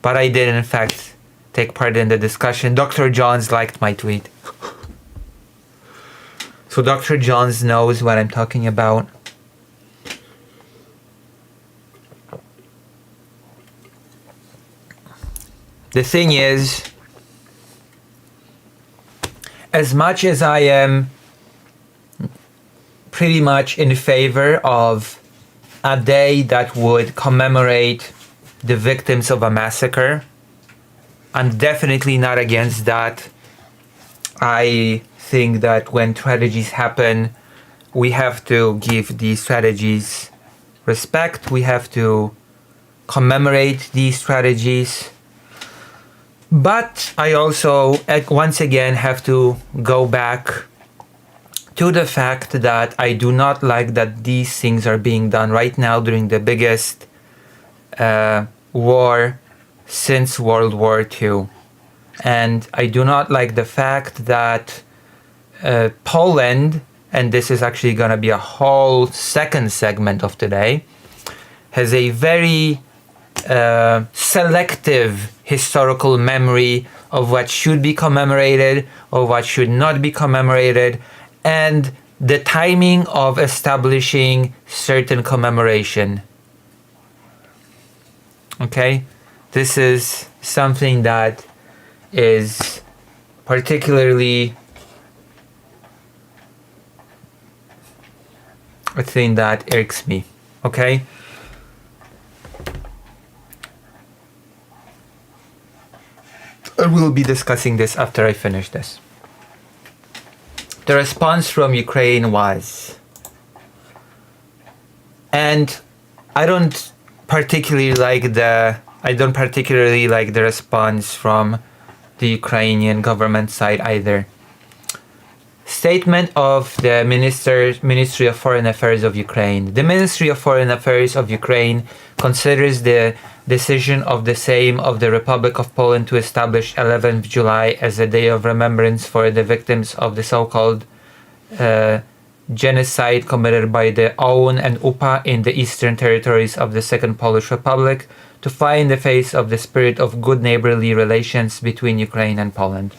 But I did, in fact, take part in the discussion. Dr. Johns liked my tweet. So Dr. Johns knows what I'm talking about. The thing is, as much as I am pretty much in favor of a day that would commemorate the victims of a massacre, I'm definitely not against that. I think that when tragedies happen, we have to give these tragedies respect. We have to commemorate these tragedies. But I also, once again, have to go back to the fact that I do not like that these things are being done right now during the biggest war since World War II. And I do not like the fact that Poland, and this is actually going to be a whole second segment of today, has a very selective historical memory of what should be commemorated or what should not be commemorated, and the timing of establishing certain commemoration. Okay? This is something that is particularly a thing that irks me. Okay? I will be discussing this after I finish this. The response from Ukraine was, and I don't particularly like the response from the Ukrainian government side either. Statement of the Ministry of Foreign Affairs of Ukraine. The Ministry of Foreign Affairs of Ukraine considers the decision of the Sejm of the Republic of Poland to establish 11th July as a day of remembrance for the victims of the so-called genocide committed by the OUN and UPA in the eastern territories of the Second Polish Republic, to fly in the face of the spirit of good neighborly relations between Ukraine and Poland.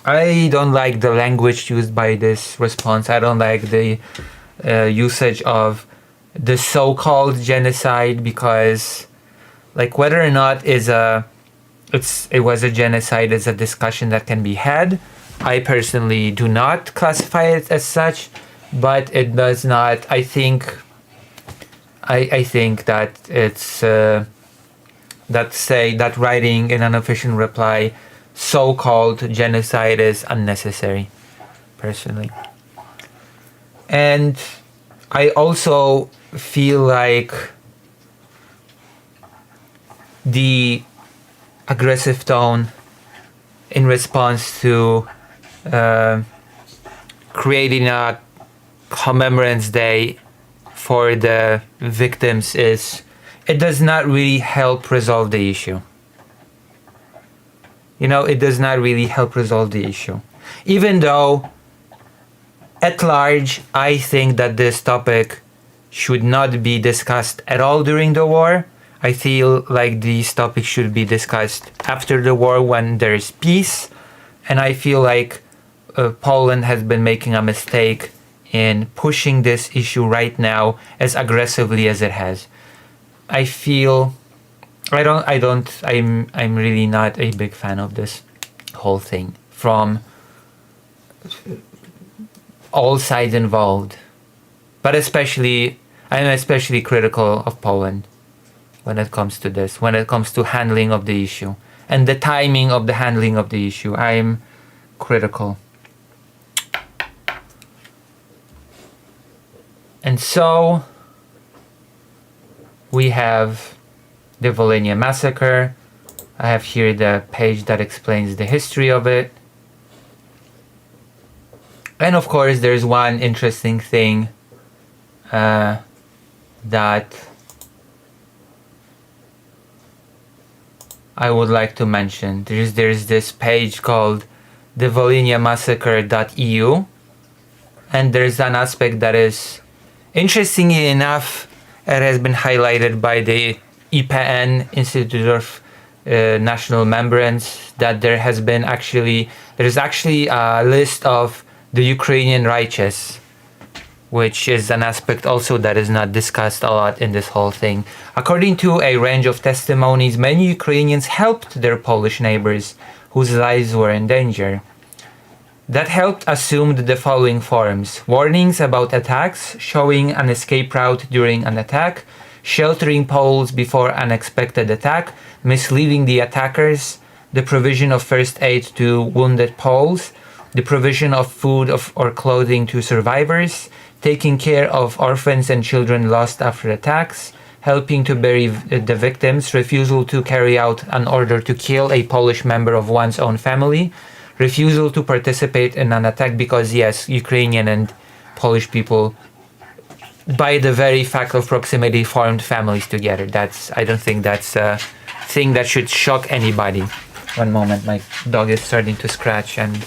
I don't like the language used by this response. I don't like the usage of the so-called genocide, because like whether or not it was a genocide is a discussion that can be had. I personally do not classify it as such, but it does not. I think that it's that writing in an official reply, so-called genocide, is unnecessary, personally. And I also feel like the aggressive tone in response to creating a Commemorance Day for the victims it does not really help resolve the issue. It does not really help resolve the issue. Even though, at large, I think that this topic should not be discussed at all during the war. I feel like these topics should be discussed after the war when there is peace. And I feel like Poland has been making a mistake in pushing this issue right now as aggressively as it has. I'm really not a big fan of this whole thing. From all sides involved. But I'm especially critical of Poland when it comes to this, when it comes to handling of the issue and the timing of the handling of the issue. I'm critical. And so we have the Volhynia massacre. I have here the page that explains the history of it. And of course, there's one interesting thing that I would like to mention. There's this page called the volhyniamassacre.eu, and there's an aspect that is, interestingly enough, it has been highlighted by the IPN, Institute of National Remembrance, that there's actually a list of the Ukrainian righteous, which is an aspect also that is not discussed a lot in this whole thing. According to a range of testimonies, many Ukrainians helped their Polish neighbors whose lives were in danger. That help assumed the following forms: warnings about attacks, showing an escape route during an attack, sheltering Poles before unexpected attack, misleading the attackers, the provision of first aid to wounded Poles, the provision of food or clothing to survivors, taking care of orphans and children lost after attacks, helping to bury the victims, refusal to carry out an order to kill a Polish member of one's own family, refusal to participate in an attack because, yes, Ukrainian and Polish people, by the very fact of proximity, formed families together. I don't think that's a thing that should shock anybody. One moment, my dog is starting to scratch and...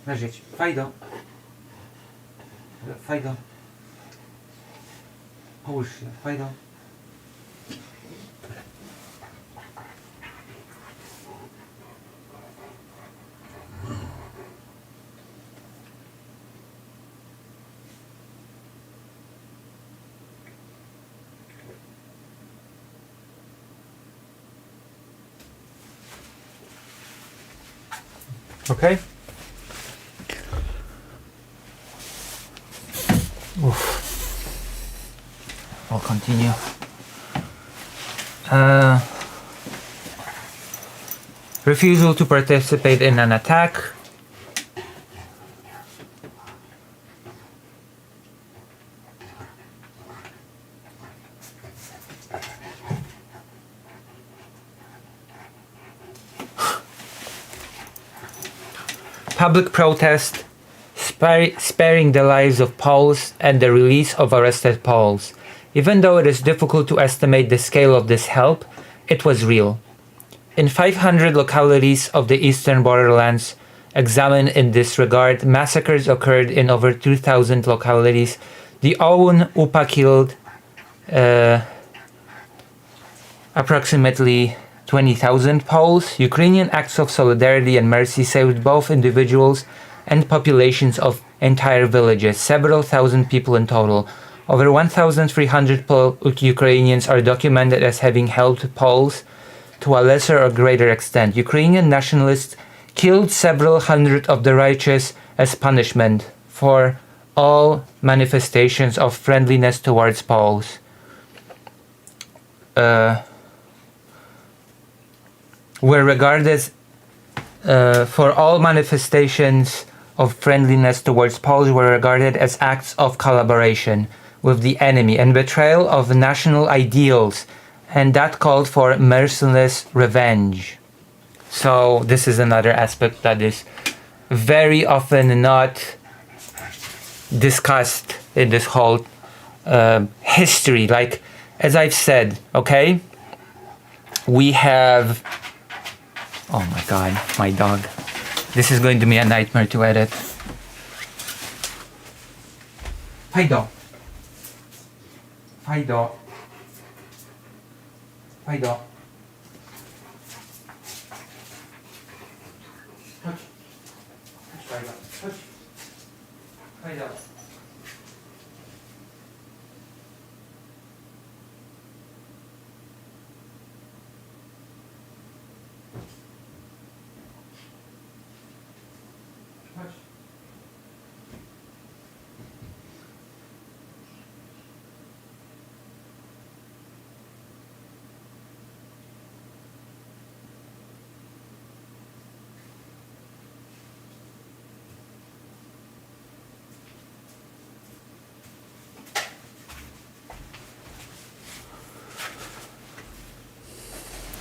Leżeć. Fajdo. Fajdo. Połóż się. Fajdo. Okay. I'll continue. Refusal to participate in an attack. Public protest, sparing the lives of Poles and the release of arrested Poles. Even though it is difficult to estimate the scale of this help, it was real. In 500 localities of the eastern borderlands examined in this regard, massacres occurred in over 2,000 localities. The OUN UPA killed approximately 20,000 Poles. Ukrainian acts of solidarity and mercy saved both individuals and populations of entire villages, several thousand people in total. Over 1,300 Ukrainians are documented as having helped Poles to a lesser or greater extent. Ukrainian nationalists killed several hundred of the righteous as punishment for all manifestations of friendliness towards Poles. Were regarded for all manifestations of friendliness towards Poles were regarded as acts of collaboration with the enemy and betrayal of national ideals, and that called for merciless revenge. So this is another aspect that is very often not discussed in this whole history. Like, as I've said, okay, we have... Oh my god, my dog. This is going to be a nightmare to edit. Fajdo. Fajdo. Fajdo. Chodź. Chodź, Fajdo. Chodź. Fajdo.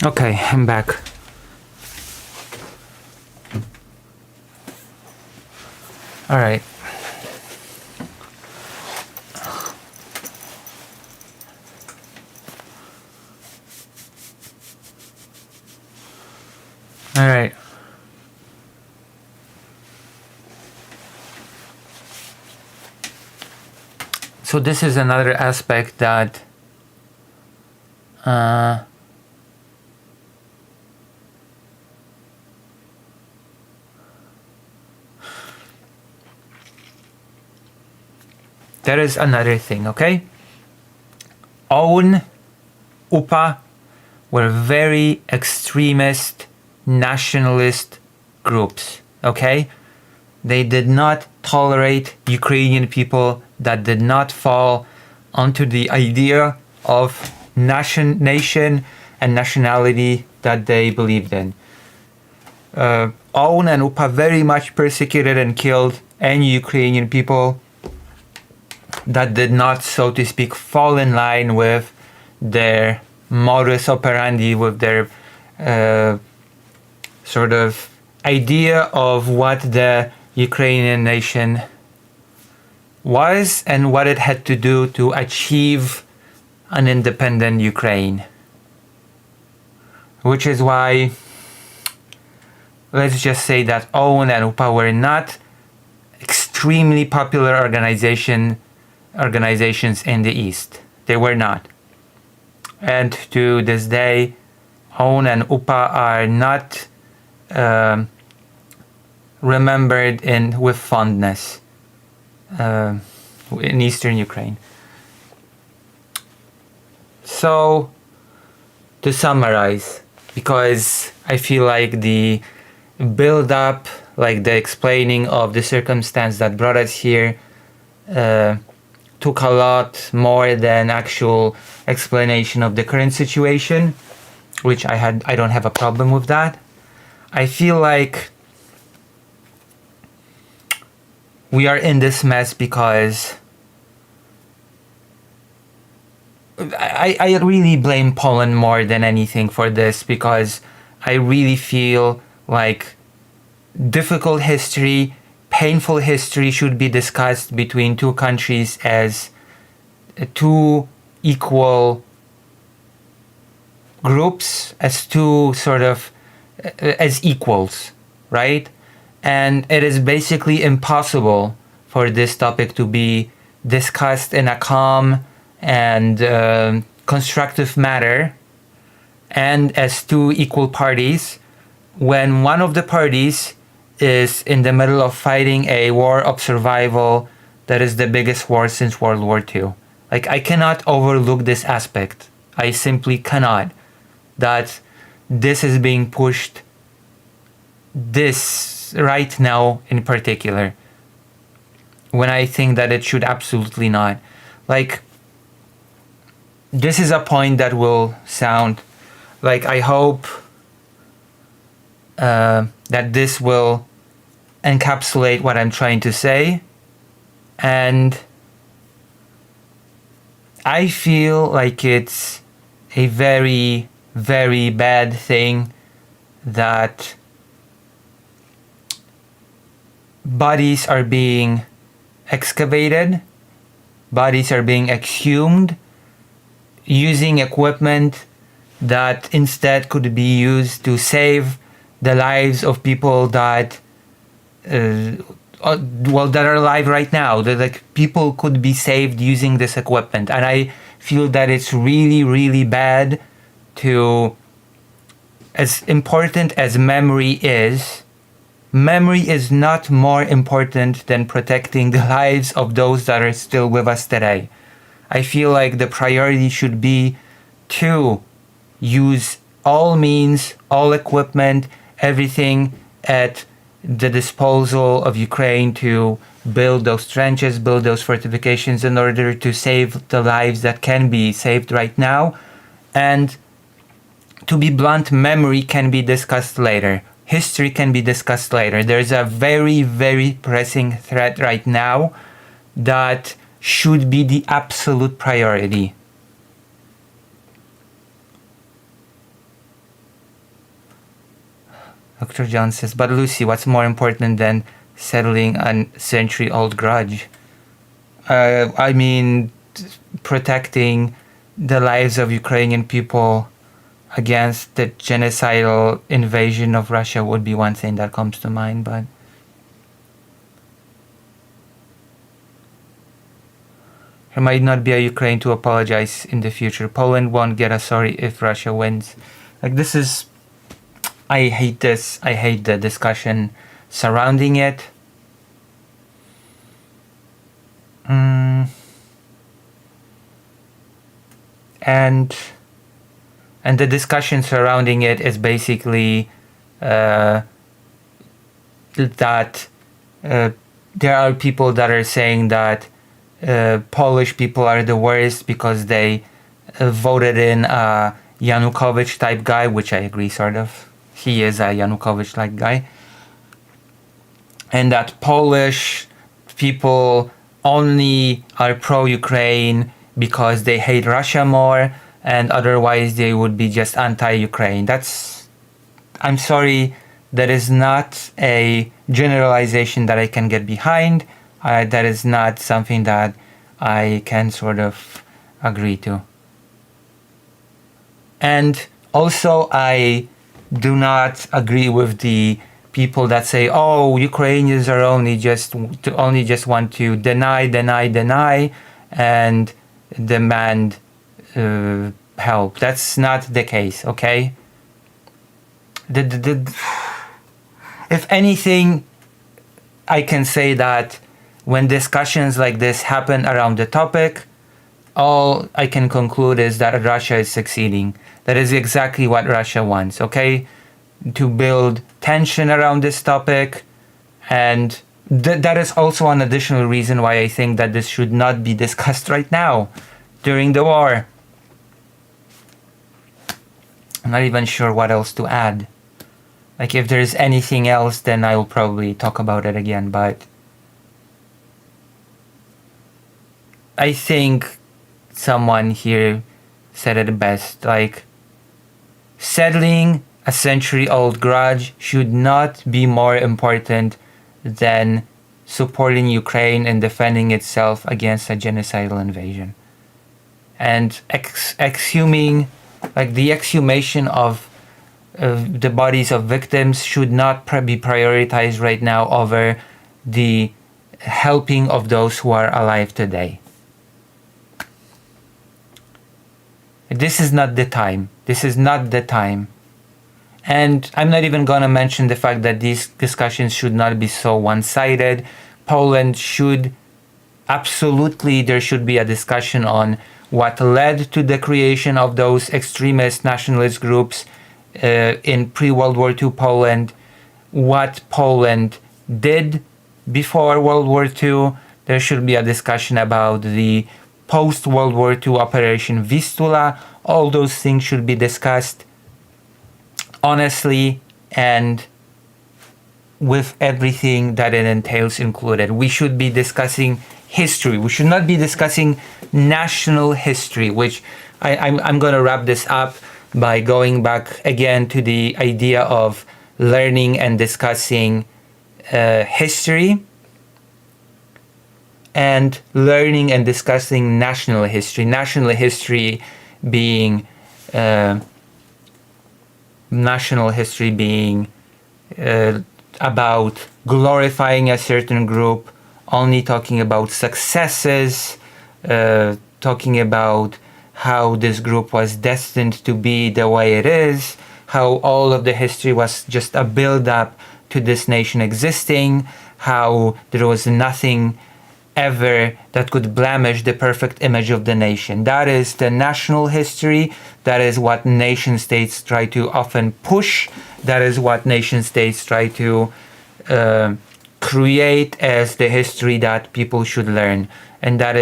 Okay, I'm back. All right. All right. So this is another aspect that there is another thing, okay? OUN, UPA were very extremist, nationalist groups, okay? They did not tolerate Ukrainian people that did not fall onto the idea of nation and nationality that they believed in. OUN and UPA very much persecuted and killed any Ukrainian people that did not, so to speak, fall in line with their modus operandi, with their sort of idea of what the Ukrainian nation was and what it had to do to achieve an independent Ukraine. Which is why, let's just say that OUN and UPA were not extremely popular organizations in the East. They were not. And to this day, OUN and UPA are not remembered with fondness in eastern Ukraine. So, to summarize, because I feel like the build-up, like the explaining of the circumstance that brought us here, took a lot more than actual explanation of the current situation, which I don't have a problem with that. I feel like we are in this mess because I really blame Poland more than anything for this, because I really feel like difficult history, painful history should be discussed between two countries as two equal groups, as two sort of as equals, right? And it is basically impossible for this topic to be discussed in a calm and constructive manner and as two equal parties when one of the parties is in the middle of fighting a war of survival that is the biggest war since World War II. Like, I cannot overlook this aspect. I simply cannot. That this is being pushed, this right now in particular, when I think that it should absolutely not. Like, this is a point that will sound like, I hope that this will encapsulate what I'm trying to say. And I feel like it's a very, very bad thing that bodies are being excavated, bodies are being exhumed, using equipment that instead could be used to save the lives of people that that are alive right now. That, like, people could be saved using this equipment, and I feel that it's really, really bad. To, as important as memory is not more important than protecting the lives of those that are still with us today. I feel like the priority should be to use all means, all equipment, everything at the disposal of Ukraine to build those trenches, build those fortifications in order to save the lives that can be saved right now. And to be blunt, memory can be discussed later. History can be discussed later. There's a very, very pressing threat right now that should be the absolute priority. Dr. John says, but Lucy, what's more important than settling a century-old grudge? I mean, protecting the lives of Ukrainian people against the genocidal invasion of Russia would be one thing that comes to mind, but there might not be a Ukraine to apologize in the future. Poland won't get a sorry if Russia wins. Like, this is... I hate this. I hate the discussion surrounding it. And the discussion surrounding it is basically that there are people that are saying that Polish people are the worst because they voted in a Yanukovych type guy, which I agree, sort of. He is a Yanukovych like guy. And that Polish people only are pro-Ukraine because they hate Russia more, and otherwise they would be just anti-Ukraine. That's... I'm sorry, that is not a generalization that I can get behind. That is not something that I can sort of agree to. And also, I do not agree with the people that say, oh, Ukrainians are only just want to deny, and demand help. That's not the case, okay? If anything, I can say that when discussions like this happen around the topic, all I can conclude is that Russia is succeeding. That is exactly what Russia wants, okay? To build tension around this topic. And that is also an additional reason why I think that this should not be discussed right now, during the war. I'm not even sure what else to add. Like, if there's anything else, then I will probably talk about it again, but I think someone here said it best. Like, settling a century-old grudge should not be more important than supporting Ukraine and defending itself against a genocidal invasion. And exhuming, like, the exhumation of the bodies of victims should not be prioritized right now over the helping of those who are alive today. This is not the time. This is not the time. And I'm not even going to mention the fact that these discussions should not be so one-sided. Poland should... Absolutely, there should be a discussion on what led to the creation of those extremist nationalist groups in pre-World War II Poland, what Poland did before World War II. There should be a discussion about the post-World War II Operation Vistula. All those things should be discussed honestly and with everything that it entails included. We should be discussing history. We should not be discussing national history, which I'm going to wrap this up by going back again to the idea of learning and discussing history, and learning and discussing national history. National history being about glorifying a certain group, only talking about successes, talking about how this group was destined to be the way it is, how all of the history was just a build-up to this nation existing, how there was nothing ever that could blemish the perfect image of the nation. That is the national history. That is what nation states try to often push. That is what nation states try to create as the history that people should learn. And that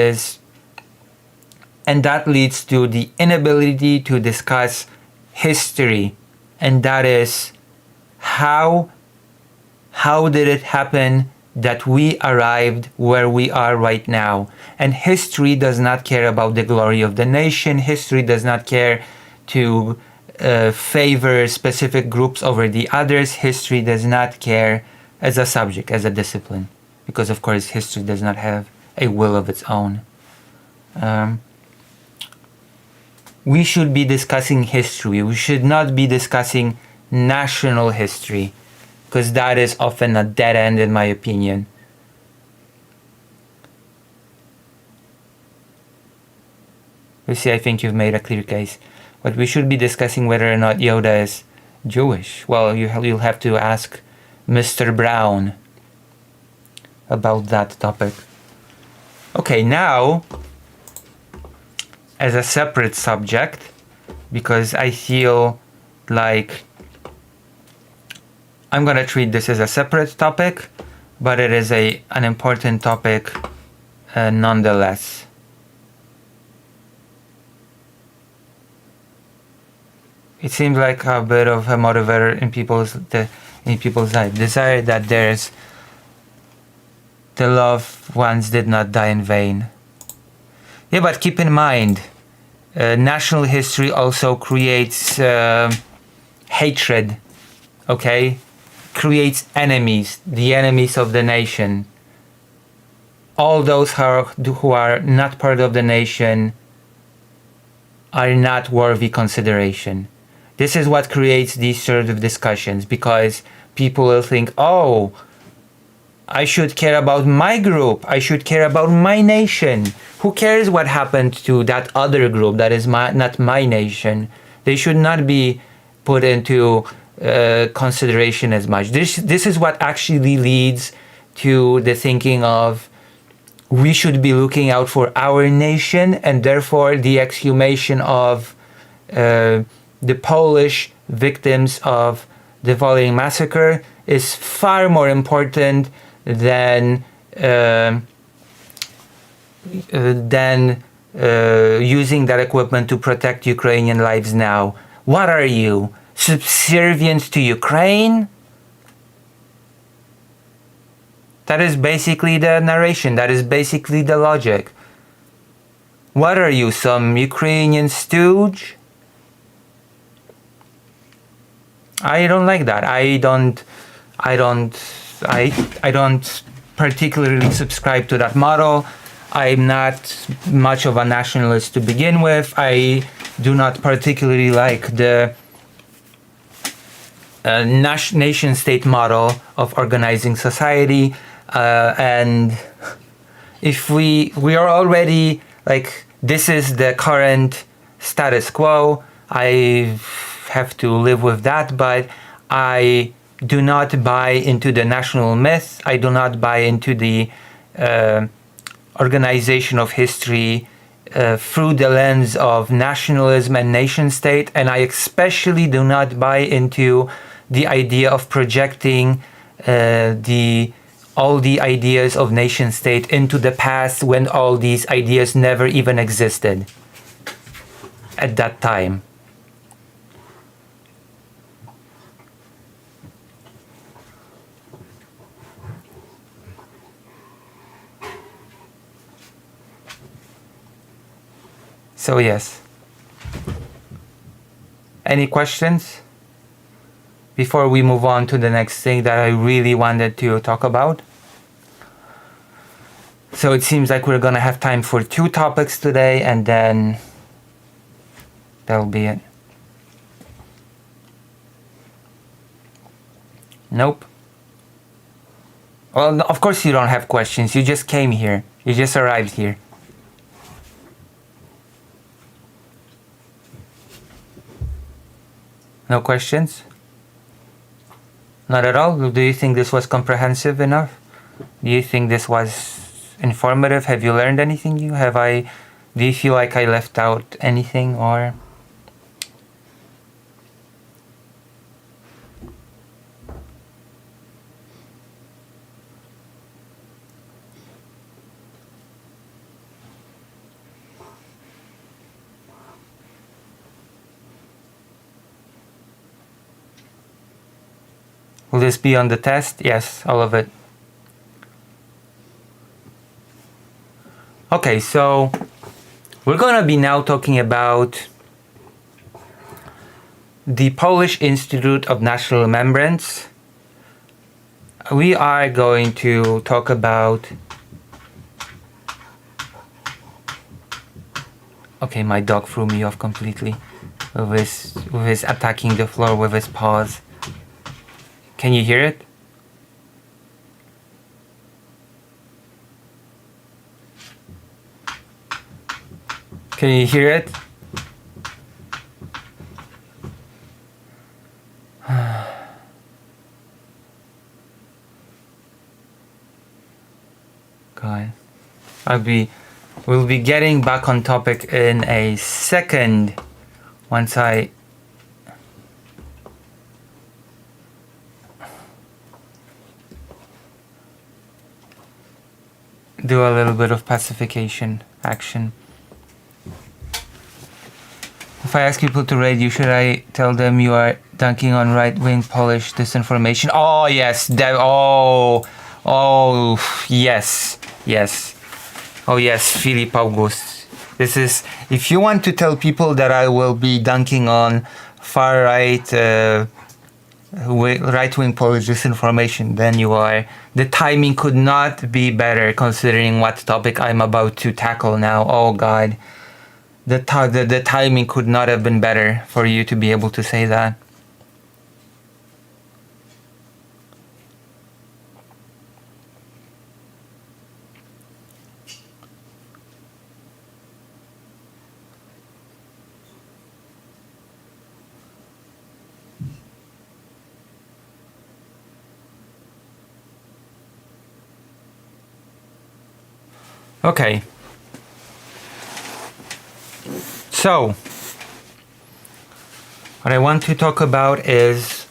leads to the inability to discuss history. And that is how did it happen that we arrived where we are right now. And history does not care about the glory of the nation. History does not care to favor specific groups over the others. History does not care as a subject, as a discipline, because of course history does not have a will of its own. We should be discussing history. We should not be discussing national history, because that is often a dead end in my opinion. Lucy, I think you've made a clear case. But we should be discussing whether or not Yoda is Jewish. Well, you'll have to ask Mr. Brown about that topic. Okay, now, as a separate subject, because I feel like I'm gonna treat this as a separate topic, but it is an important topic nonetheless. It seems like a bit of a motivator in people's life. Desire that the loved ones did not die in vain. Yeah, but keep in mind, national history also creates hatred, okay? Creates enemies, the enemies of the nation. All those who are not part of the nation are not worthy consideration. This is what creates these sort of discussions, because people will think, oh, I should care about my group. I should care about my nation. Who cares what happened to that other group that is not my nation? They should not be put into consideration as much. This is what actually leads to the thinking of we should be looking out for our nation, and therefore the exhumation of the Polish victims of the Volhynia Massacre is far more important than using that equipment to protect Ukrainian lives now. What are you, subservient to Ukraine? That is basically the narration. That is basically the logic. What are you, some Ukrainian stooge? I don't like that. I don't particularly subscribe to that model. I'm not much of a nationalist to begin with. I do not particularly like the nation-state model of organizing society. And if we are already like, this is the current status quo, I have to live with that, but I do not buy into the national myth. I do not buy into the organization of history through the lens of nationalism and nation state, and I especially do not buy into the idea of projecting all the ideas of nation state into the past, when all these ideas never even existed at that time. So yes. Any questions before we move on to the next thing that I really wanted to talk about? So it seems like we're gonna have time for 2 topics today, and then that'll be it. Nope. Well, of course you don't have questions. You just came here. You just arrived here. No questions? Not at all? Do you think this was comprehensive enough? Do you think this was informative? Have you learned anything new? Do you feel like I left out anything, or? Will this be on the test? Yes, all of it. Okay, so we're gonna be now talking about the Polish Institute of National Remembrance. We are going to talk about... Okay, my dog threw me off completely with his attacking the floor with his paws. Can you hear it? Can you hear it? God. We'll be getting back on topic in a second once I do a little bit of pacification action. If I ask people to raid you, should I tell them you are dunking on right-wing Polish disinformation? Oh yes, yes. Oh yes, Filip August. This is, if you want to tell people that I will be dunking on far-right, right-wing Polish disinformation, then you are. The timing could not be better considering what topic I'm about to tackle now. Oh God. The timing could not have been better for you to be able to say that. Okay. So, what I want to talk about is,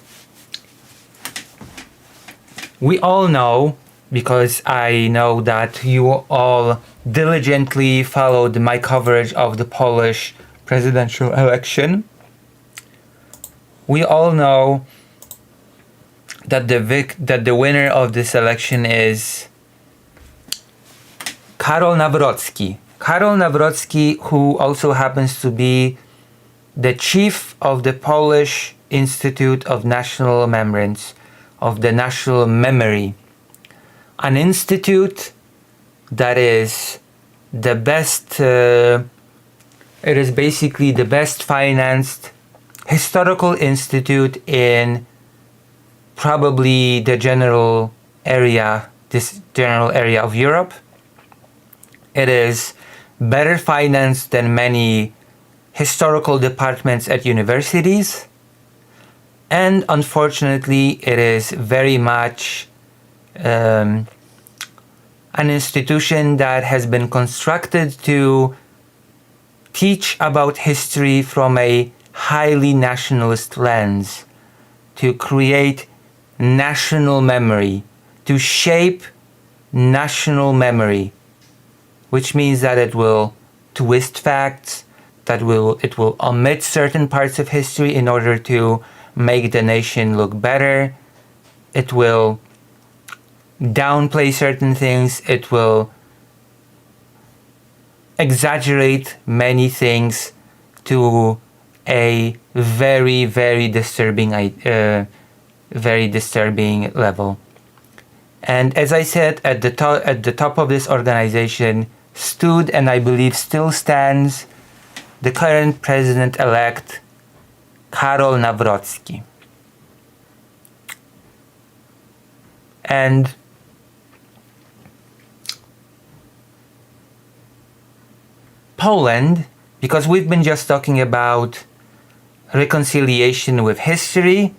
we all know, because I know that you all diligently followed my coverage of the Polish presidential election. We all know that the winner of this election is Karol Nawrocki. Karol Nawrocki, who also happens to be the chief of the Polish Institute of National Remembrance, of the National Memory. An institute that is the best, it is basically the best financed historical institute in probably this general area of Europe. It is better financed than many historical departments at universities, and unfortunately it is very much an institution that has been constructed to teach about history from a highly nationalist lens, to create national memory, to shape national memory, which means that it will twist facts, that it will omit certain parts of history in order to make the nation look better. It will downplay certain things. It will exaggerate many things to a very, very disturbing level. And as I said, at the top of this organization stood, and I believe still stands, the current president-elect Karol Nawrocki. And Poland, because we've been just talking about reconciliation with history,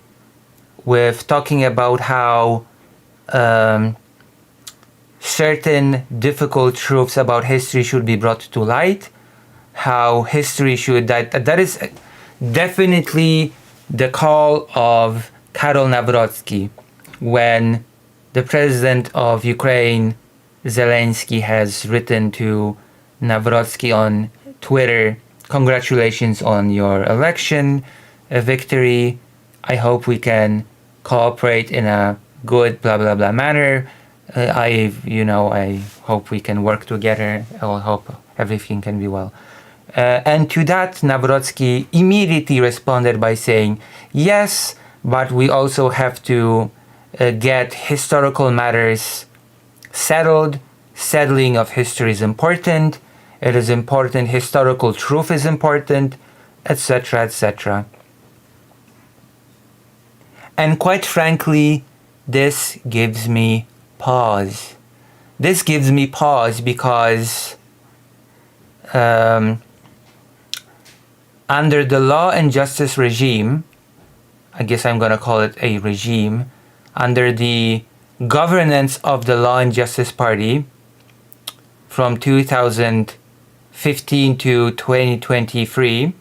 with talking about how certain difficult truths about history should be brought to light, how history should, that is definitely the call of Karol Nawrocki. When the president of Ukraine, Zelensky, has written to Nawrocki on Twitter, "Congratulations on your election victory. I hope we can cooperate in a good blah blah blah manner. I hope we can work together. I hope everything can be well." And to that, Nawrocki immediately responded by saying, yes, but we also have to get historical matters settled. Settling of history is important. It is important. Historical truth is important, etc., etc. And quite frankly, this gives me pause. This gives me pause because under the law and justice regime, I guess I'm going to call it a regime, under the governance of the Law and Justice Party from 2015 to 2023,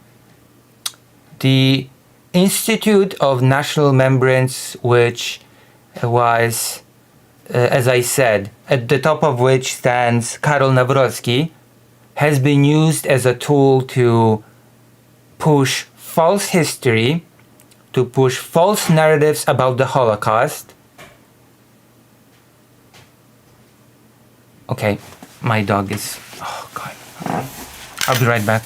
the Institute of National Remembrance, which was, as I said, at the top of which stands Karol Nawrocki, has been used as a tool to push false history, to push false narratives about the Holocaust. Okay, my dog is... Oh, God. I'll be right back.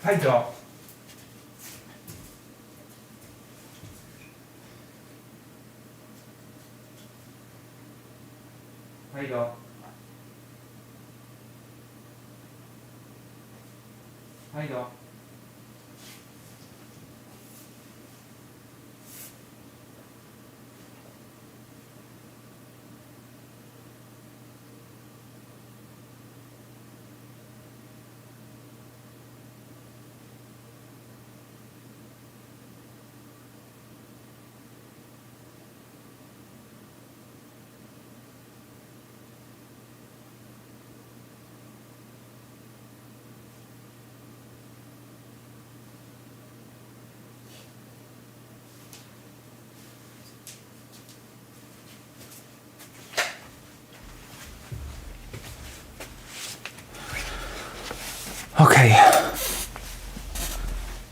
Hi, dog. Hi, dog. Hi, dog. Okay.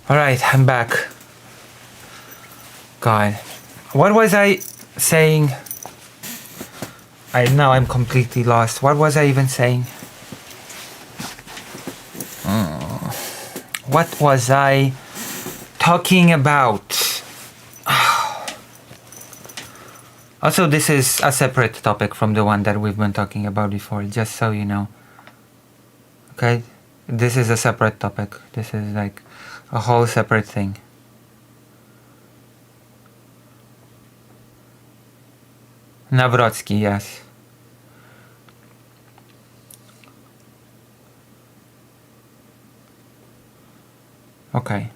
Alright, I'm back. God. What was I saying? Now I'm completely lost. What was I even saying? What was I talking about? Also, this is a separate topic from the one that we've been talking about before, just so you know. Okay? This is a separate topic. This is like a whole separate thing. Nawrocki, yes. Okay.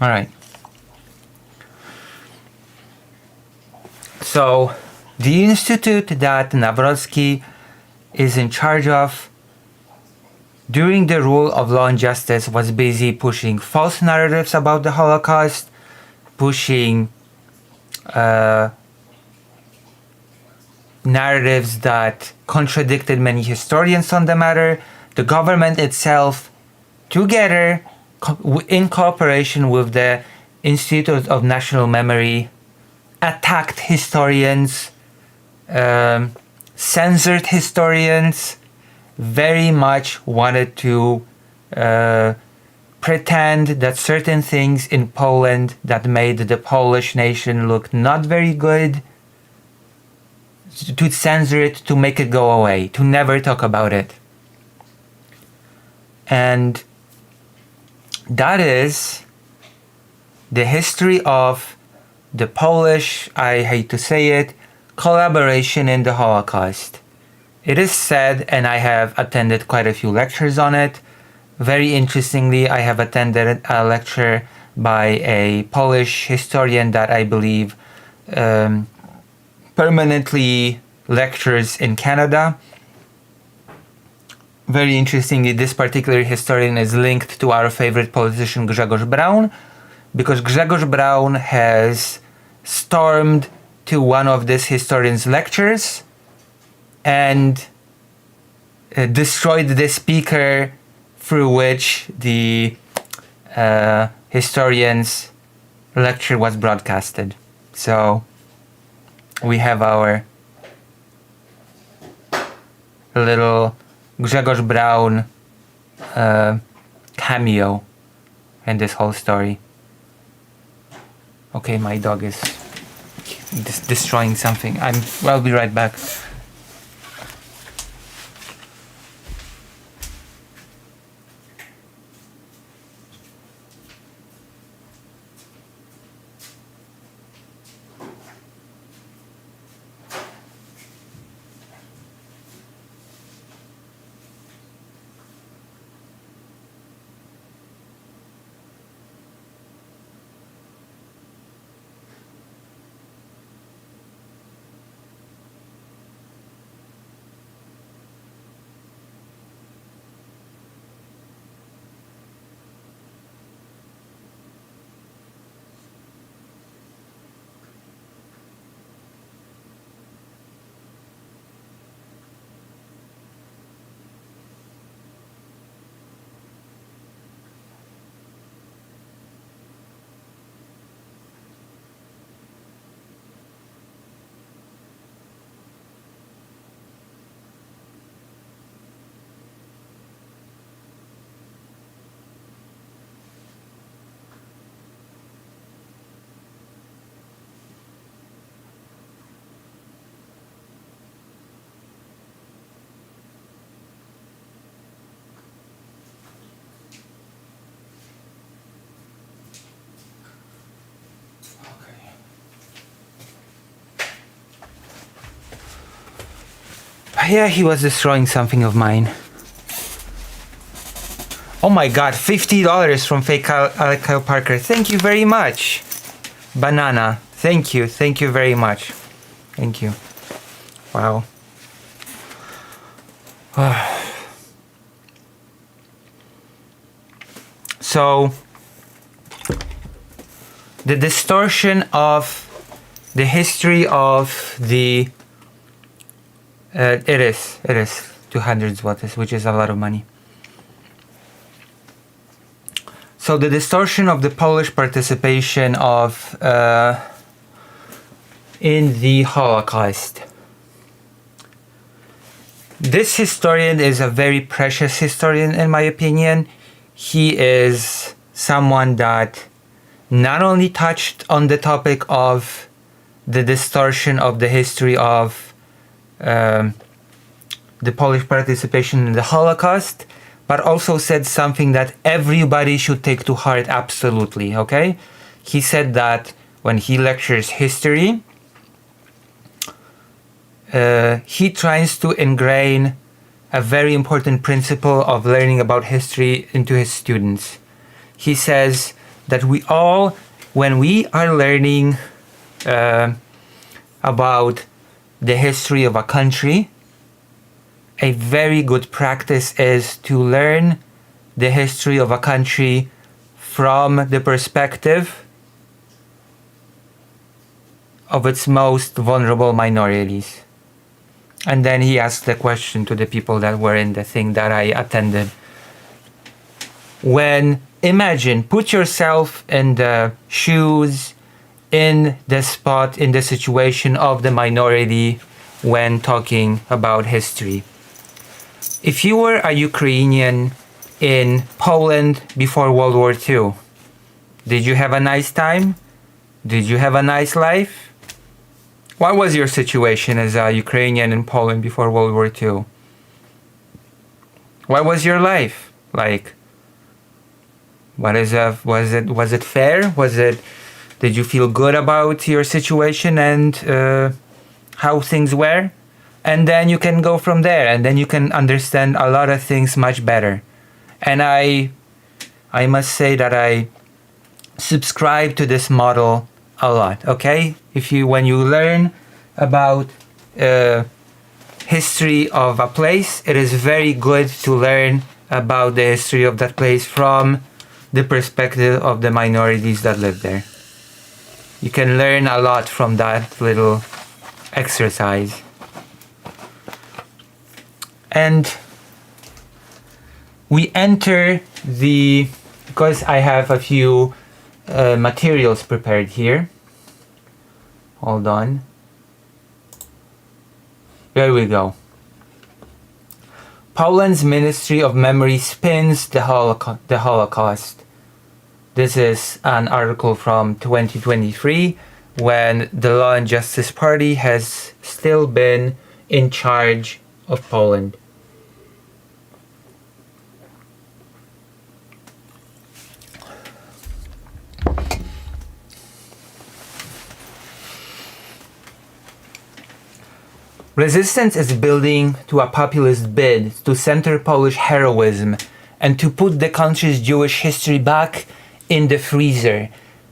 All right. So, the institute that Nawrocki is in charge of during the rule of law and justice was busy pushing false narratives about the Holocaust, pushing narratives that contradicted many historians on the matter. The government itself, together, in cooperation with the Institute of National Memory, attacked historians, censored historians, very much wanted to pretend that certain things in Poland that made the Polish nation look not very good, to censor it, to make it go away, to never talk about it. And that is the history of the Polish, I hate to say it, collaboration in the Holocaust. It is said, and I have attended quite a few lectures on it. Very interestingly, I have attended a lecture by a Polish historian that I believe permanently lectures in Canada. Very interestingly, this particular historian is linked to our favorite politician Grzegorz Braun, because Grzegorz Braun has stormed to one of this historian's lectures and destroyed the speaker through which the historian's lecture was broadcasted. So we have our little Grzegorz Braun cameo in this whole story. Okay, my dog is destroying something. I'll be right back. Yeah, he was destroying something of mine. Oh my god, $50 from fake Kyle Parker. Thank you very much. Banana. Thank you very much. Thank you. Wow. So, the distortion of the history of the it is 200 zlotys, which is a lot of money. So the distortion of the Polish participation of in the Holocaust. This historian is a very precious historian in my opinion. He is someone that not only touched on the topic of the distortion of the history of the Polish participation in the Holocaust, but also said something that everybody should take to heart absolutely, okay? He said that when he lectures history, he tries to ingrain a very important principle of learning about history into his students. He says that we all, when we are learning about the history of a country, a very good practice is to learn the history of a country from the perspective of its most vulnerable minorities. And then he asked the question to the people that were in the thing that I attended. Imagine, put yourself in the shoes, in the spot, in the situation of the minority when talking about history. If you were a Ukrainian in Poland before World War II, did you have a nice time? Did you have a nice life? What was your situation as a Ukrainian in Poland before World War II? What was your life like? Was it fair? Did you feel good about your situation and how things were? And then you can go from there, and then you can understand a lot of things much better. And I must say that I subscribe to this model a lot, okay? When you learn about history of a place, it is very good to learn about the history of that place from the perspective of the minorities that live there. You can learn a lot from that little exercise. And we enter because I have a few materials prepared here. Hold on. There we go. Poland's Ministry of Memory spins the Holocaust. This is an article from 2023 when the Law and Justice Party has still been in charge of Poland. Resistance is building to a populist bid to center Polish heroism and to put the country's Jewish history back in the freezer.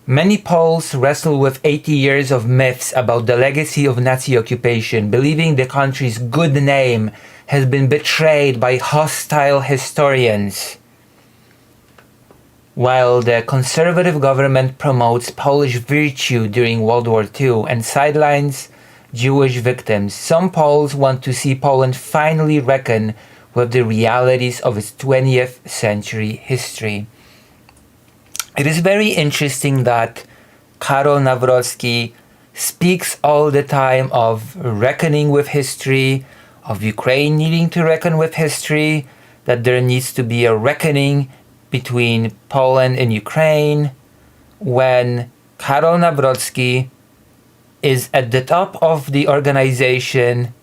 Many Poles wrestle with 80 years of myths about the legacy of Nazi occupation, believing the country's good name has been betrayed by hostile historians. While the conservative government promotes Polish virtue during World War II and sidelines Jewish victims, some Poles want to see Poland finally reckon with the realities of its 20th century history. It is very interesting that Karol Nawrocki speaks all the time of reckoning with history, of Ukraine needing to reckon with history, that there needs to be a reckoning between Poland and Ukraine, when Karol Nawrocki is at the top of the organization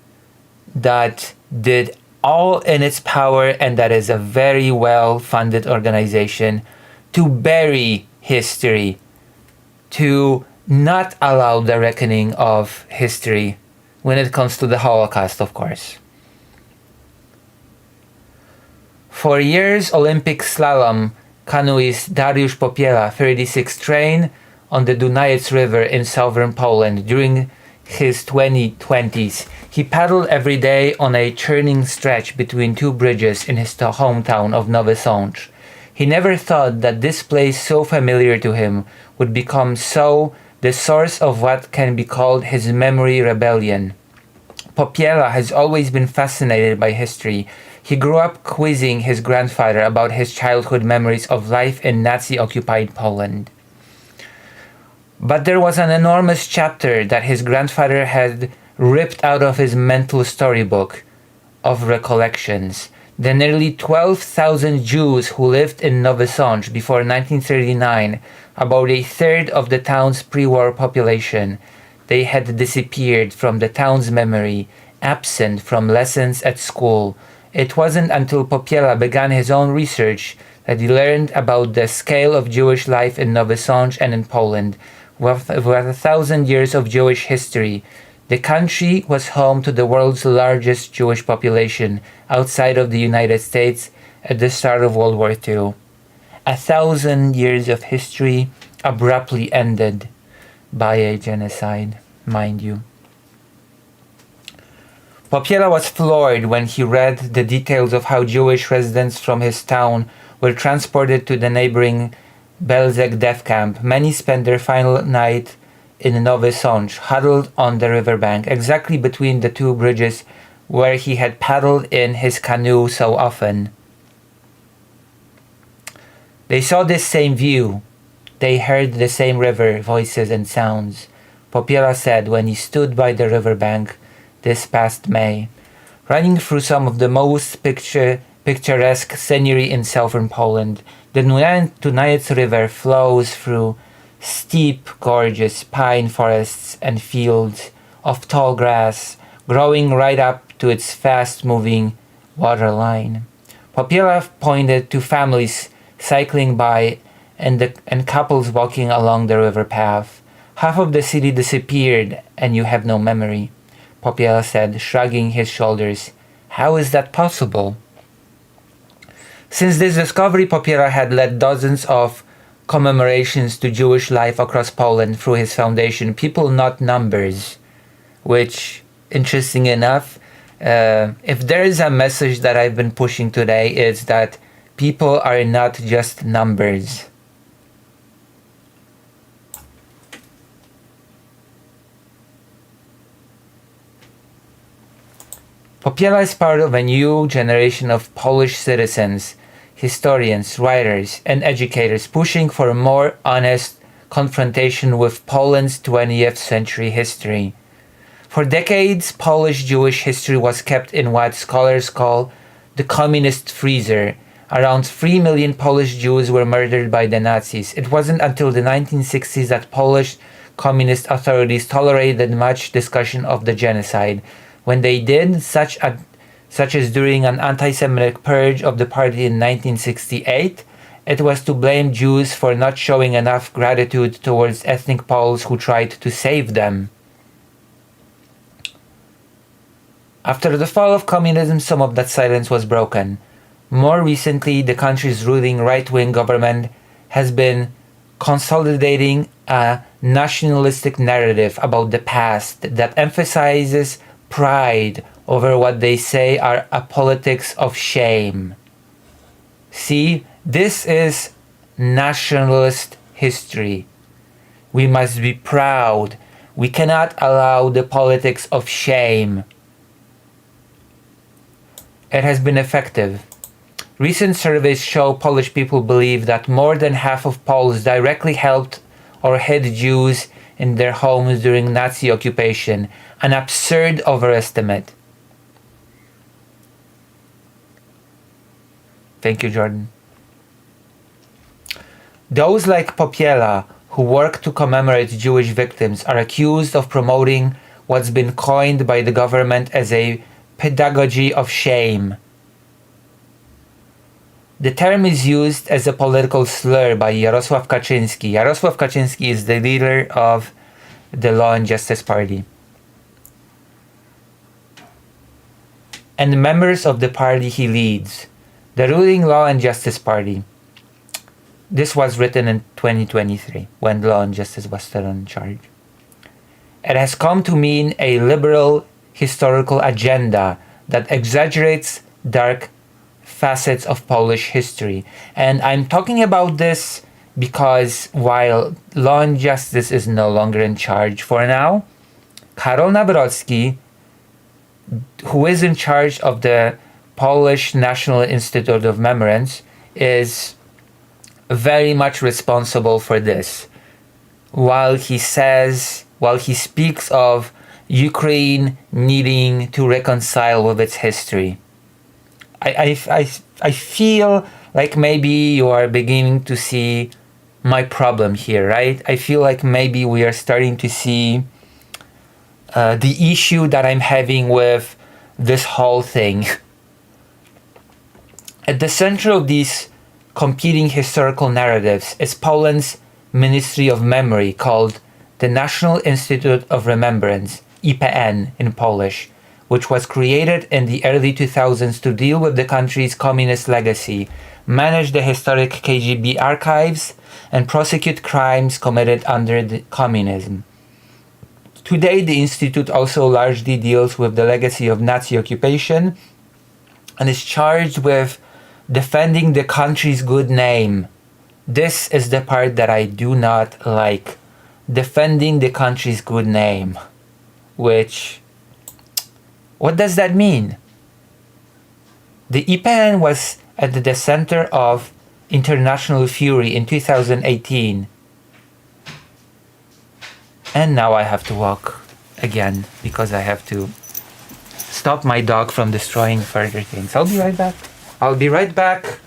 that did all in its power, and that is a very well-funded organization, to bury history, to not allow the reckoning of history when it comes to the Holocaust, of course. For years, Olympic slalom canoeist Dariusz Popiela, 36, trained on the Dunajec River in southern Poland. During his 2020s, he paddled every day on a churning stretch between two bridges in his hometown of Nowy Sącz. He never thought that this place so familiar to him would become so the source of what can be called his memory rebellion. Popiela has always been fascinated by history. He grew up quizzing his grandfather about his childhood memories of life in Nazi-occupied Poland. But there was an enormous chapter that his grandfather had ripped out of his mental storybook of recollections. The nearly 12,000 Jews who lived in Nowy Sącz before 1939, about a third of the town's pre-war population, they had disappeared from the town's memory, absent from lessons at school. It wasn't until Popiela began his own research that he learned about the scale of Jewish life in Nowy Sącz and in Poland. With 1,000 years of Jewish history, the country was home to the world's largest Jewish population outside of the United States at the start of World War II. 1,000 years of history abruptly ended by a genocide, mind you. Popiela was floored when he read the details of how Jewish residents from his town were transported to the neighboring Belzec death camp. Many spent their final night in Nowy Sącz, huddled on the riverbank, exactly between the two bridges where he had paddled in his canoe so often. They saw this same view. They heard the same river voices and sounds, Popiela said when he stood by the riverbank this past May, running through some of the most picturesque scenery in southern Poland. The Dunajec River flows through steep, gorgeous pine forests and fields of tall grass, growing right up to its fast-moving water line. Popiela pointed to families cycling by and couples walking along the river path. Half of the city disappeared and you have no memory, Popiela said, shrugging his shoulders. How is that possible? Since this discovery, Popiela had led dozens of commemorations to Jewish life across Poland through his foundation, People Not Numbers, which, interesting enough, if there is a message that I've been pushing today, it's that people are not just numbers. Popiela is part of a new generation of Polish citizens, historians, writers, and educators pushing for a more honest confrontation with Poland's 20th century history. For decades, Polish Jewish history was kept in what scholars call the communist freezer. Around 3 million Polish Jews were murdered by the Nazis. It wasn't until the 1960s that Polish communist authorities tolerated much discussion of the genocide. When they did, such as during an anti-Semitic purge of the party in 1968, it was to blame Jews for not showing enough gratitude towards ethnic Poles who tried to save them. After the fall of communism, some of that silence was broken. More recently, the country's ruling right-wing government has been consolidating a nationalistic narrative about the past that emphasizes pride over what they say are a politics of shame. See, this is nationalist history. We must be proud. We cannot allow the politics of shame. It has been effective. Recent surveys show Polish people believe that more than half of Poles directly helped or hid Jews in their homes during Nazi occupation, an absurd overestimate. Thank you, Jordan. Those like Popiela, who work to commemorate Jewish victims, are accused of promoting what's been coined by the government as a pedagogy of shame. The term is used as a political slur by Jarosław Kaczyński. Jarosław Kaczyński is the leader of the Law and Justice Party. And members of the party he leads, the ruling Law and Justice Party. This was written in 2023, when Law and Justice was still in charge. It has come to mean a liberal historical agenda that exaggerates dark facets of Polish history. And I'm talking about this because while Law and Justice is no longer in charge for now, Karol Nawrocki, who is in charge of the Polish National Institute of Remembrance, is very much responsible for this. While he speaks of Ukraine needing to reconcile with its history, I feel like maybe you are beginning to see my problem here, right? I feel like maybe we are starting to see the issue that I'm having with this whole thing. At the center of these competing historical narratives is Poland's Ministry of Memory, called the National Institute of Remembrance, IPN in Polish, which was created in the early 2000s to deal with the country's communist legacy, manage the historic KGB archives, and prosecute crimes committed under the communism. Today, the institute also largely deals with the legacy of Nazi occupation and is charged with defending the country's good name. This is the part that I do not like. Defending the country's good name. What does that mean? The IPN was at the center of international fury in 2018. And now I have to walk again because I have to stop my dog from destroying further things. I'll be right back.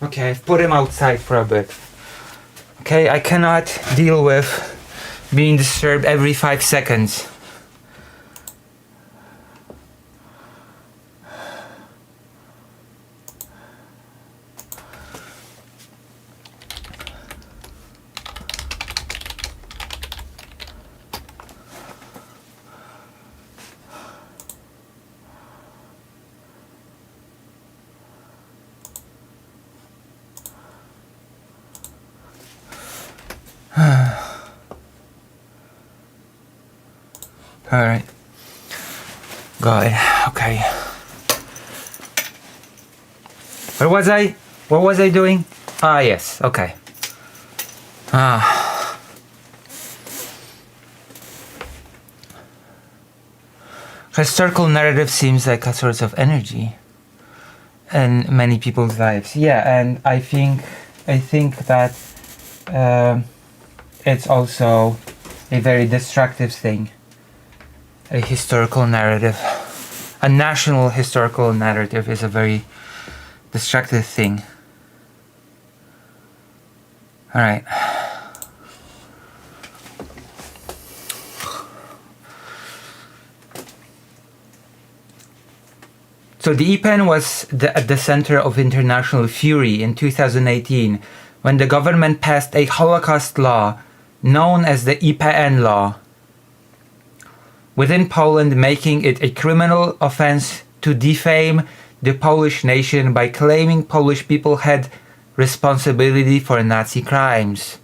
Okay, I've put him outside for a bit. Okay, I cannot deal with being disturbed every 5 seconds. Alright. Good. Okay. Where was I? What was I doing? Ah, yes. Okay. Historical narrative seems like a source of energy in many people's lives. Yeah, and I think that it's also a very destructive thing. A historical narrative, a national historical narrative, is a very destructive thing. All right. So the IPN was at the center of international fury in 2018 when the government passed a Holocaust law known as the IPN law within Poland, making it a criminal offense to defame the Polish nation by claiming Polish people had responsibility for Nazi crimes.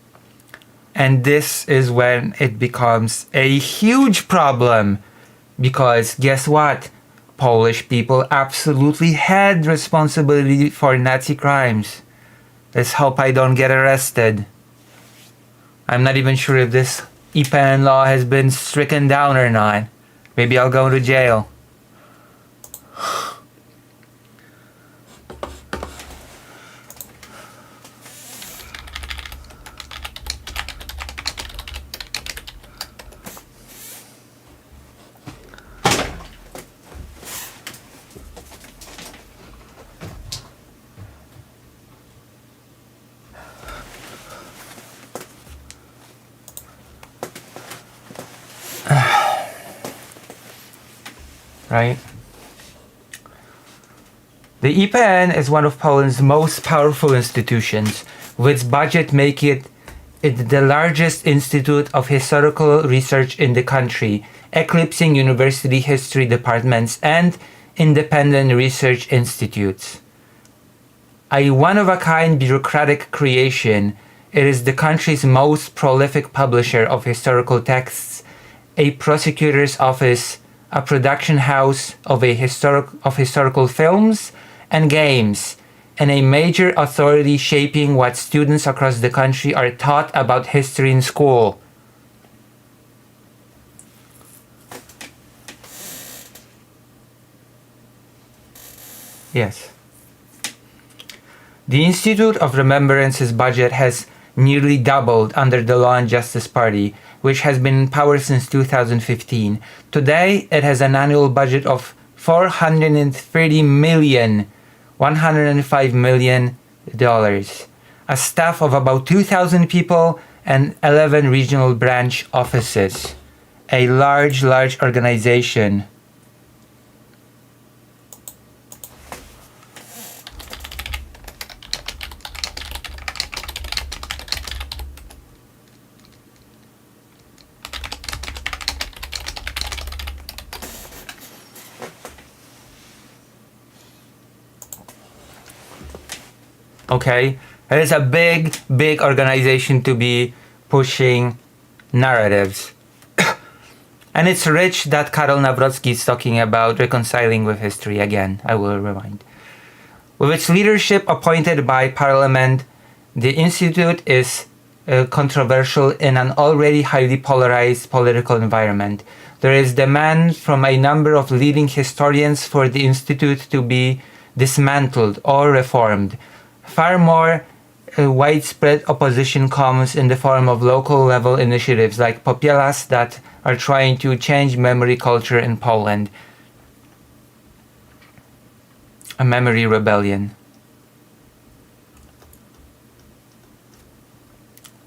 And this is when it becomes a huge problem, because guess what? Polish people absolutely had responsibility for Nazi crimes. Let's hope I don't get arrested. I'm not even sure if this IPN law has been stricken down or not. Maybe I'll go to jail. Right? The IPN is one of Poland's most powerful institutions, with its budget making it the largest institute of historical research in the country, eclipsing university history departments and independent research institutes. A one-of-a-kind bureaucratic creation, it is the country's most prolific publisher of historical texts, a prosecutor's office, a production house of historical films and games, and a major authority shaping what students across the country are taught about history in school. Yes. The Institute of Remembrance's budget has nearly doubled under the Law and Justice Party, which has been in power since 2015. Today, it has an annual budget of $430 million, $105 million, a staff of about 2,000 people, and 11 regional branch offices. A large organization. Okay, it is a big organization to be pushing narratives. And it's rich that Karol Nawrocki is talking about reconciling with history again, I will remind. With its leadership appointed by Parliament, the Institute is controversial in an already highly polarized political environment. There is demand from a number of leading historians for the Institute to be dismantled or reformed. Far more widespread opposition comes in the form of local level initiatives like Popielas that are trying to change memory culture in Poland. A memory rebellion.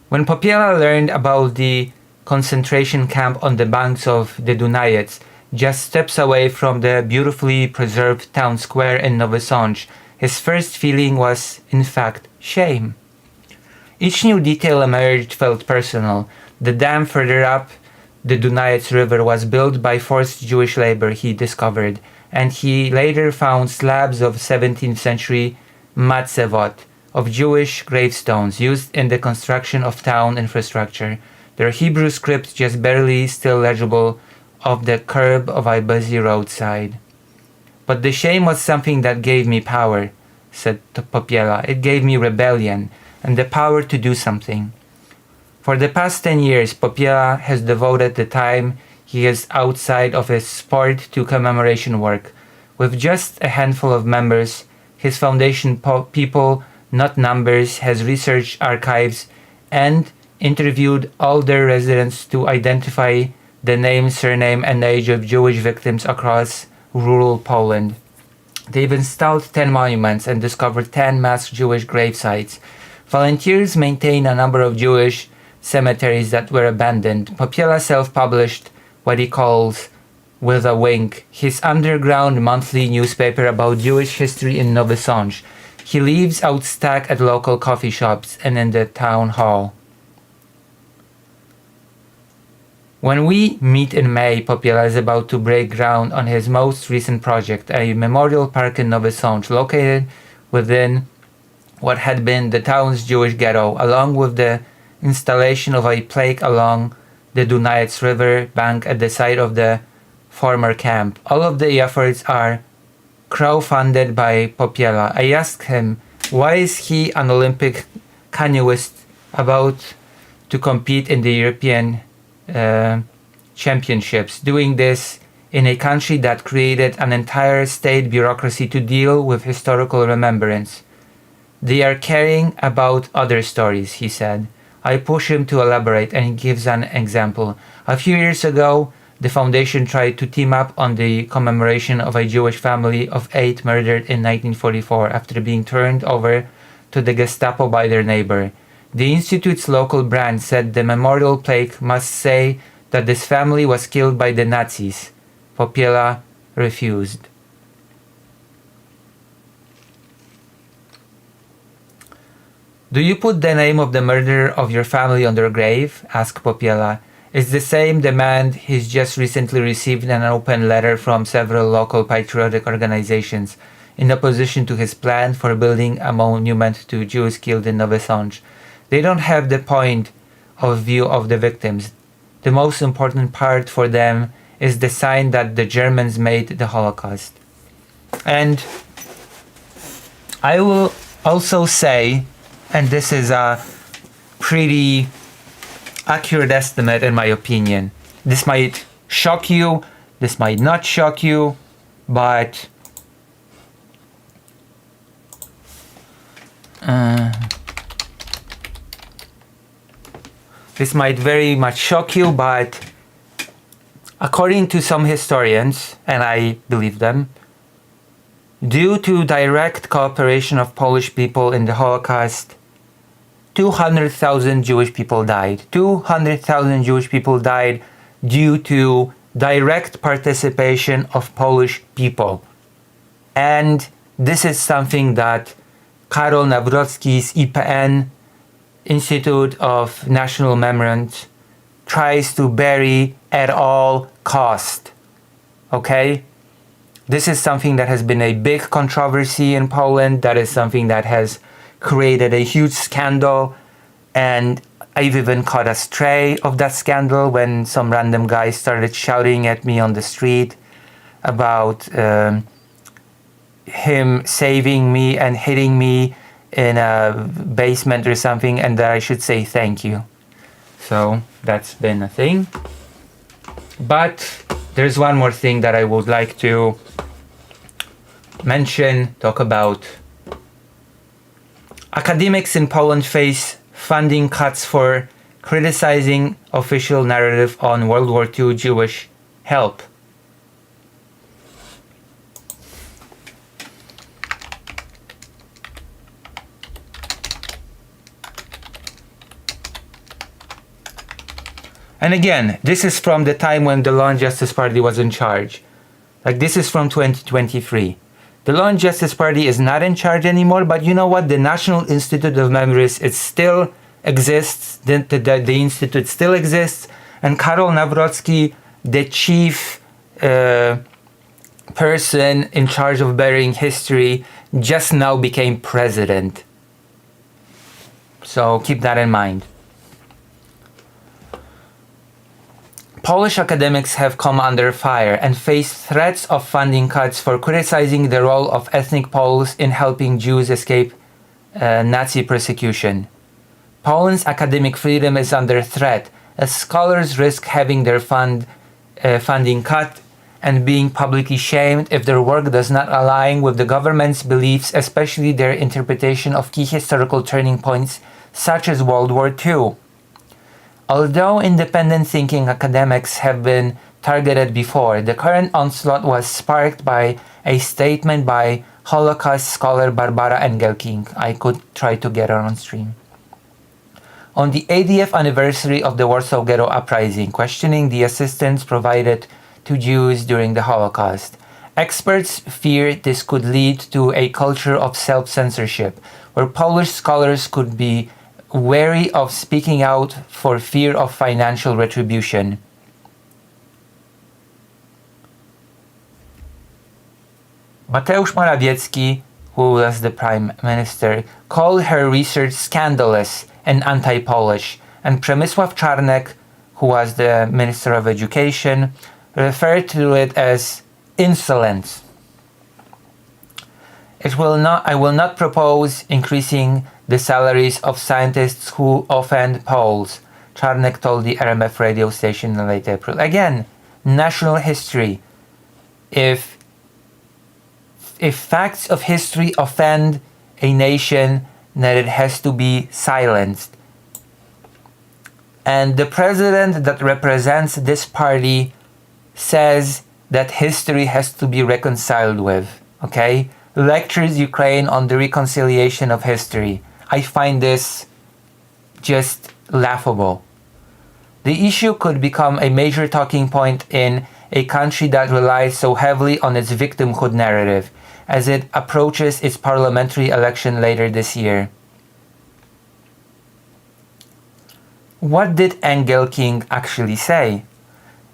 When Popiela learned about the concentration camp on the banks of the Dunajec, just steps away from the beautifully preserved town square in Nowy Sącz, his first feeling was, in fact, shame. Each new detail emerged felt personal. The dam further up the Dunajec River was built by forced Jewish labor, he discovered, and he later found slabs of 17th century matzevot, of Jewish gravestones used in the construction of town infrastructure, their Hebrew script just barely still legible off the curb of a busy roadside. But the shame was something that gave me power, said Popiela. It gave me rebellion and the power to do something. For the past 10 years, Popiela has devoted the time he has outside of his sport to commemoration work. With just a handful of members, his foundation people, not numbers, has researched archives and interviewed all their residents to identify the name, surname, and age of Jewish victims across rural Poland. They've installed 10 monuments and discovered 10 mass Jewish grave sites. Volunteers maintain a number of Jewish cemeteries that were abandoned. Popiela self-published what he calls With a Wink, his underground monthly newspaper about Jewish history in Nowy Sącz. He leaves out stack at local coffee shops and in the town hall. When we meet in May, Popiela is about to break ground on his most recent project, a memorial park in Nowy Sącz, located within what had been the town's Jewish ghetto, along with the installation of a plaque along the Dunajec River bank at the site of the former camp. All of the efforts are crowdfunded by Popiela. I asked him, why is he, an Olympic canoeist, about to compete in the European championships, doing this in a country that created an entire state bureaucracy to deal with historical remembrance? They are caring about other stories, he said. I push him to elaborate, and he gives an example. A few years ago, the foundation tried to team up on the commemoration of a Jewish family of 8 murdered in 1944 after being turned over to the Gestapo by their neighbor. The institute's local branch said the memorial plaque must say that this family was killed by the Nazis. Popiela refused. Do you put the name of the murderer of your family on their grave? Asked Popiela. It's the same demand he's just recently received in an open letter from several local patriotic organizations in opposition to his plan for building a monument to Jews killed in Nowy Sącz. They don't have the point of view of the victims. The most important part for them is the sign that the Germans made the Holocaust. And I will also say, and this is a pretty accurate estimate in my opinion. This might shock you, this might not shock you, but this might very much shock you, but according to some historians, and I believe them, due to direct cooperation of Polish people in the Holocaust, 200,000 Jewish people died. 200,000 Jewish people died due to direct participation of Polish people. And this is something that Karol Nawrocki's IPN, Institute of National Remembrance, tries to bury at all cost. Okay? This is something that has been a big controversy in Poland. That is something that has created a huge scandal, and I've even caught a stray of that scandal when some random guy started shouting at me on the street about him saving me and hitting me in a basement or something, and that I should say thank you. So that's been a thing. But there's one more thing that I would like to mention, talk about. Academics in Poland face funding cuts for criticizing official narrative on World War II Jewish help. And again, this is from the time when the Law and Justice Party was in charge. Like, this is from 2023. The Law and Justice Party is not in charge anymore, but you know what? The National Institute of Memories, it still exists. The institute still exists. And Karol Nawrocki, the chief person in charge of burying history, just now became president. So keep that in mind. Polish academics have come under fire and face threats of funding cuts for criticizing the role of ethnic Poles in helping Jews escape Nazi persecution. Poland's academic freedom is under threat as scholars risk having their funding cut and being publicly shamed if their work does not align with the government's beliefs, especially their interpretation of key historical turning points such as World War II. Although independent thinking academics have been targeted before, the current onslaught was sparked by a statement by Holocaust scholar Barbara Engelking. I could try to get her on stream. On the 80th anniversary of the Warsaw Ghetto Uprising, questioning the assistance provided to Jews during the Holocaust. Experts fear this could lead to a culture of self-censorship, where Polish scholars could be wary of speaking out for fear of financial retribution. Mateusz Morawiecki, who was the prime minister, called her research scandalous and anti-Polish, and Przemysław Czarnek, who was the Minister of Education, referred to it as insolent. I will not propose increasing the salaries of scientists who offend Poles, Czarnek told the RMF radio station in late April. Again, national history. If facts of history offend a nation, then it has to be silenced. And the president that represents this party says that history has to be reconciled with, okay? Lectures Ukraine on the reconciliation of history. I find this just laughable. The issue could become a major talking point in a country that relies so heavily on its victimhood narrative as it approaches its parliamentary election later this year. What did Engelking actually say?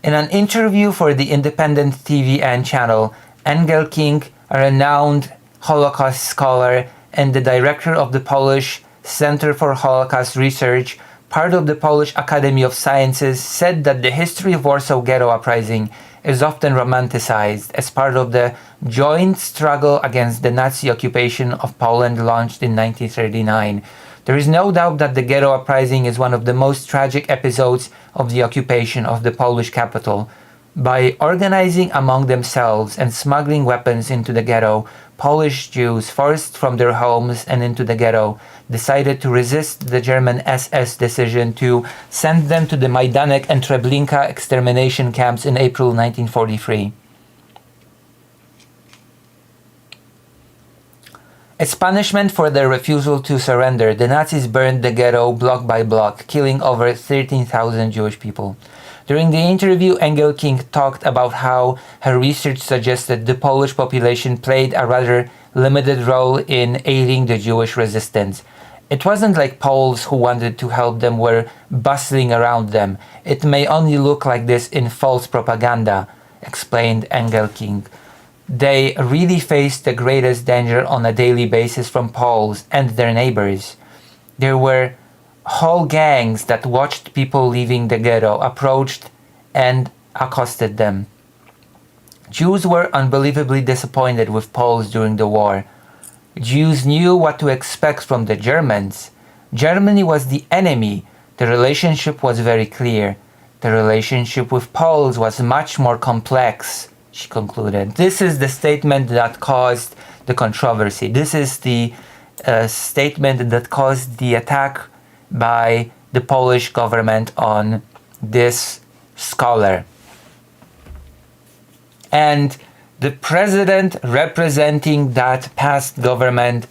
In an interview for the independent TVN channel, Engelking, a renowned Holocaust scholar and the director of the Polish Center for Holocaust Research, part of the Polish Academy of Sciences, said that the history of Warsaw Ghetto Uprising is often romanticized as part of the joint struggle against the Nazi occupation of Poland launched in 1939. There is no doubt that the Ghetto Uprising is one of the most tragic episodes of the occupation of the Polish capital. By organizing among themselves and smuggling weapons into the ghetto, Polish Jews forced from their homes and into the ghetto decided to resist the German SS decision to send them to the Majdanek and Treblinka extermination camps in April 1943. As punishment for their refusal to surrender, the Nazis burned the ghetto block by block, killing over 13,000 Jewish people. During the interview, Engelking talked about how her research suggested the Polish population played a rather limited role in aiding the Jewish resistance. It wasn't like Poles who wanted to help them were bustling around them. It may only look like this in false propaganda, explained Engelking. They really faced the greatest danger on a daily basis from Poles and their neighbors. There were whole gangs that watched people leaving the ghetto, approached and accosted them. Jews were unbelievably disappointed with Poles during the war. Jews knew what to expect from the Germans. Germany was the enemy. The relationship was very clear. The relationship with Poles was much more complex, she concluded. This is the statement that caused the controversy. This is the statement that caused the attack by the Polish government on this scholar. And the president representing that past government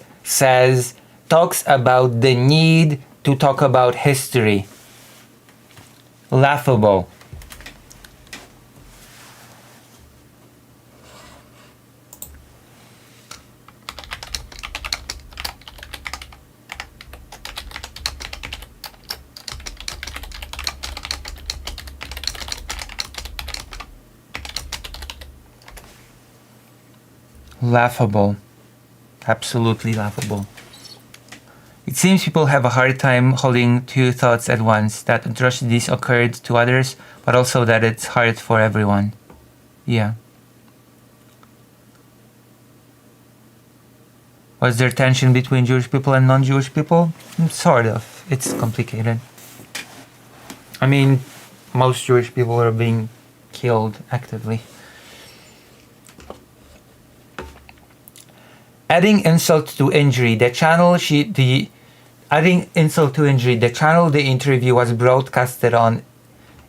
talks about the need to talk about history. laughable. Laughable. Absolutely laughable. It seems people have a hard time holding two thoughts at once, that atrocities occurred to others, but also that it's hard for everyone. Yeah. Was there tension between Jewish people and non-Jewish people? Sort of. It's complicated. I mean, most Jewish people are being killed actively. Adding insult to injury, the channel the interview was broadcasted on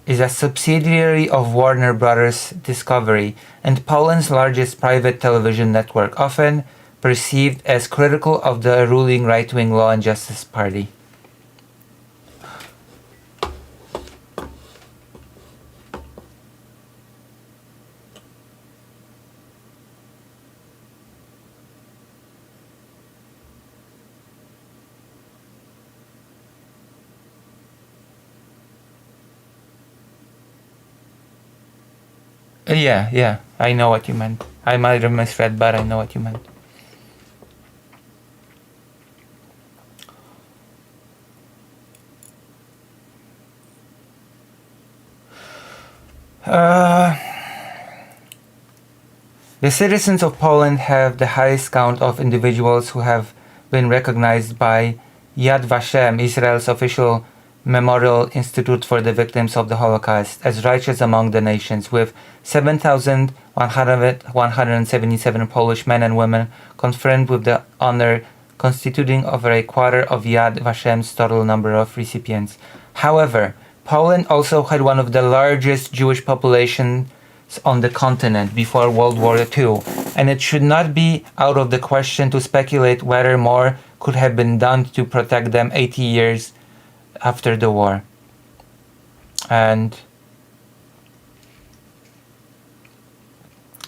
is a subsidiary of Warner Brothers Discovery and Poland's largest private television network, often perceived as critical of the ruling right-wing Law and Justice Party. Yeah, I know what you meant. I might have misread, but I know what you meant. The citizens of Poland have the highest count of individuals who have been recognized by Yad Vashem, Israel's official memorial institute for the victims of the Holocaust, as righteous among the nations, with 7,177 Polish men and women confirmed with the honor, constituting over a quarter of Yad Vashem's total number of recipients. However, Poland also had one of the largest Jewish populations on the continent before World War II, and it should not be out of the question to speculate whether more could have been done to protect them 80 years after the war. And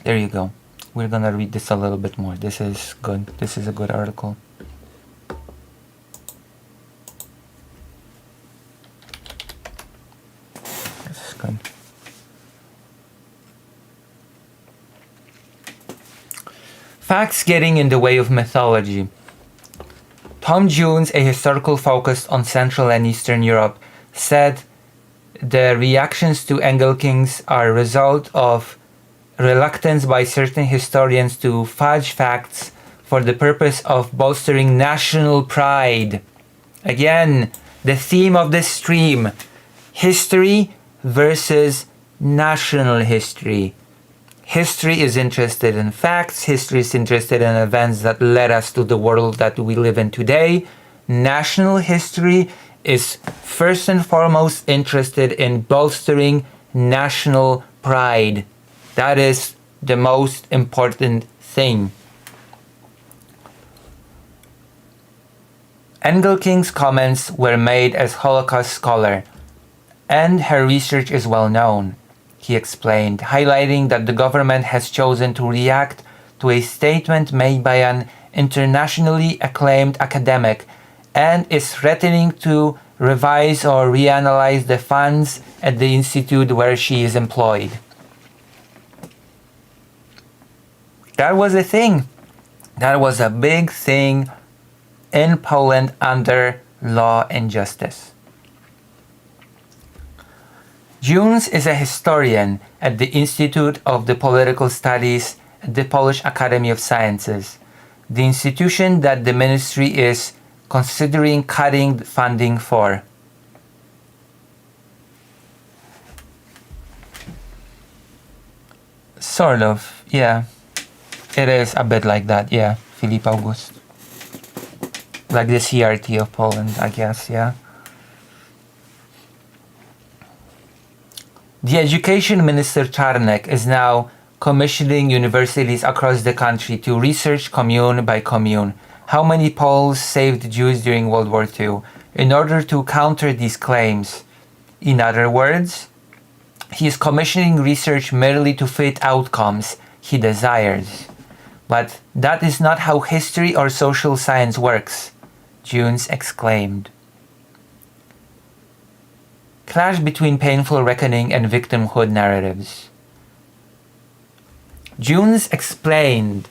there you go. We're gonna read this a little bit more. This is good. This is a good article. This is good. Facts getting in the way of mythology. Tom Jones, a historical focused on Central and Eastern Europe, said the reactions to Angel Kings are a result of reluctance by certain historians to fudge facts for the purpose of bolstering national pride. Again, the theme of this stream: history versus national history. History is interested in facts. History is interested in events that led us to the world that we live in today. National history is first and foremost interested in bolstering national pride. That is the most important thing. Angel King's comments were made as Holocaust scholar, and her research is well known, he explained, highlighting that the government has chosen to react to a statement made by an internationally acclaimed academic and is threatening to revise or reanalyze the funds at the institute where she is employed. That was a thing. That was a big thing in Poland under Law and Justice. Jones is a historian at the Institute of the Political Studies at the Polish Academy of Sciences, the institution that the ministry is considering cutting funding for. Sort of, yeah. It is a bit like that, yeah, Filip August. Like the CRT of Poland, I guess, yeah. The Education Minister Czarnek is now commissioning universities across the country to research commune by commune how many Poles saved Jews during World War II in order to counter these claims. In other words, he is commissioning research merely to fit outcomes he desires. But that is not how history or social science works, Jones exclaimed. Clash between painful reckoning and victimhood narratives. Jones explained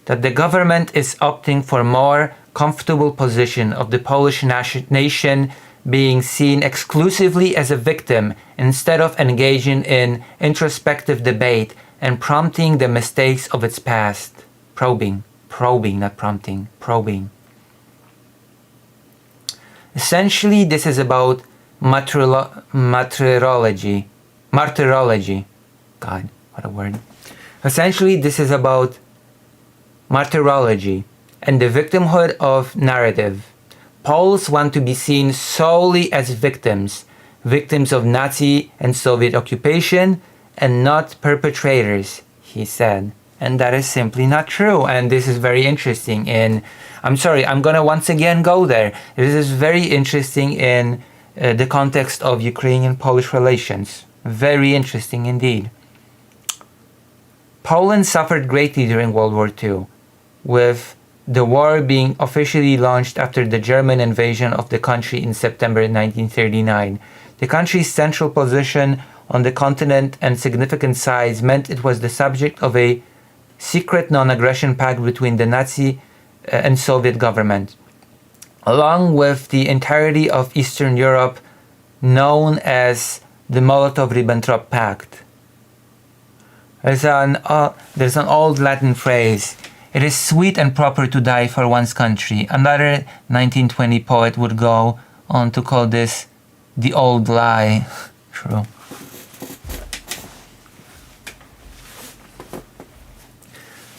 that the government is opting for more comfortable position of the Polish nation being seen exclusively as a victim instead of engaging in introspective debate and prompting the mistakes of its past. Probing, not prompting, probing. Essentially, this is about martyrology. God, what a word. Essentially, this is about martyrology and the victimhood of narrative. Poles want to be seen solely as victims of Nazi and Soviet occupation, and not perpetrators, he said. And that is simply not true. And this is very interesting I'm gonna once again go there. This is very interesting in the context of Ukrainian-Polish relations. Very interesting indeed. Poland suffered greatly during World War II, with the war being officially launched after the German invasion of the country in September 1939. The country's central position on the continent and significant size meant it was the subject of a secret non-aggression pact between the Nazi and Soviet government, along with the entirety of Eastern Europe, known as the Molotov-Ribbentrop Pact. There's an old Latin phrase, "It is sweet and proper to die for one's country." Another 1920 poet would go on to call this the old lie. True.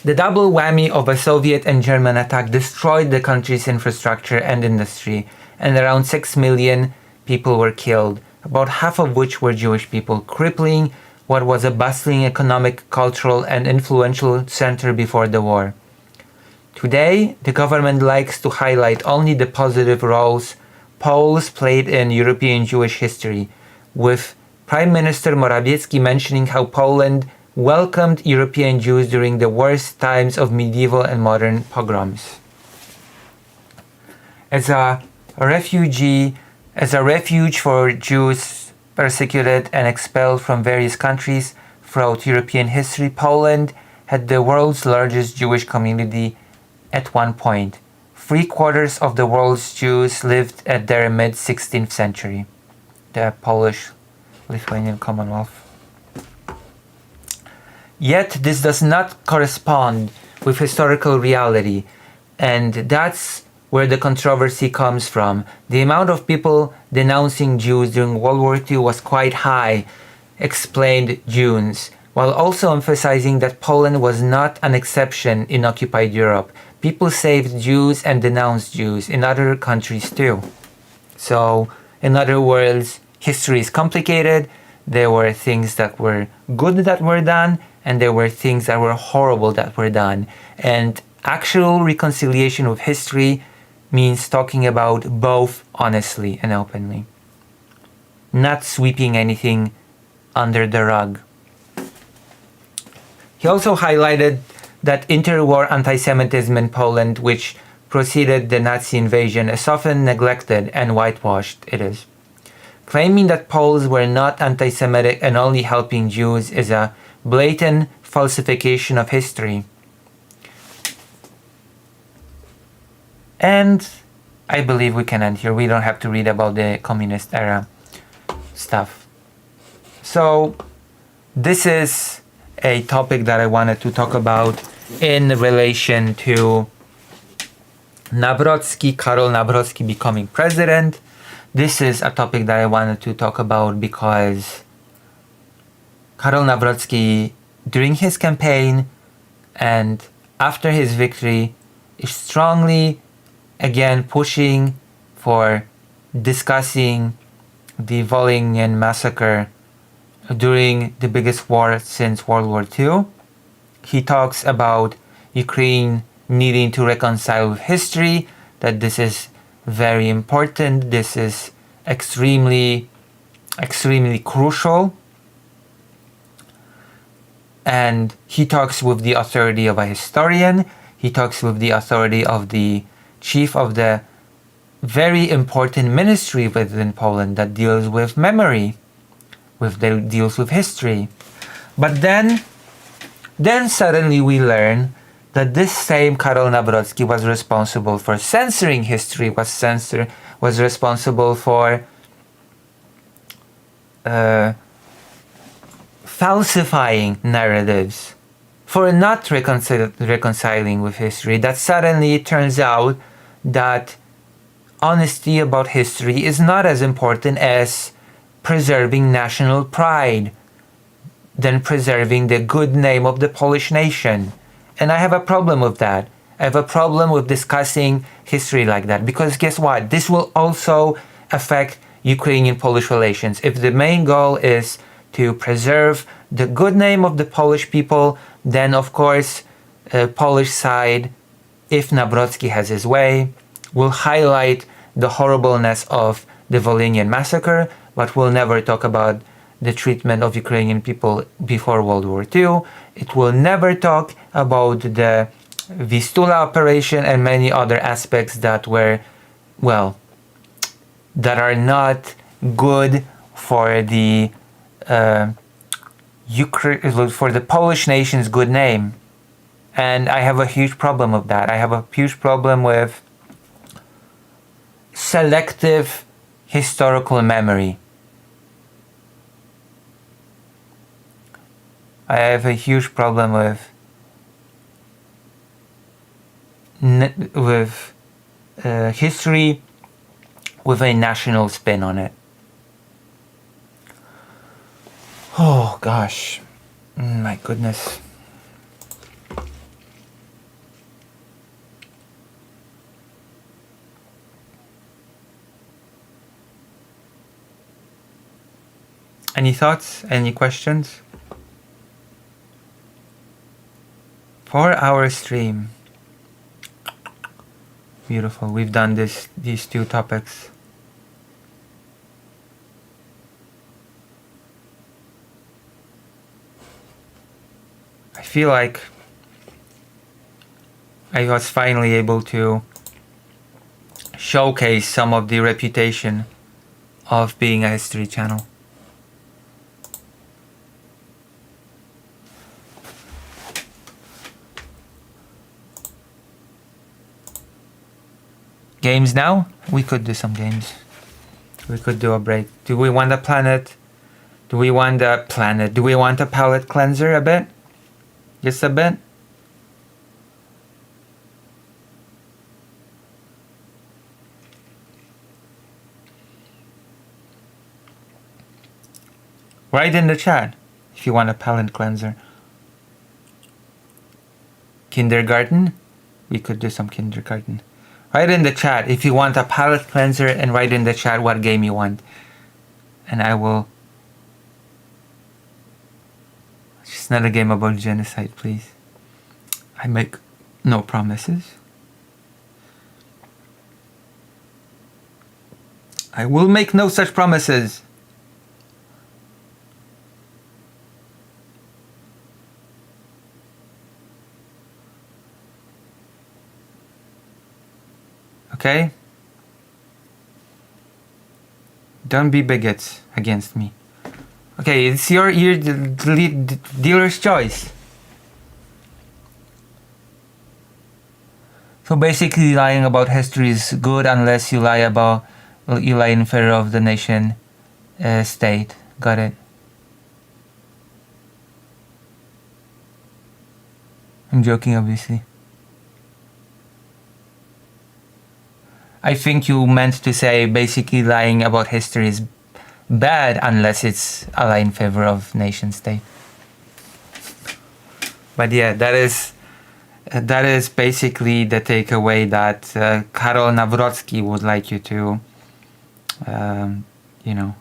The double whammy of a Soviet and German attack destroyed the country's infrastructure and industry, and around 6 million people were killed, about half of which were Jewish people, crippling what was a bustling economic, cultural, and influential center before the war. Today, the government likes to highlight only the positive roles Poles played in European Jewish history, with Prime Minister Morawiecki mentioning how Poland welcomed European Jews during the worst times of medieval and modern pogroms. As a refuge for Jews persecuted and expelled from various countries throughout European history, Poland had the world's largest Jewish community at one point. 3/4 of the world's Jews lived at their mid-16th century, the Polish-Lithuanian Commonwealth. Yet this does not correspond with historical reality, and that's where the controversy comes from. The amount of people denouncing Jews during World War II was quite high, explained Jones, while also emphasizing that Poland was not an exception in occupied Europe. People saved Jews and denounced Jews in other countries too. So, in other words, history is complicated. There were things that were good that were done, and there were things that were horrible that were done. And actual reconciliation with history means talking about both honestly and openly, not sweeping anything under the rug. He also highlighted that interwar anti-Semitism in Poland, which preceded the Nazi invasion, is often neglected and whitewashed. It is. Claiming that Poles were not anti-Semitic and only helping Jews is a blatant falsification of history. And I believe we can end here. We don't have to read about the communist era stuff. So this is a topic that I wanted to talk about in relation to Nawrocki, Karol Nawrocki becoming president. This is a topic that I wanted to talk about because Karol Nawrocki, during his campaign and after his victory, is strongly again pushing for discussing the Volhynian massacre during the biggest war since World War II. He talks about Ukraine needing to reconcile with history, that this is very important, this is extremely extremely crucial, and he talks with the authority of a historian. He talks with the authority of the chief of the very important ministry within Poland that deals with memory, deals with history. But then suddenly we learn that this same Karol Nawrocki was responsible for censoring history, was responsible for falsifying narratives, for not reconciling with history. That suddenly it turns out that honesty about history is not as important as preserving national pride, than preserving the good name of the Polish nation. And I have a problem with that. I have a problem with discussing history like that, because guess what? This will also affect Ukrainian-Polish relations. If the main goal is to preserve the good name of the Polish people, then of course Polish side, if Nawrocki has his way, will highlight the horribleness of the Volhynian massacre, but will never talk about the treatment of Ukrainian people before World War II. It will never talk about the Vistula operation and many other aspects that were, well, that are not good for the for the Polish nation's good name. And I have a huge problem with that. I have a huge problem with selective historical memory. I have a huge problem with history with a national spin on it. Oh gosh, my goodness. Any thoughts? Any questions? 4-hour stream. Beautiful. We've done these two topics. I feel like I was finally able to showcase some of the reputation of being a history channel. Games now? We could do some games. We could do a break. Do we want a planet? Do we want a planet? Do we want a palate cleanser a bit? Just a bit? Write in the chat if you want a palate cleanser. Kindergarten? We could do some kindergarten. Write in the chat if you want a palate cleanser, and write in the chat what game you want. And I will... It's just not a game about genocide, please. I make no promises. I will make no such promises. Okay? Don't be bigots against me. Okay, it's your dealer's choice. So basically, lying about history is good unless you lie in favor of the nation state. Got it. I'm joking, obviously. I think you meant to say basically lying about history is bad unless it's a lie in favor of nation state. But yeah, that is basically the takeaway that Karol Nawrocki would like you to, you know.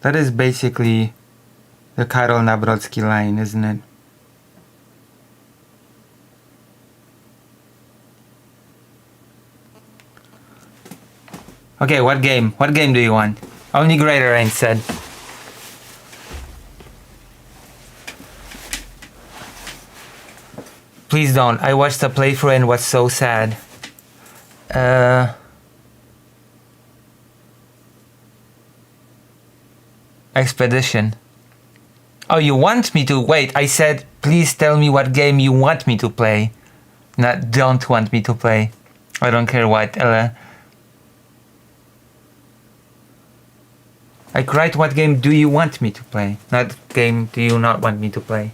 That is basically The Karol Nawrocki line, isn't it? Okay, what game? What game do you want? Only Greater Rain said. Please don't. I watched the playthrough and was so sad. Expedition. Oh, you want me to? Wait, I said please tell me what game you want me to play. Not don't want me to play. I don't care what. Like, write what game do you want me to play? Not game do you not want me to play.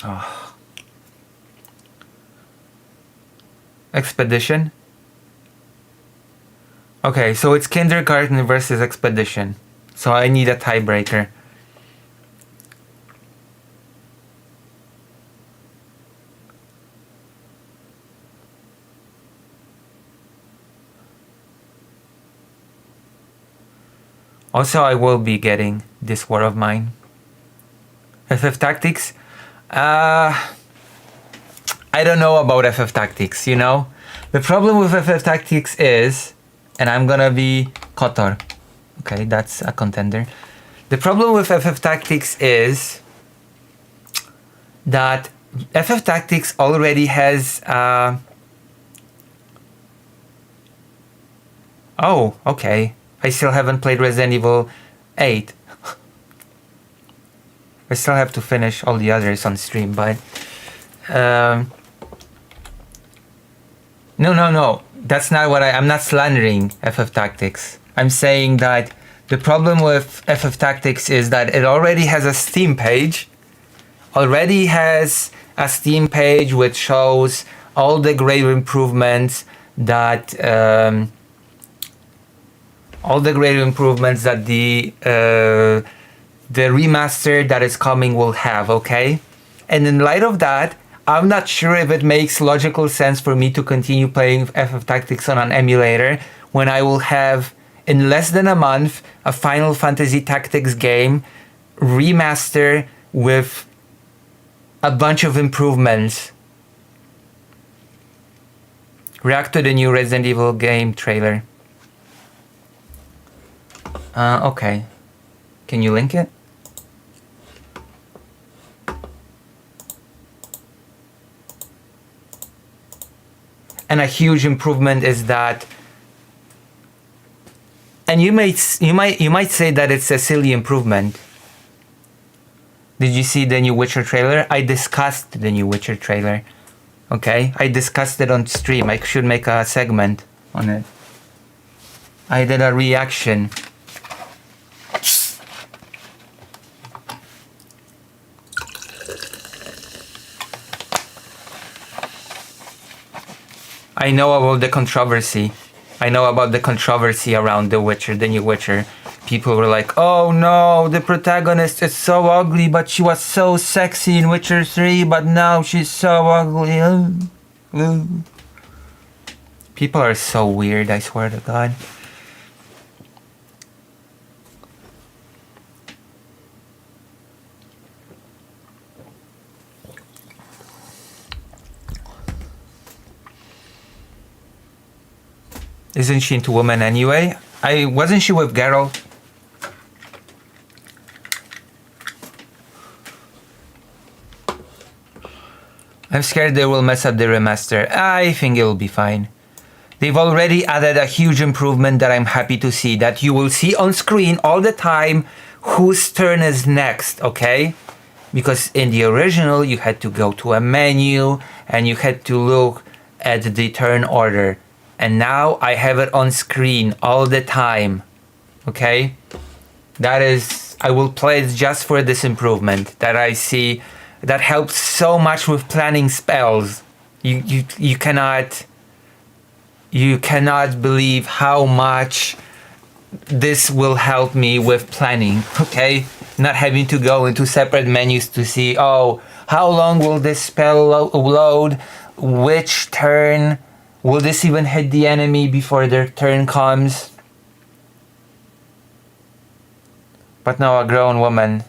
Oh. Expedition? Okay, so it's kindergarten versus expedition. So I need a tiebreaker. Also, I will be getting this War of Mine. FF Tactics? I don't know about FF Tactics, you know? The problem with FF Tactics is, and I'm gonna be Kotor. Okay, that's a contender. The problem with FF Tactics is that FF Tactics already has... Oh, okay. I still haven't played Resident Evil 8. I still have to finish all the others on stream, but... No. That's not what I'm not slandering FF Tactics. I'm saying that the problem with FF Tactics is that it already has a Steam page. Already has a Steam page which shows all the great improvements that... all the great improvements that the remaster that is coming will have, okay? And in light of that, I'm not sure if it makes logical sense for me to continue playing FF Tactics on an emulator when I will have, in less than a month, a Final Fantasy Tactics game remaster with a bunch of improvements. React to the new Resident Evil game trailer. Okay. Can you link it? And a huge improvement is that, and you might say that it's a silly improvement. Did you see the new Witcher trailer? I discussed the new Witcher trailer. Okay, I discussed it on stream. I should make a segment on it. I did a reaction. I know about the controversy. I know about the controversy around The Witcher, the new Witcher. People were like, oh no, the protagonist is so ugly, but she was so sexy in Witcher 3, but now she's so ugly. People are so weird, I swear to God. Isn't she into women anyway? Wasn't she with Karol? I'm scared they will mess up the remaster. I think it will be fine. They've already added a huge improvement that I'm happy to see. That you will see on screen all the time whose turn is next, okay? Because in the original you had to go to a menu and you had to look at the turn order. And now I have it on screen all the time, okay? That is, I will play it just for this improvement that I see. That helps so much with planning spells. You cannot believe how much this will help me with planning, okay? Not having to go into separate menus to see, oh, how long will this spell load? Which turn? Will this even hit the enemy before their turn comes? But now a grown woman.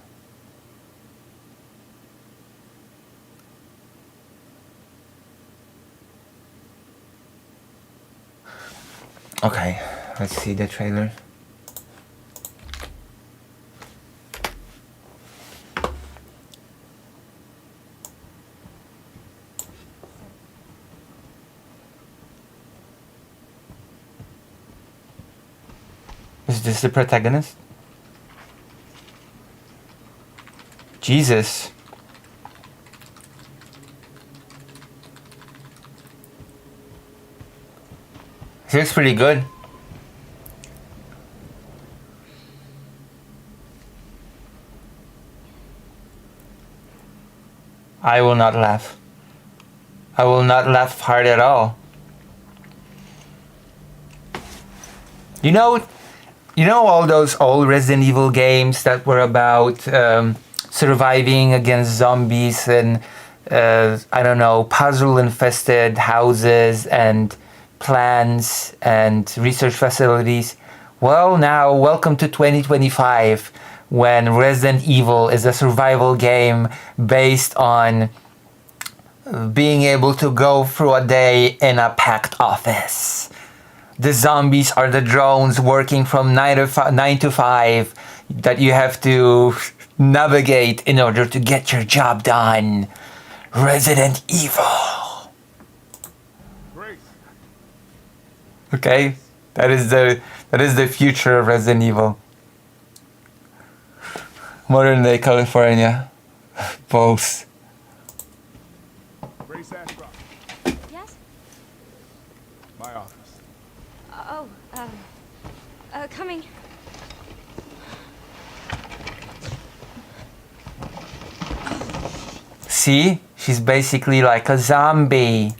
Okay, let's see the trailer. Is this the protagonist? Jesus. He looks pretty good. I will not laugh. I will not laugh hard at all. You know all those old Resident Evil games that were about surviving against zombies and I don't know, puzzle-infested houses and plants and research facilities? Well, now welcome to 2025, when Resident Evil is a survival game based on being able to go through a day in a packed office. The zombies are the drones working from 9 to 5 that you have to navigate in order to get your job done. Resident Evil. Grace. Okay, that is the future of Resident Evil. Modern day California. Both. Grace Ashcroft. Yes? My office. Coming. See? She's basically like a zombie.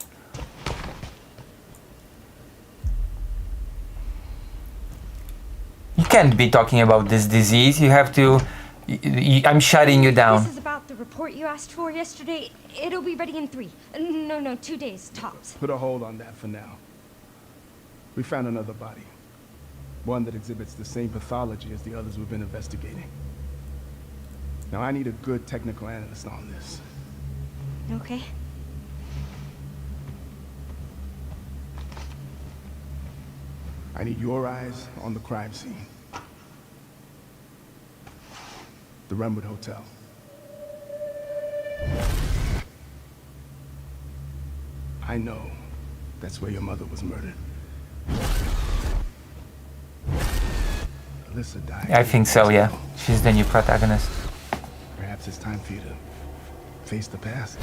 You can't be talking about this disease. You have to... I'm shutting you down. This is about the report you asked for yesterday. It'll be ready in 3. No, 2 days, tops. Put a hold on that for now. We found another body. One that exhibits the same pathology as the others we've been investigating. Now I need a good technical analyst on this. Okay. I need your eyes on the crime scene. The Renwood Hotel. I know that's where your mother was murdered. Alyssa died. I think so, yeah. She's the new protagonist. Perhaps it's time for you to face the past.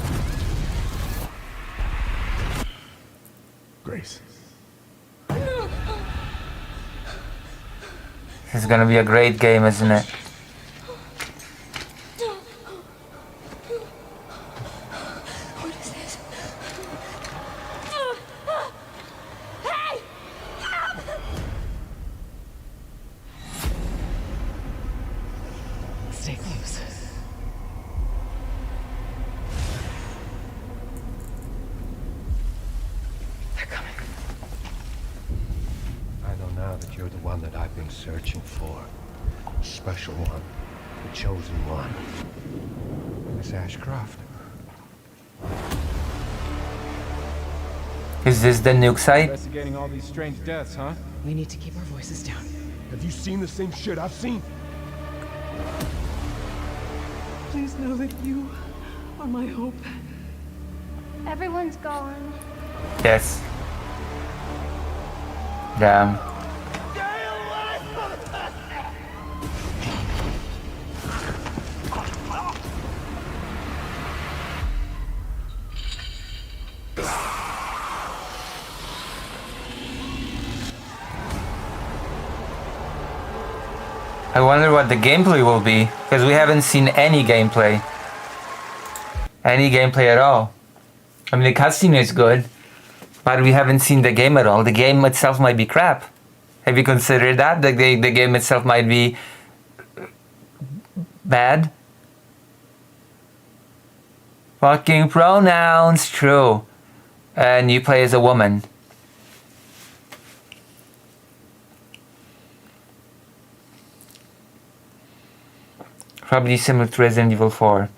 Grace. This is gonna be a great game, isn't it? What is this? Hey! Help! Stay close. They're coming. I know now that you're the one that I've been searching for. Special one. The chosen one. Miss Ashcroft. Is this the nuke site? Investigating all these strange deaths, huh? We need to keep our voices down. Have you seen the same shit I've seen? Please know that you are my hope. Everyone's gone. Yes. Damn. I wonder what the gameplay will be, because we haven't seen any gameplay. Any gameplay at all. I mean, the cutscene is good, but we haven't seen the game at all. The game itself might be crap. Have you considered that? The game itself might be bad? Fucking pronouns, true. And you play as a woman. Probably similar to Resident Evil 4.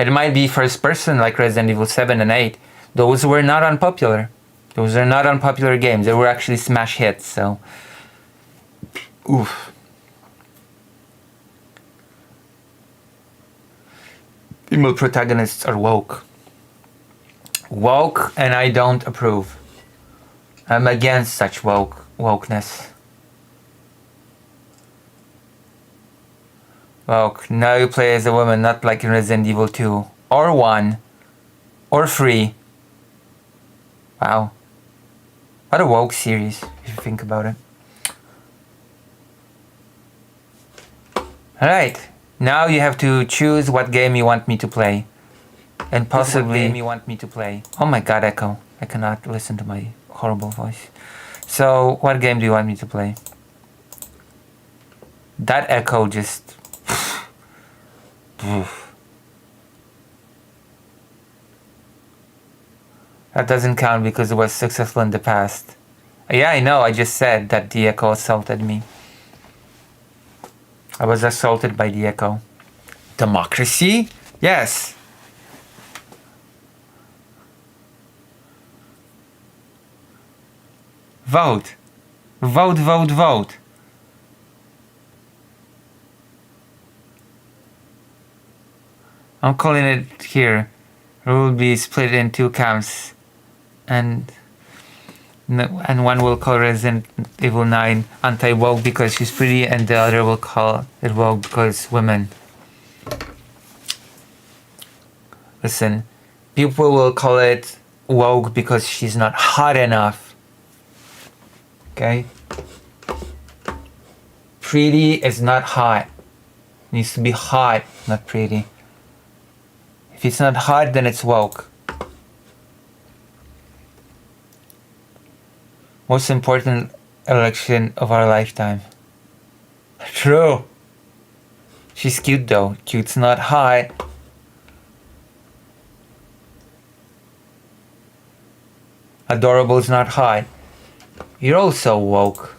It might be first person like Resident Evil 7 and 8. Those were not unpopular. Those are not unpopular games. They were actually smash hits, so... Oof. Female protagonists are woke. Woke, and I don't approve. I'm against such wokeness. Woke. Now you play as a woman, not like in Resident Evil 2. Or 1. Or 3. Wow. What a woke series, if you think about it. Alright. Now you have to choose what game you want me to play. And possibly... game you want me to play. Oh my god, Echo. I cannot listen to my horrible voice. So, what game do you want me to play? That Echo just... That doesn't count because it was successful in the past. Yeah, I know, I just said that the Echo assaulted me. I was assaulted by the Echo. Democracy? Yes. Vote. Vote, vote, vote. I'm calling it here. It will be split in 2 camps. And one will call Resident Evil 9 anti-woke because she's pretty, and the other will call it woke because women. Listen, people will call it woke because she's not hot enough. Okay? Pretty is not hot. It needs to be hot, not pretty. If it's not hot, then it's woke. Most important election of our lifetime. True. She's cute though. Cute's not hot. Adorable's not hot. You're all so woke.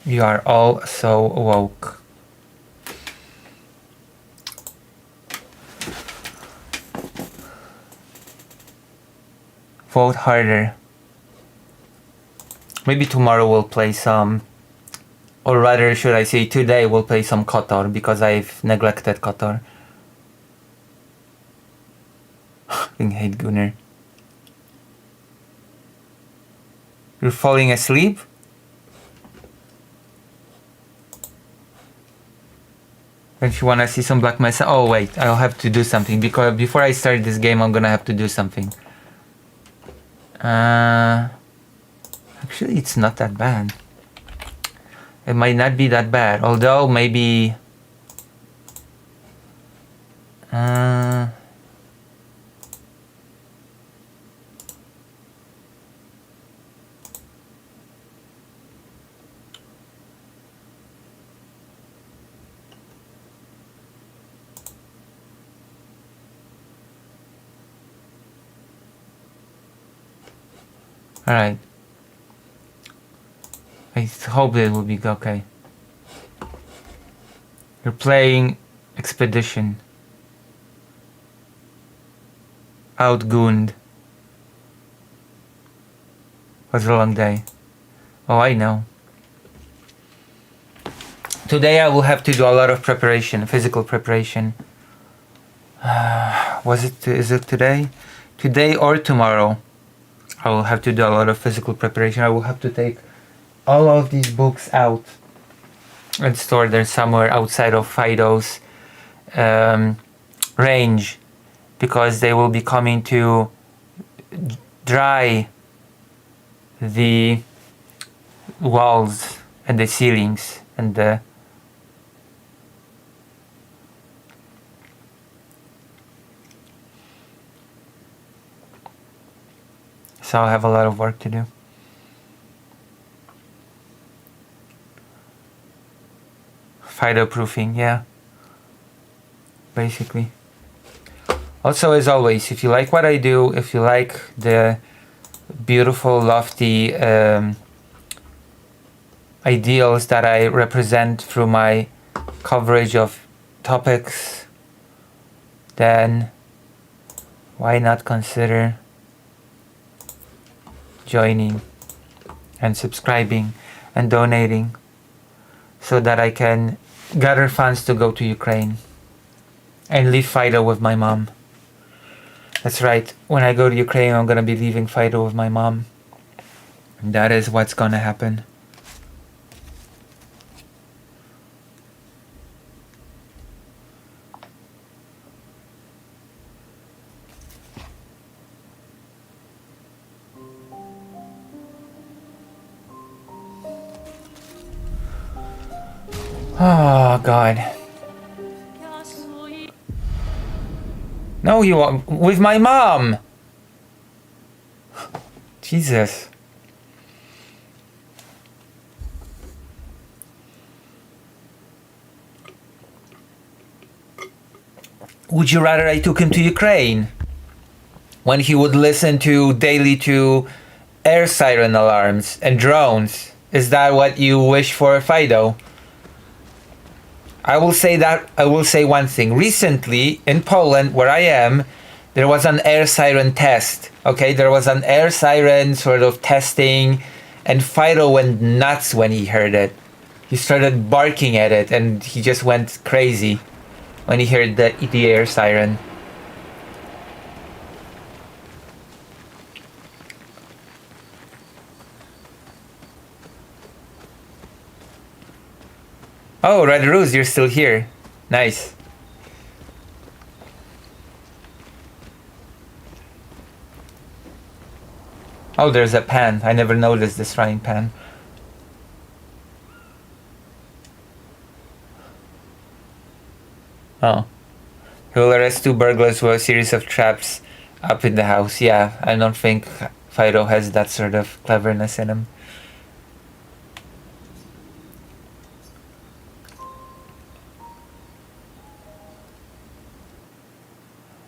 You are all so woke. Vote harder. Maybe tomorrow we'll play some, or rather should I say today we'll play some KOTOR because I've neglected KOTOR. I hate Gunnar. You're falling asleep? Don't you wanna see some Black Mesa? Oh wait, I'll have to do something because before I start this game I'm gonna have to do something. Actually, it's not that bad. It might not be that bad, although maybe... Alright. I hope it will be okay. You're playing Expedition. Outgunned. Was a long day. Oh, I know. Today I will have to do a lot of preparation, physical preparation. Is it today? Today or tomorrow. I will have to do a lot of physical preparation. I will have to take all of these books out and store them somewhere outside of Fido's range because they will be coming to dry the walls and the ceilings and the so I'll have a lot of work to do. Fido proofing, yeah. Basically. Also, as always, if you like what I do, if you like the beautiful, lofty ideals that I represent through my coverage of topics, then why not consider joining and subscribing and donating so that I can gather funds to go to Ukraine and leave Fido with my mom. That's right, when I go to Ukraine, I'm gonna be leaving Fido with my mom. And that is what's gonna happen. Oh, God. No, you are with my mom. Jesus. Would you rather I took him to Ukraine? When he would listen daily to air siren alarms and drones. Is that what you wish for, Fido? I will say one thing. Recently, in Poland, where I am, there was an air siren test. Okay, there was an air siren sort of testing, and Fido went nuts when he heard it. He started barking at it, and he just went crazy when he heard the air siren. Oh, Red Rose, you're still here. Nice. Oh, there's a pan. I never noticed this frying pan. Oh. He will arrest 2 burglars with a series of traps up in the house. Yeah, I don't think Fido has that sort of cleverness in him.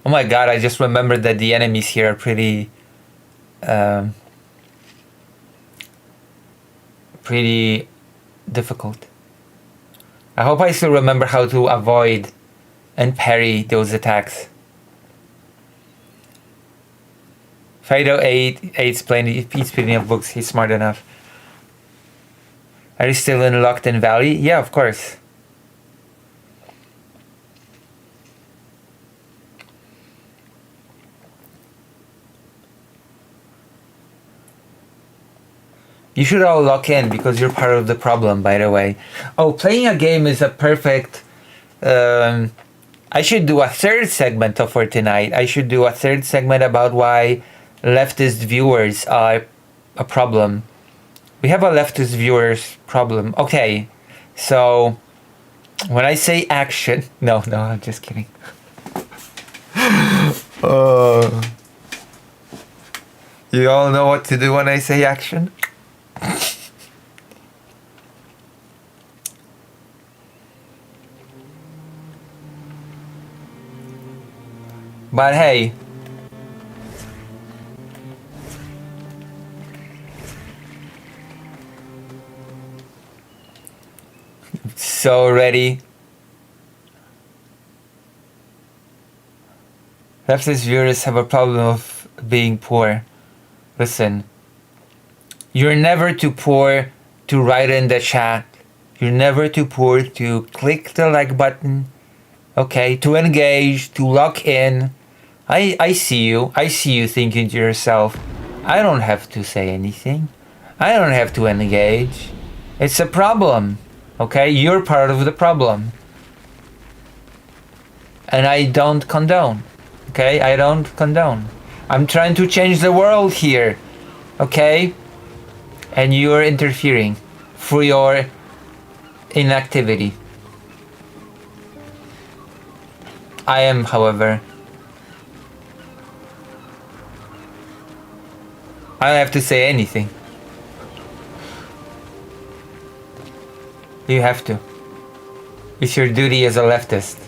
Oh my god, I just remembered that the enemies here are pretty difficult. I hope I still remember how to avoid and parry those attacks. Fido eats plenty of books, he's smart enough. Are you still in Lockton Valley? Yeah, of course. You should all lock in because you're part of the problem, by the way. Oh, playing a game is a perfect... I should do a third segment for tonight. I should do a third segment about why leftist viewers are a problem. We have a leftist viewers problem. Okay, so when I say action... No, I'm just kidding. You all know what to do when I say action? But hey, so ready. Leftist viewers have a problem of being poor. Listen, you're never too poor to write in the chat. You're never too poor to click the like button. Okay, to engage, to lock in. I see you. I see you thinking to yourself, I don't have to say anything. I don't have to engage. It's a problem. Okay, you're part of the problem. And I don't condone. Okay, I don't condone. I'm trying to change the world here. Okay? And you're interfering through your inactivity. I am, however. I don't have to say anything. You have to. It's your duty as a leftist.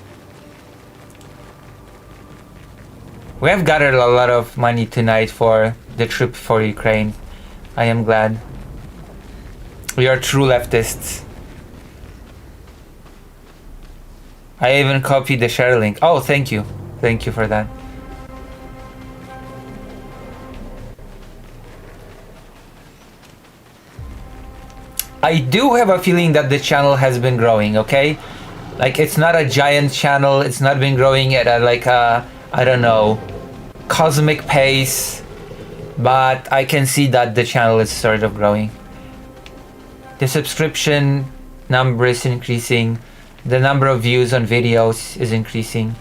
We have gathered a lot of money tonight for the trip for Ukraine. I am glad. We are true leftists. I even copied the share link. Oh, thank you. Thank you for that. I do have a feeling that the channel has been growing, okay? Like, it's not a giant channel. It's not been growing at a, like a, I don't know, cosmic pace. But I can see that the channel is sort of growing. The subscription number is increasing. The number of views on videos is increasing.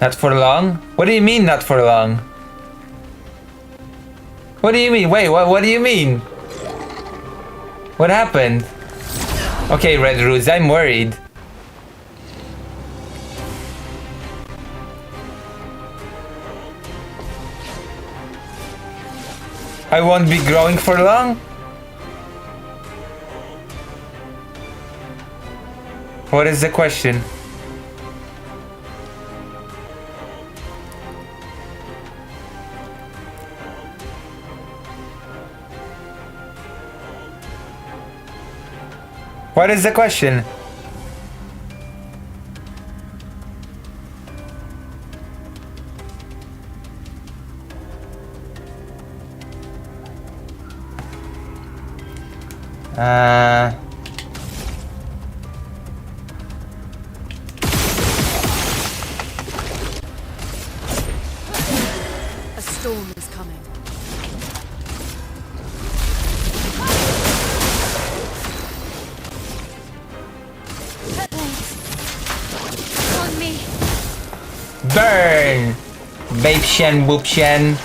Not for long? What do you mean not for long? What do you mean? Wait, what do you mean? What happened? Okay, Red Roots, I'm worried. I won't be growing for long? What is the question? What is the question? A storm is coming. On me. Burn! Babeshen, boopshen.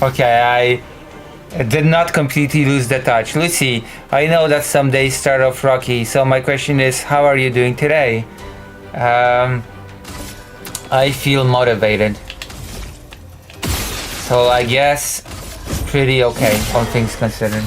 Okay, I did not completely lose the touch. Lucy, I know that some days start off rocky, so my question is, how are you doing today? I feel motivated. So I guess pretty okay, all things considered.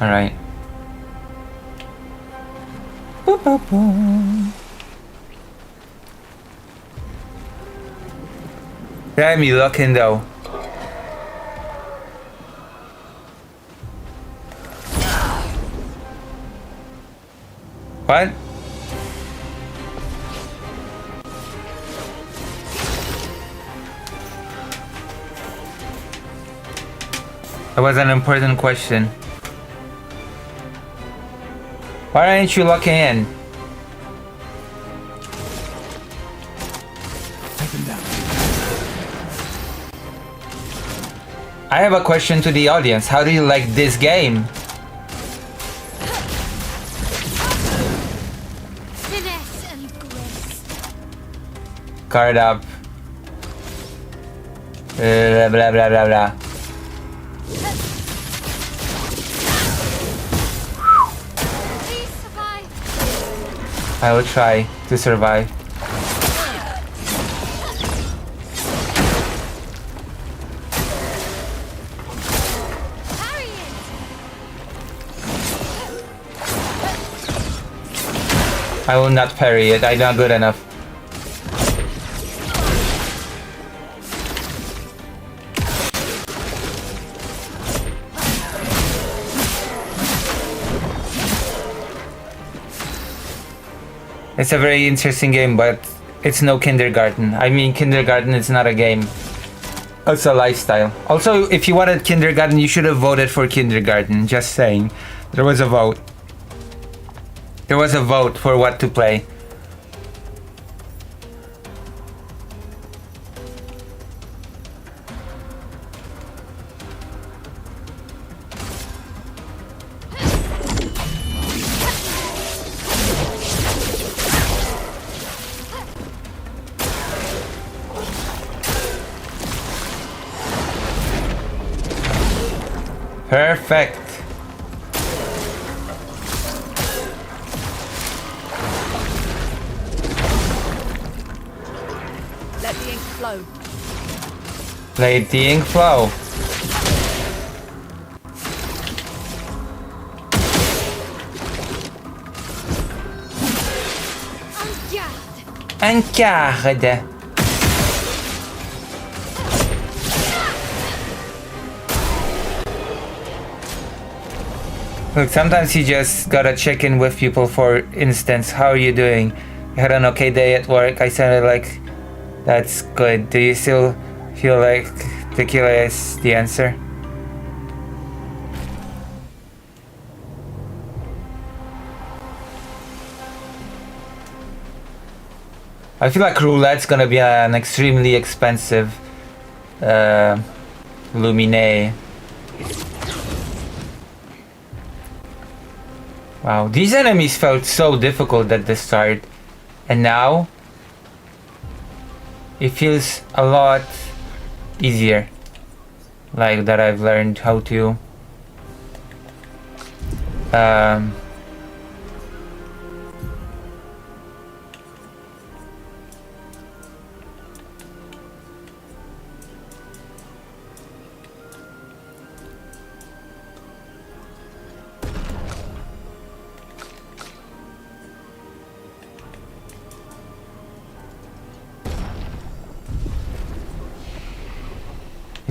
All right. Damn, you looking though. What? That was an important question. Why aren't you locking in? I have a question to the audience. How do you like this game? Finesse and grace. Card up. Blah blah blah blah blah. Please survive. I will try to survive. Parry it. I will not parry it. I'm not good enough. It's a very interesting game, but it's no kindergarten. I mean, kindergarten is not a game. It's a lifestyle. Also, if you wanted kindergarten, you should have voted for kindergarten. Just saying. There was a vote. There was a vote for what to play. Perfect. Let the ink flow. Let the ink flow. En garde. Look, sometimes you just gotta check in with people. For instance, how are you doing? You had an okay day at work? I sounded like, that's good. Do you still feel like tequila is the answer? I feel like roulette's gonna be an extremely expensive Lumine. Wow, these enemies felt so difficult at the start, and now it feels a lot easier. Like that I've learned how to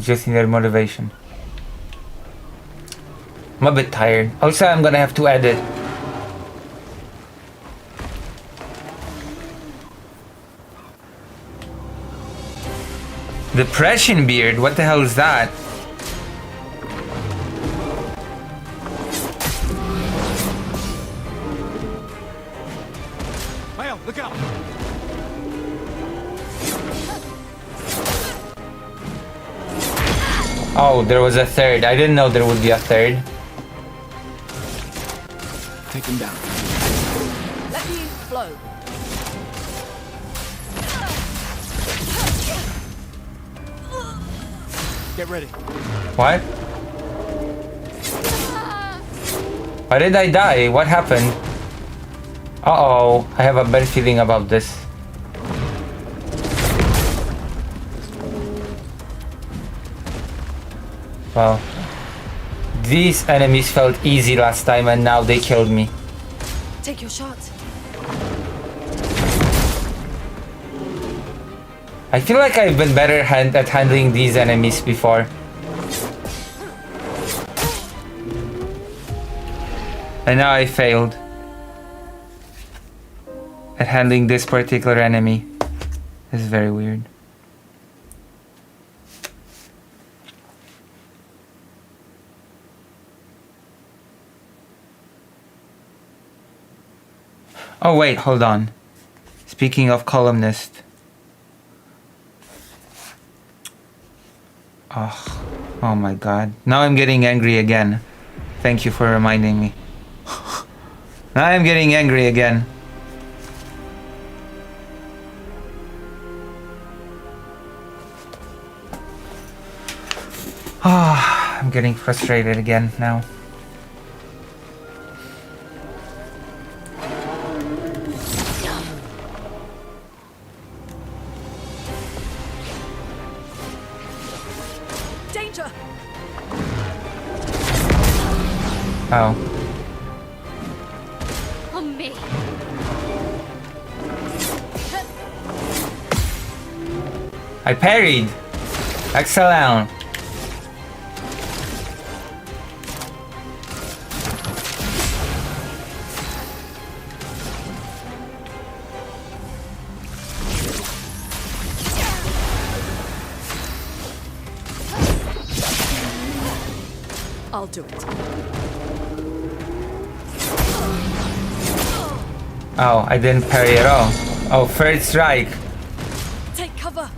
just need their motivation. I'm a bit tired. Also, I'm gonna have to edit. Depression beard? What the hell is that? Well, look out! Oh, there was a third. I didn't know there would be a third. Take him down. Let the ink flow. Get ready. What? Why did I die? What happened? Uh-oh. I have a bad feeling about this. Wow. These enemies felt easy last time and now they killed me. Take your shot. I feel like I've been better at handling these enemies before. And now I failed at handling this particular enemy. This is very weird. Oh wait, hold on. Speaking of columnist. Oh my god. Now I'm getting angry again. Thank you for reminding me. Now I'm getting angry again. I'm getting frustrated again now. Danger! Oh. On me. I parried. Excellent. I'll do it. Oh, I didn't parry at all. Oh, third strike. Take cover.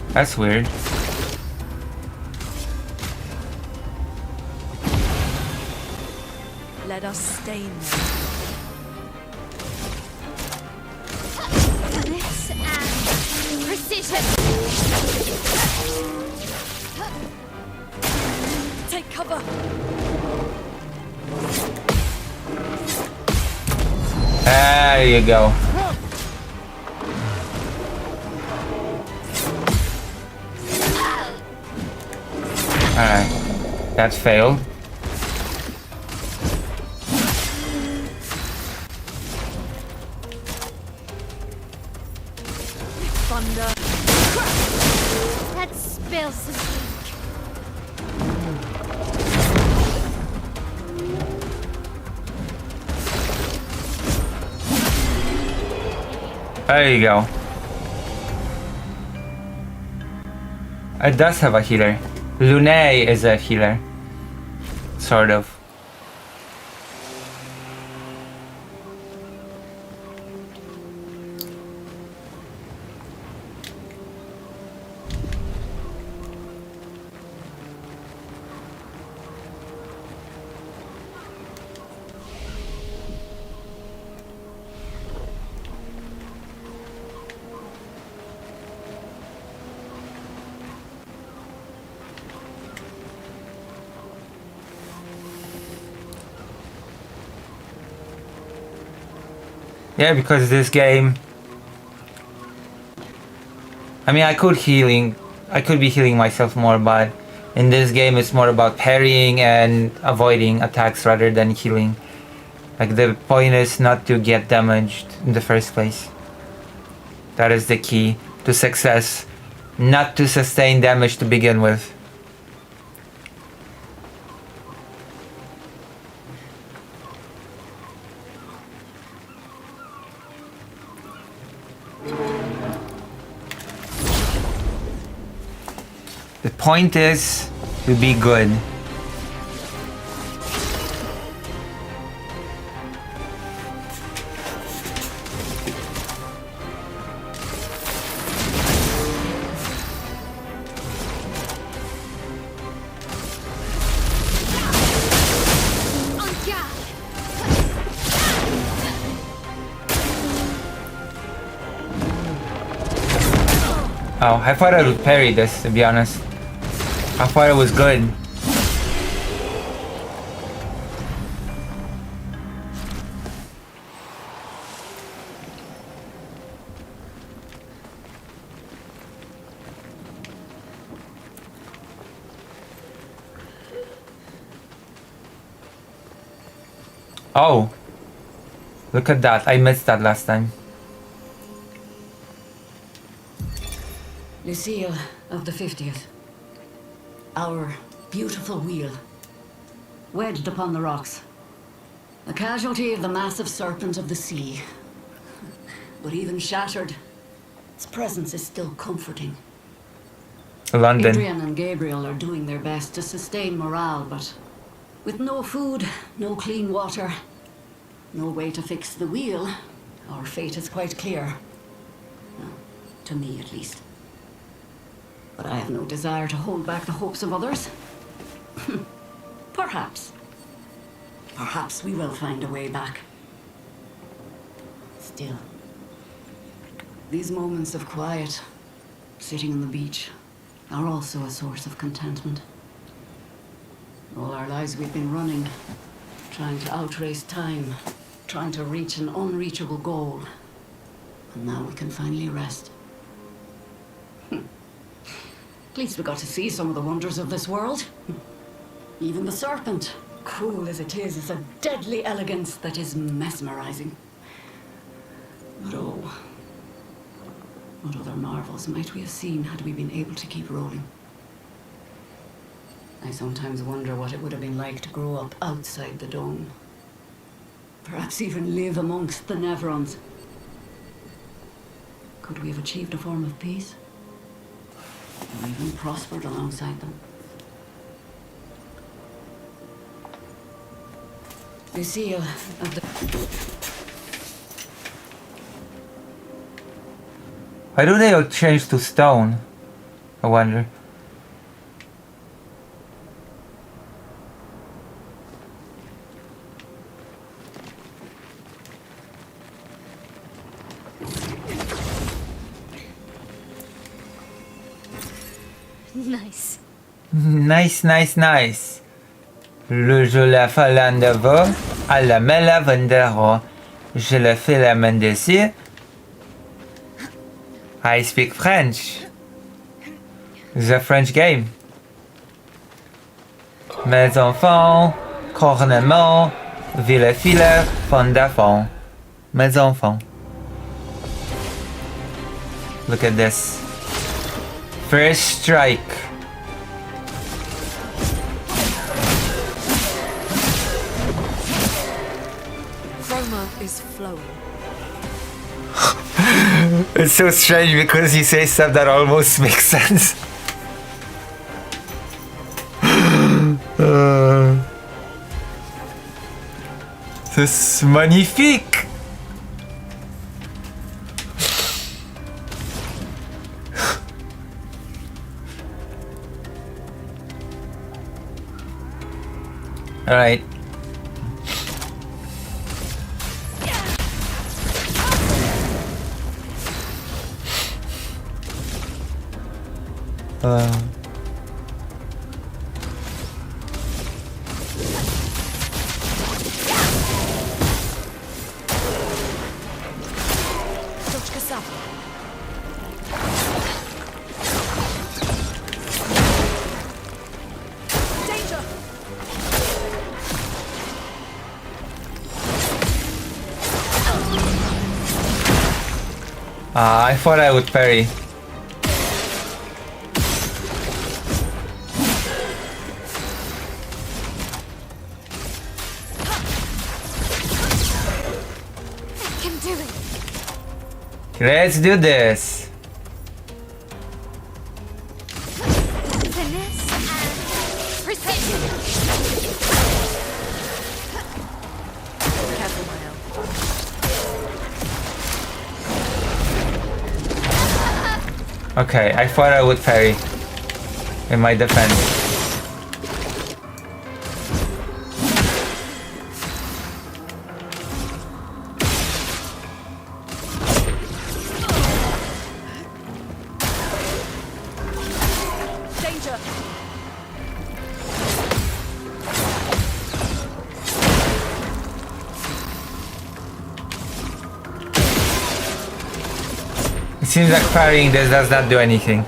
That's weird. Let us stain them. This and precision. There you go. Alright. That failed. Thunder. That spells something. There you go. It does have a healer. Lune is a healer. Sort of. Yeah, because this game, I mean, I could be healing myself more, but in this game it's more about parrying and avoiding attacks rather than healing. Like, the point is not to get damaged in the first place. That is the key to success, not to sustain damage to begin with. The point is to be good. Oh, I thought I would parry this, to be honest. I thought it was good. Oh, look at that. I missed that last time. Lucille of the 50th. Our beautiful wheel. Wedged upon the rocks. A casualty of the massive serpent of the sea. But even shattered, its presence is still comforting. London. Adrian and Gabriel are doing their best to sustain morale, but with no food, no clean water, no way to fix the wheel, our fate is quite clear. Well, to me, at least. But I have no desire to hold back the hopes of others. Perhaps. Perhaps we will find a way back. Still, these moments of quiet, sitting on the beach, are also a source of contentment. All our lives we've been running, trying to outrace time, trying to reach an unreachable goal. And now we can finally rest. At least we got to see some of the wonders of this world. Even the serpent, cruel as it is a deadly elegance that is mesmerizing. But oh, what other marvels might we have seen had we been able to keep rolling? I sometimes wonder what it would have been like to grow up outside the dome. Perhaps even live amongst the Nevrons. Could we have achieved a form of peace? Or even prospered alongside them? Lucille of the... Why do they all change to stone? I wonder. Nice. Nice. Le jeu la falanda va, alla mela vendero. Je le fais la main dessus. I speak French. It's a French game. Mes enfants, cornement, villefiller, fondafond. Mes enfants. Look at this. First strike. Chroma is flowing. It's so strange because you say stuff that almost makes sense. C'est magnifique. All right. Troszkę sam. Danger! I thought I would parry. I can do it. Let's do this. Finesse and precision. Careful, my elf. Okay, I thought I would parry in my defense. Danger! It seems like parrying this does not do anything.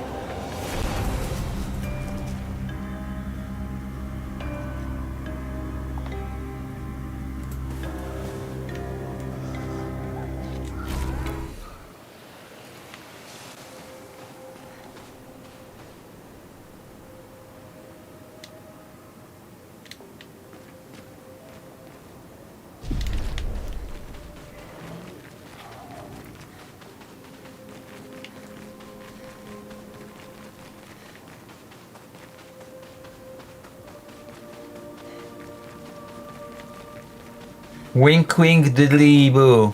Wink wink diddly boo.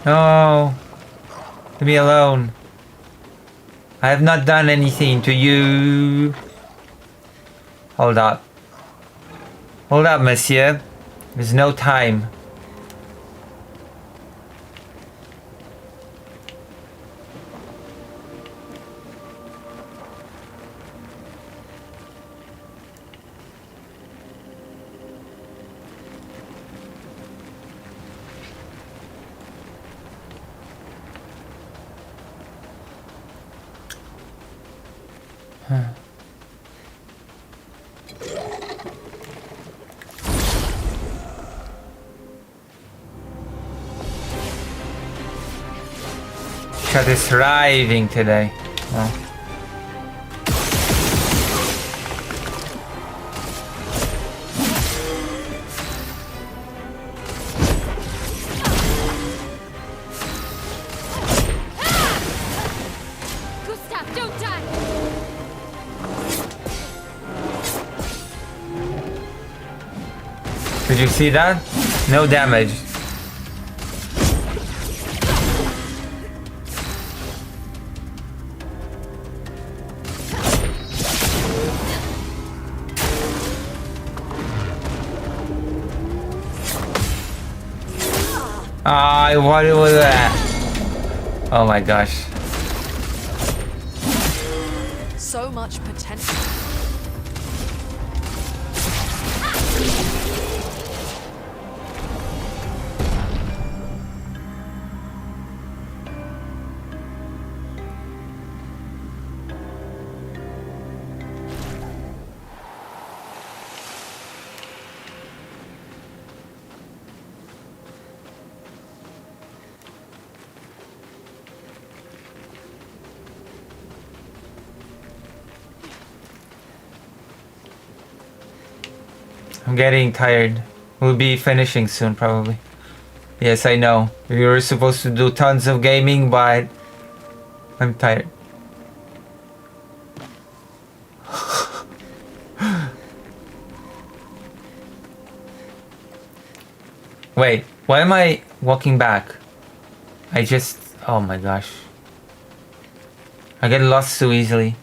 No. Leave me alone. I have not done anything to you. Hold up. Hold up, monsieur. There's no time. Cat is thriving today. Oh. Gustav, don't die. Did you see that? No damage. What was that? Oh my gosh. So much potential. I'm getting tired. We'll be finishing soon, probably. Yes, I know. We were supposed to do tons of gaming, but I'm tired. Wait, why am I walking back? Oh my gosh. I get lost so easily.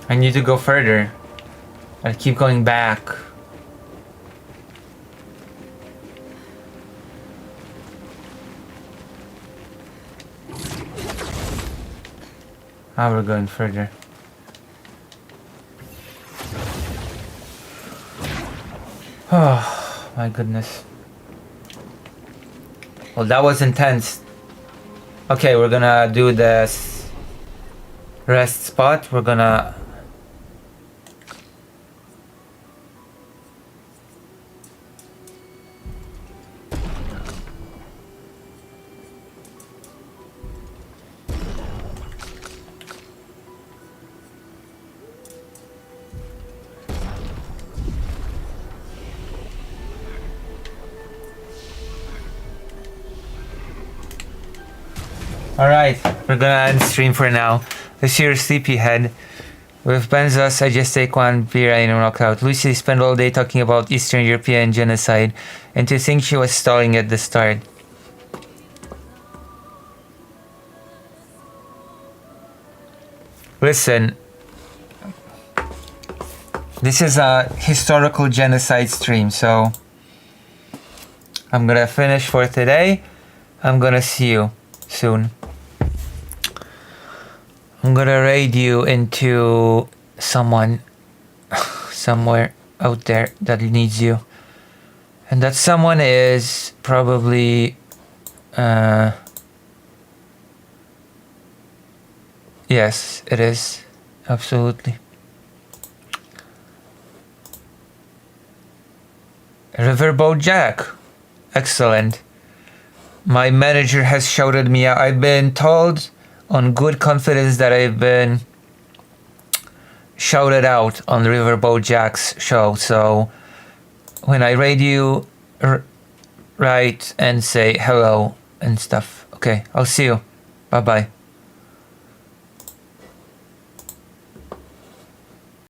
I need to go further. I keep going back. We're going further. Oh my goodness. Well, that was intense. Okay, we're gonna do this rest spot. We're gonna Alright, we're gonna end stream for now. This here is Sleepyhead. With Benzos, I just take one beer and knock out. Lucy spent all day talking about Eastern European genocide, and to think she was stalling at the start. Listen, this is a historical genocide stream, so I'm gonna finish for today. I'm gonna see you soon. I'm gonna raid you into someone somewhere out there that needs you. And that someone is probably yes, it is. Absolutely. Riverboat Jack. Excellent. My manager has shouted me out. I've been told on good confidence that I've been shouted out on Riverboat Jack's show. So when I raid you, write and say hello and stuff. Okay, I'll see you. Bye bye.